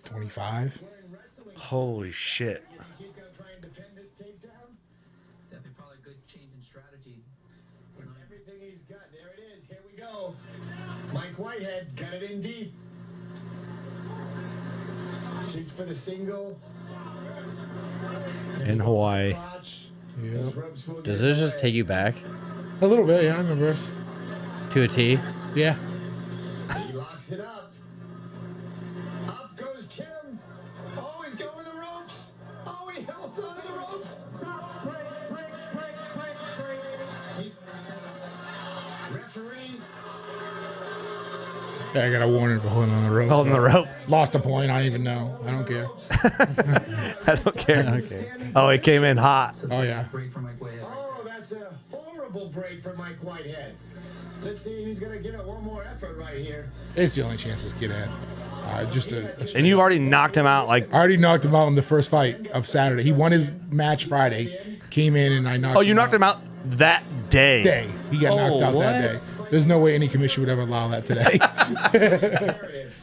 D: 25.
A: Holy shit.
E: He's going to try and defend this takedown.
F: Definitely probably a good change in strategy.
E: Everything he's got. There it is. Here we go. Mike Whitehead got it in deep. Shoots for the single.
A: In Hawaii.
D: Yep.
B: Does this just take you back
D: A little bit, yeah, I remember us.
B: to a T?
D: Yeah.
E: He locks it up. Up goes Tim. Oh, he's going the ropes. Oh, he held onto the ropes. Stop. Break. He's... Referee.
D: Yeah, I got a warning for holding on the rope.
A: Holding the rope.
D: Lost a point. I don't even know. I don't care.
A: I don't care.
B: Okay.
A: Oh, it came in hot.
D: Oh, yeah.
F: Break for Mike Whitehead.
E: Oh, that's a horrible break for Mike Whitehead. Let's see if he's going to give it one more effort right here.
D: It's the only chance this kid had.
A: And you've already knocked him out like...
D: I already knocked him out in the first fight of Saturday. He won his match Friday, came in, and I knocked him out.
A: Oh, you knocked him out that day.
D: He got knocked out that day. There's no way any commission would ever allow that today.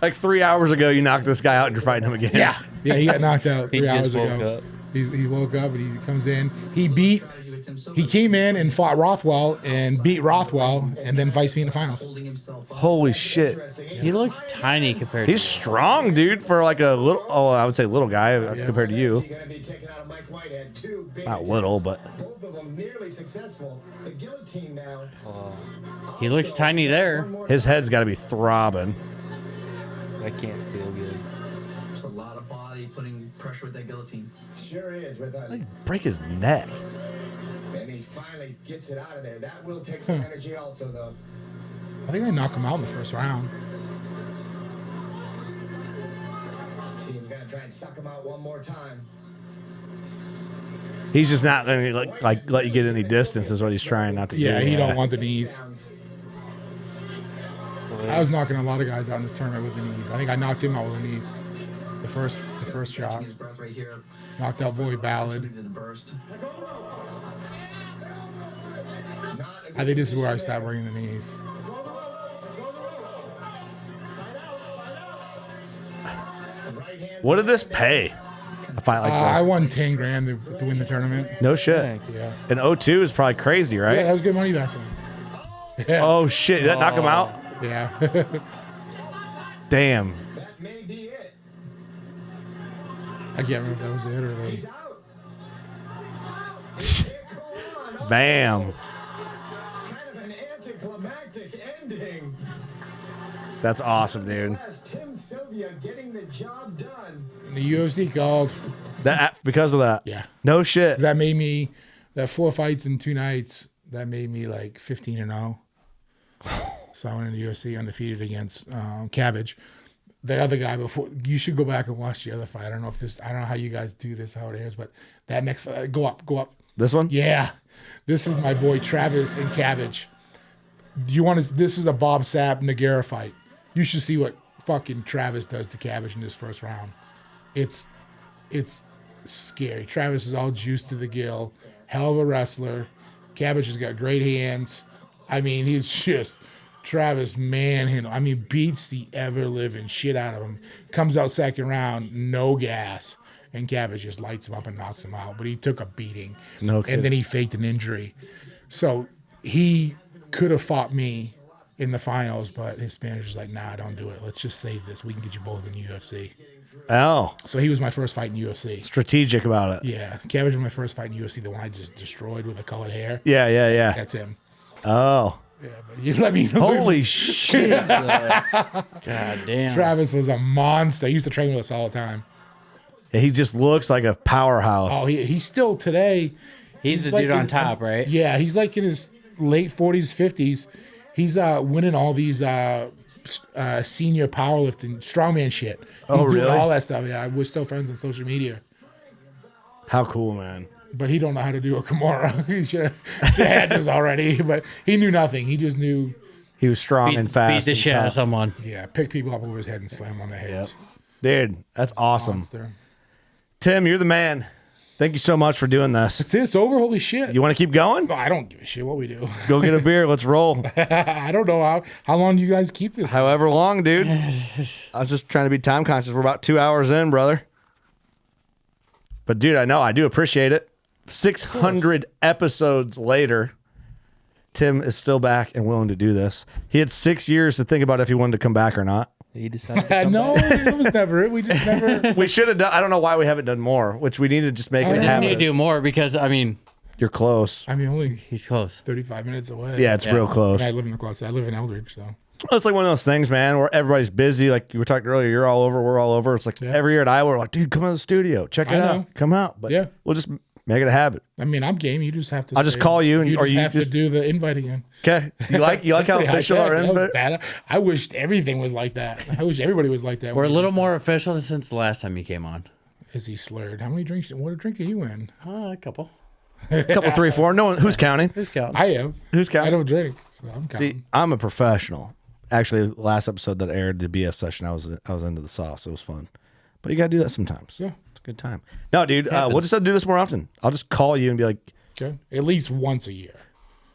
A: Like 3 hours ago, you knocked this guy out and you're fighting him again.
D: Yeah, he got knocked out
C: He
D: 3 hours
C: just woke
D: ago.
C: up.
D: He woke up and he comes in. He came in and fought Rothwell and beat Rothwell and then vice me in the finals.
F: Holding himself up.
A: Holy shit.
B: He looks tiny compared to
A: He's strong, dude, for like a little... Oh, I would say little guy compared to you.
E: Going to be taken out of Mike Whitehead. Two big
A: Not little, but...
E: Both of them nearly successful. The guillotine now.
B: He looks tiny there.
A: His head's got to be throbbing.
C: I can't feel good.
F: Just a lot of body putting pressure with that guillotine.
E: Sure is with us.
A: Break his neck.
E: And he finally gets it out of there. That will take some energy also, though.
D: I think I knocked him out in the first round.
E: See, he's going to try and suck him out one more time.
A: He's just not going to like let you get any distance is what he's trying not to do.
D: Yeah, he don't want the knees. I was knocking a lot of guys out in this tournament with the knees. I think I knocked him out with the knees. The first shot.
F: His breath right here.
D: Knocked out Boy Ballard.
F: Into the burst.
D: I think this is where I stopped bringing the knees.
A: What did this pay? A fight like
D: I
A: this?
D: won 10 grand to win the tournament.
A: No shit.
D: Yeah.
A: And 02 is probably crazy,
D: Yeah,
A: right?
D: that was good money back then. Yeah.
A: Oh shit! Did that knock him out?
D: Yeah.
A: Damn.
E: That may be it.
D: I can't remember if that was it or they.
E: He's out. Come on.
A: Bam.
E: Kind of an anticlimactic ending.
A: That's awesome, dude.
E: Last, Tim Sylvia getting the job done.
D: And the UFC called.
A: That because of that.
D: Yeah.
A: No shit.
D: That made me, that 4 fights in 2 nights, that made me like 15-0. So I went into the UFC undefeated against Cabbage. The other guy before, you should go back and watch the other fight. I don't know if this, I don't know how you guys do this, how it is, but that next fight, go up.
A: This one?
D: Yeah. This is my boy Travis and Cabbage. This is a Bob Sapp Nogueira fight. You should see what fucking Travis does to Cabbage in this first round. It's scary. Travis is all juiced to the gill. Hell of a wrestler. Cabbage has got great hands. I mean, he's just Travis manhandle. I mean, beats the ever living shit out of him. Comes out second round, no gas, and Cabbage just lights him up and knocks him out. But he took a beating,
A: No kidding.
D: and then he faked an injury. So he could have fought me in the finals, but his manager's like, nah, don't do it. Let's just save this. We can get you both in the UFC.
A: Oh,
D: So he was my first fight in UFC.
A: strategic about it.
D: Yeah, Cabbage was my first fight in UFC, the one I just destroyed with the colored hair.
A: Yeah.
D: That's him.
A: Oh,
D: Yeah, but you let me know.
A: holy shit.
B: God damn.
D: Travis was a monster. He used to train with us all the time.
A: He just looks like a powerhouse.
D: Oh, he's still today.
B: He's the
D: like
B: dude on top, right?
D: Yeah, he's like in his late 40s, 50s. He's winning all these senior powerlifting, strongman shit. He's
A: Oh,
D: doing
A: really?
D: all that stuff. Yeah, we're still friends on social media.
A: How cool, man.
D: But he don't know how to do a Kimura. He should have had this already. But he knew nothing. He just knew,
A: He was strong and fast.
B: Beat the
A: and
B: shit out of
A: tough.
B: someone.
D: yeah, pick people up over his head and slam them on the heads.
A: Dude, that's awesome.
D: Monster.
A: Tim, you're the man. Thank you so much for doing this.
D: That's it. It's over. Holy shit.
A: You want to keep going?
D: No, I don't give a shit what we do.
A: Go get a beer. Let's roll.
D: I don't know how long do you guys keep this?
A: However long, dude. I was just trying to be time conscious. We're about 2 hours in, brother. But, dude, I do appreciate it. 600 episodes later, Tim is still back and willing to do this. He had 6 years to think about if he wanted to come back or not.
C: He decided to come
D: No,
C: back.
D: it was never it. We just never.
A: We should have done. I don't know why we haven't done more, which we need to just make
D: I
A: it
B: We just
A: happen.
B: need to do more because, I mean,
A: You're close.
D: I mean, only
B: he's close.
D: 35 minutes away.
A: Yeah, it's real close.
D: I live in the I live in Eldridge, so
A: It's like one of those things, man, where everybody's busy. Like you were talking earlier, you're all over, we're all over. It's like every year at Iowa, we're like, dude, come out to the studio, check it
D: I
A: out,
D: know.
A: come out. But
D: Yeah.
A: we'll just make it a habit.
D: I mean, I'm game. You just have to.
A: I'll just call you and-
D: you
A: or
D: just
A: you
D: have
A: just-
D: to do the invite again.
A: Okay, you like how
D: Pretty high
A: official
D: tech.
A: our
D: That was
A: invite?
D: bad. I wished everything was like that. I wish everybody was like that.
B: We're a little more official since the last time you came on.
D: Is he slurred? How many drinks? What a drink are you in?
B: A couple.
A: Couple, 3, 4. No one who's counting.
B: Who's counting?
D: I am.
A: Who's
D: I
A: counting?
D: don't drink, so I'm counting.
A: See, I'm a professional. Actually, the last episode that aired, the BS session, I was into the sauce. It was fun, but you gotta do that sometimes.
D: Yeah.
A: It's a good time. No, dude, we'll just do this more often. I'll just call you and be like,
D: Okay. At least once a year.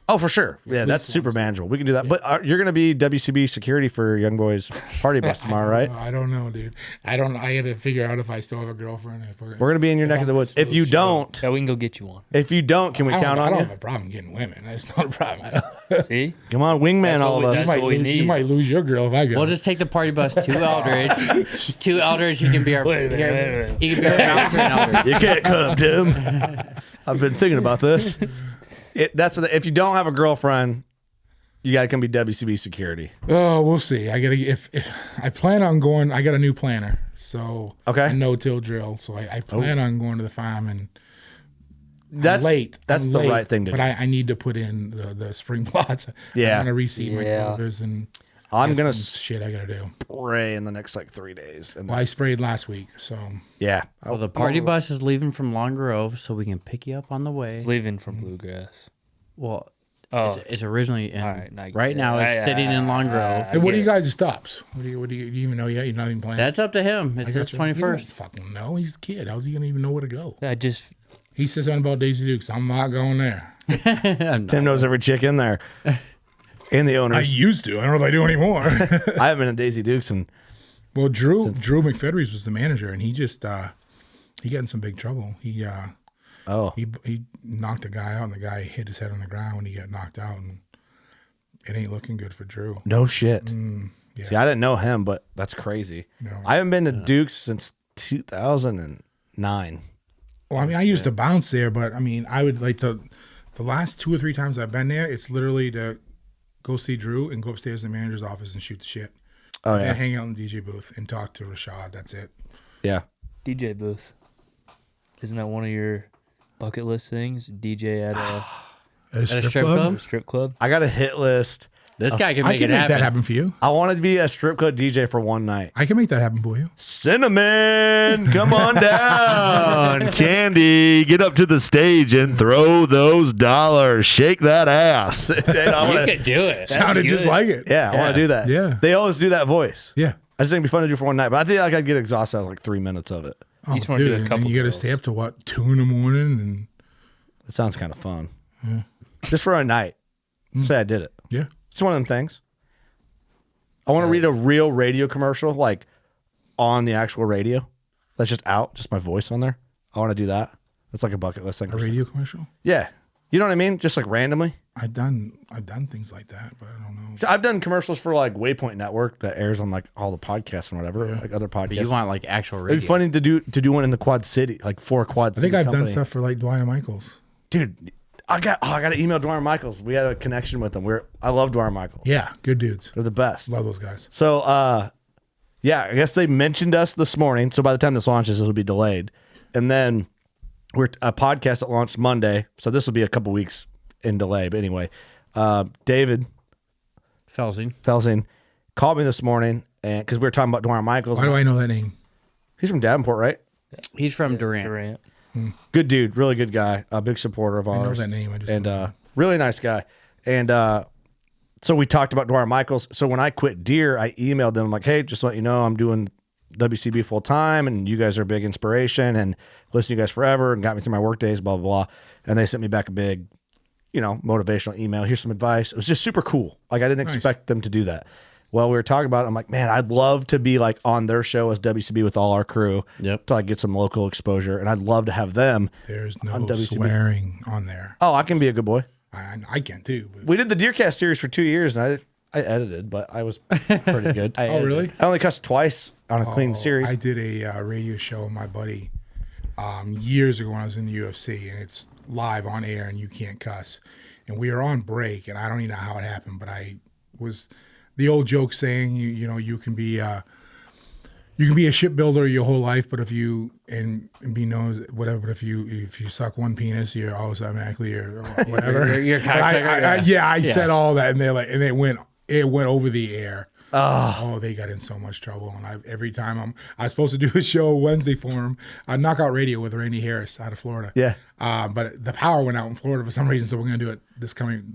A: oh, for sure. Yeah, that's super manageable. We can do that. But you're going to be WCB security for Young Boys Party Bus tomorrow, right?
D: I don't know, dude. I got to figure out if I still have a girlfriend. If
A: We're going to be in your neck of the woods. If you don't,
C: Yeah, we can go get you one.
A: can we count
D: I
A: on
D: don't
A: you?
D: have a problem getting women. That's not a problem. I don't-
C: See?
A: Come on, wingman,
C: That's
A: all
C: what
A: of
C: we-
A: us.
C: that's what we
D: you
C: need.
D: might lose your girl if I go.
B: We'll just take the party bus to Eldridge. To Eldridge, he can be our
C: Wait a minute.
B: he can be our bouncer in Eldridge.
A: You can't come, Tim. I've been thinking about this. If you don't have a girlfriend, you got to come be WCB security.
D: Oh, we'll see. I gotta if I plan on going. I got a new planner, so
A: Okay.
D: a no-till drill. So I plan on going to the farm and
A: That's
D: I'm late.
A: That's
D: I'm
A: the
D: late,
A: right thing to
D: but
A: do.
D: I need to put in the spring plots.
A: Yeah.
D: I'm gonna reseed my
C: Yeah.
D: clovers and
A: I'm
D: there's
A: going to
D: some shit I gotta do.
A: spray in the next 3 days. And
D: Well, I sprayed last week, so
A: yeah.
B: Well, the party bus is leaving from Long Grove, so we can pick you up on the way.
C: It's leaving from Bluegrass.
B: Well,
C: Oh,
B: it's originally in.
C: All right, I get
B: right
C: it.
B: now, it's sitting in Long Grove.
D: Hey, what do
C: get
D: you guys stops? What do you even know yet? You're not even playing.
B: That's up to him. It's his
D: You don't
B: 21st.
D: fucking know. He's a kid. How's he gonna even know where to go?
C: I just
D: He says something about Daisy Dukes. I'm not going there.
A: Tim knows every chick in there. And the owners.
D: used to. I don't know if I do anymore.
A: I haven't been in Daisy Dukes and
D: Well, Drew McFedries was the manager, and he just he got in some big trouble. He knocked a guy out, and the guy hit his head on the ground when he got knocked out, and it ain't looking good for Drew.
A: no shit.
D: Yeah.
A: See, I didn't know him, but that's crazy.
D: No.
A: I haven't been to Dukes since 2009.
D: Well, I mean, I used to bounce there, but I mean, I would like the last 2 or 3 times I've been there, it's literally to go see Drew and go upstairs to the manager's office and shoot the shit.
A: Oh
D: And
A: yeah,
D: hang out in the DJ booth and talk to Rashad. That's it.
A: yeah.
C: DJ booth. Isn't that one of your bucket list things? DJ at a
D: At a
B: strip club?
C: strip club?
A: I got a hit list.
B: This guy can
D: I
B: make
D: can
B: it
D: make
B: happen.
D: that happen for you.
A: I wanted to be a strip club DJ for one night.
D: I can make that happen for you.
A: Cinnamon, come on down. Candy, get up to the stage and throw those dollars. Shake that ass. And I
B: You
A: wanna-
B: could do it.
D: Sounded just
C: good.
D: like it.
A: yeah, I want to do that.
D: Yeah.
A: They always do that voice.
D: Yeah.
A: I just think it'd be fun to do for one night, but I think like I'd get exhausted after 3 minutes of it.
D: Oh,
C: just wanna do a
D: and
C: couple
D: you got to
C: girls.
D: stay up to what, 2 in the morning, and
A: It sounds kind of fun. Just for a night. Say I did it.
D: Yeah.
A: It's one of them things. I want to read a real radio commercial, like on the actual radio. That's just out, just my voice on there. I want to do that. That's like a bucket list thing.
D: A radio commercial?
A: Yeah. You know what I mean? Just like randomly.
D: I've done things like that, but I don't know.
A: So I've done commercials for like Waypoint Network that airs on like all the podcasts and whatever, like other podcasts.
B: But you want like actual radio.
A: It'd be funny to do one in the Quad City, like for a Quad
D: I
A: City.
D: think I've done
A: company.
D: stuff for like Dwyer Michaels.
A: Dude, I got to email Dwyer Michaels. We had a connection with them. I love Dwyer Michaels.
D: Yeah, good dudes.
A: They're the best.
D: Love those guys.
A: So, yeah, I guess they mentioned us this morning. So by the time this launches, it'll be delayed. And then we're a podcast that launched Monday. So this will be a couple weeks in delay. But anyway, David Felsing called me this morning and because we were talking about Dwyer Michaels.
D: Why do I know that name?
A: He's from Davenport, right?
B: He's from Durant.
C: Durant.
A: Good dude, really good guy, a big supporter of
D: I know
A: ours.
D: that name. I just
A: And really nice guy. And so we talked about Dwyer Michaels. So when I quit deer, I emailed them like, hey, just to let you know, I'm doing WCB full time and you guys are a big inspiration and listen to you guys forever and got me through my work days, blah, blah, blah. And they sent me back a big, motivational email. Here's some advice. It was just super cool. Like I didn't expect them to do that. Well, we were talking about it. I'm like, man, I'd love to be like on their show as WCB with all our crew to like get some local exposure. And I'd love to have them.
D: There's
A: on
D: no
A: WCB.
D: swearing on there.
A: Oh, I can be a good boy.
D: I can too. But
A: We did the Deercast series for 2 years, and I edited, but I was pretty good.
D: oh, really?
A: I only cussed twice on a clean series.
D: I did a radio show with my buddy years ago when I was in the UFC, and it's live on air, and you can't cuss. And we were on break, and I don't even know how it happened, but I was the old joke saying, you can be a shipbuilder your whole life, but if you and be known as whatever, but if you suck one penis, you're always automatically or whatever.
B: You're a cocksucker,
D: I said all that, and it went over the air. Oh, they got in so much trouble. And every time I was supposed to do a show Wednesday for him, Knockout Radio with Randy Harris out of Florida.
A: Yeah.
D: But the power went out in Florida for some reason, so we're going to do it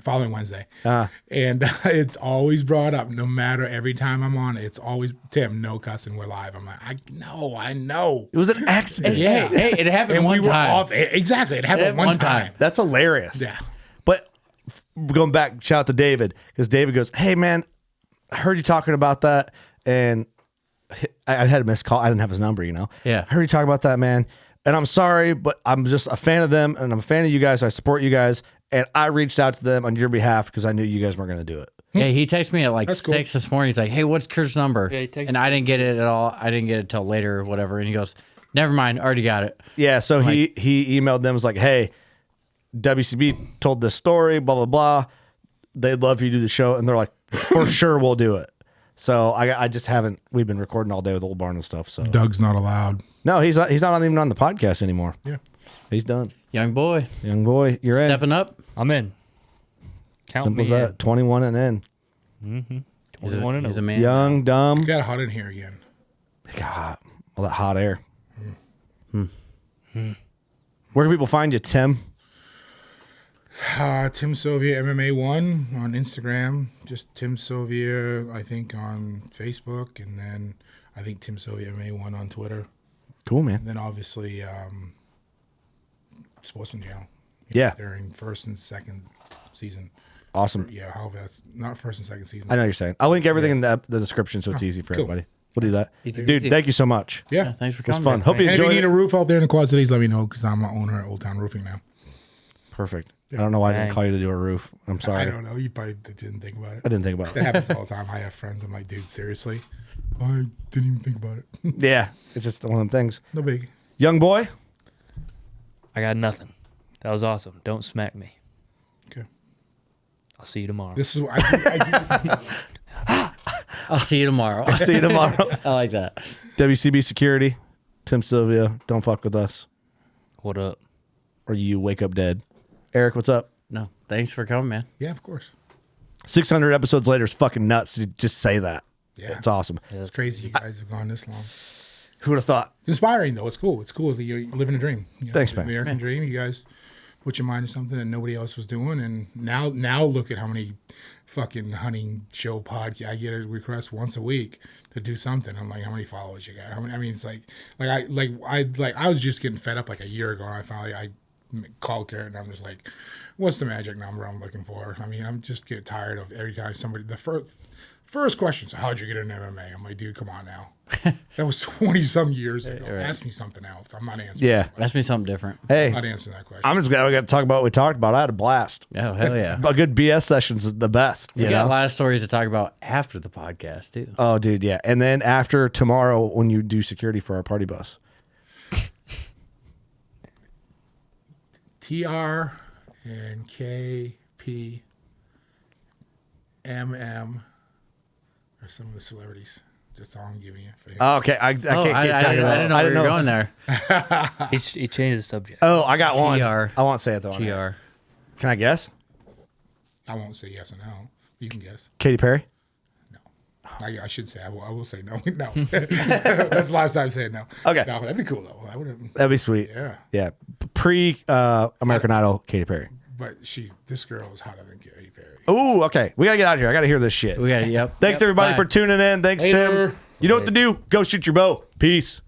D: following Wednesday. And it's always brought up, no matter every time I'm on, it's always, Tim, no cussing, we're live. I'm like, I know.
A: It was an accident.
D: Yeah.
B: Hey, it happened
D: And
B: one
D: we were
B: time.
D: off. Exactly. It happened one time.
A: That's hilarious.
D: Yeah.
A: But going back, shout out to David, because David goes, hey, man, I heard you talking about that. And I had a missed call. I didn't have his number,
B: Yeah.
A: I heard you talk about that, man. And I'm sorry, but I'm just a fan of them, and I'm a fan of you guys. I support you guys. And I reached out to them on your behalf because I knew you guys weren't going to do it.
B: Yeah, he texted me at like
D: That's
B: 6 this morning. He's like, hey, what's Kurt's number?
C: Yeah, he texted
B: and I didn't get it at all. I didn't get it till later or whatever. And he goes, never mind, already got it.
A: Yeah, so he emailed them, was like, hey, WCB told this story, blah, blah, blah. They'd love for you to do the show. And they're like, for sure, we'll do it. So I just haven't, we've been recording all day with Old Barn and stuff. So
D: Doug's not allowed.
A: no, he's not even on the podcast anymore.
D: Yeah.
A: He's done.
B: Young boy,
A: Young boy, you're in.
B: stepping up.
C: I'm in. Count
A: Simple
C: me
A: as that. 21 and in.
B: He's a,
C: 21 and
B: he's a
C: over.
B: man.
A: Young, dumb.
D: Got hot in here again.
A: God, all that hot air. Where can people find you, Tim?
D: Tim Sylvia MMA 1 on Instagram. Just Tim Sylvia, I think, on Facebook. And then I think Tim Sylvia MMA 1 on Twitter.
A: Cool, man.
D: And then obviously Sportsman channel.
A: Yeah.
D: During first and second season.
A: Awesome.
D: Yeah, however that's not first and second season.
A: I know what you're saying. I'll link everything in the description so it's easy for
D: cool.
A: everybody. We'll do that.
B: Easy
A: Dude,
B: peasy.
A: thank you so much.
D: Yeah.
B: Thanks for
A: It was
B: coming.
A: fun.
B: man.
A: Hope you
D: And if you
A: enjoyed
D: need
A: it.
D: a roof out there in the Quad Cities, let me know because I'm an owner at Old Town Roofing now.
A: Perfect. I don't know why I didn't
C: Dang.
A: call you to do a roof. I'm sorry.
D: I don't know. You probably didn't think about it.
A: I didn't think about
D: That
A: it.
D: happens all the time. I have friends. I'm like, dude, seriously? I didn't even think about it.
A: Yeah, it's just one of them things.
D: No big.
A: Young boy,
C: I got nothing. That was awesome. Don't smack me.
D: Okay.
C: I'll see you tomorrow.
D: This is what I do.
B: I'll see you tomorrow.
A: I'll see you tomorrow.
B: I like that.
A: WCB Security, Tim Sylvia, don't fuck with us
C: What up?
A: or you wake up dead. Eric, what's up?
B: No, thanks for coming, man.
D: Yeah, of course.
A: 600 episodes later is fucking nuts to just say that.
D: Yeah.
A: It's awesome.
D: It's crazy you guys have gone this long.
A: Who would have thought?
D: It's inspiring, though. It's cool. It's cool. You're living a dream.
A: Thanks,
D: the
A: man.
D: American dream. You guys put your mind to something that nobody else was doing. And now look at how many fucking hunting show podcasts. I get a request once a week to do something. I'm like, how many followers you got? How many? I mean, it's I was just getting fed up like a year ago. And I finally called Garrett and I'm just like, What's the magic number I'm looking for? I mean, I'm just get tired of every time somebody the first question is, how'd you get into MMA? I'm like, dude, come on now. That was 20 some years ago.
B: Right.
D: Ask me something else. I'm not answering.
A: Yeah.
B: Ask me something different.
A: Hey,
D: I'm not answering that question.
A: I'm just glad we got to talk about what we talked about. I had a blast.
B: Oh, hell yeah.
A: A good BS session's the best.
B: We
A: You
B: got a
A: know?
B: lot of stories to talk about after the podcast, too.
A: Oh, dude, yeah. And then after tomorrow, when you do security for our party bus.
D: TR and KP MM are some of the celebrities. That's all I'm giving you. For him.
A: Oh, okay, I can't keep track of
B: I
A: that.
B: didn't know where you were going there.
C: He changed the subject.
A: Oh, I got one.
B: TR.
A: I won't say it though.
B: TR.
A: Can I guess?
D: I won't say yes or no. You can guess.
A: Katy Perry?
D: I should say I will say no. No. That's the last time I said no.
A: Okay.
D: No, that'd be cool though. I would.
A: That'd be sweet.
D: Yeah.
A: Yeah. Pre American Idol, Katy Perry.
D: But this girl is hotter than Katy Perry.
A: Ooh, okay. We gotta get out of here. I gotta hear this shit.
B: We got it. Yep.
A: Thanks
B: Yep.
A: everybody
B: Bye.
A: for tuning in. Thanks,
D: Later.
A: Tim. You know what to do. Go shoot your bow. Peace.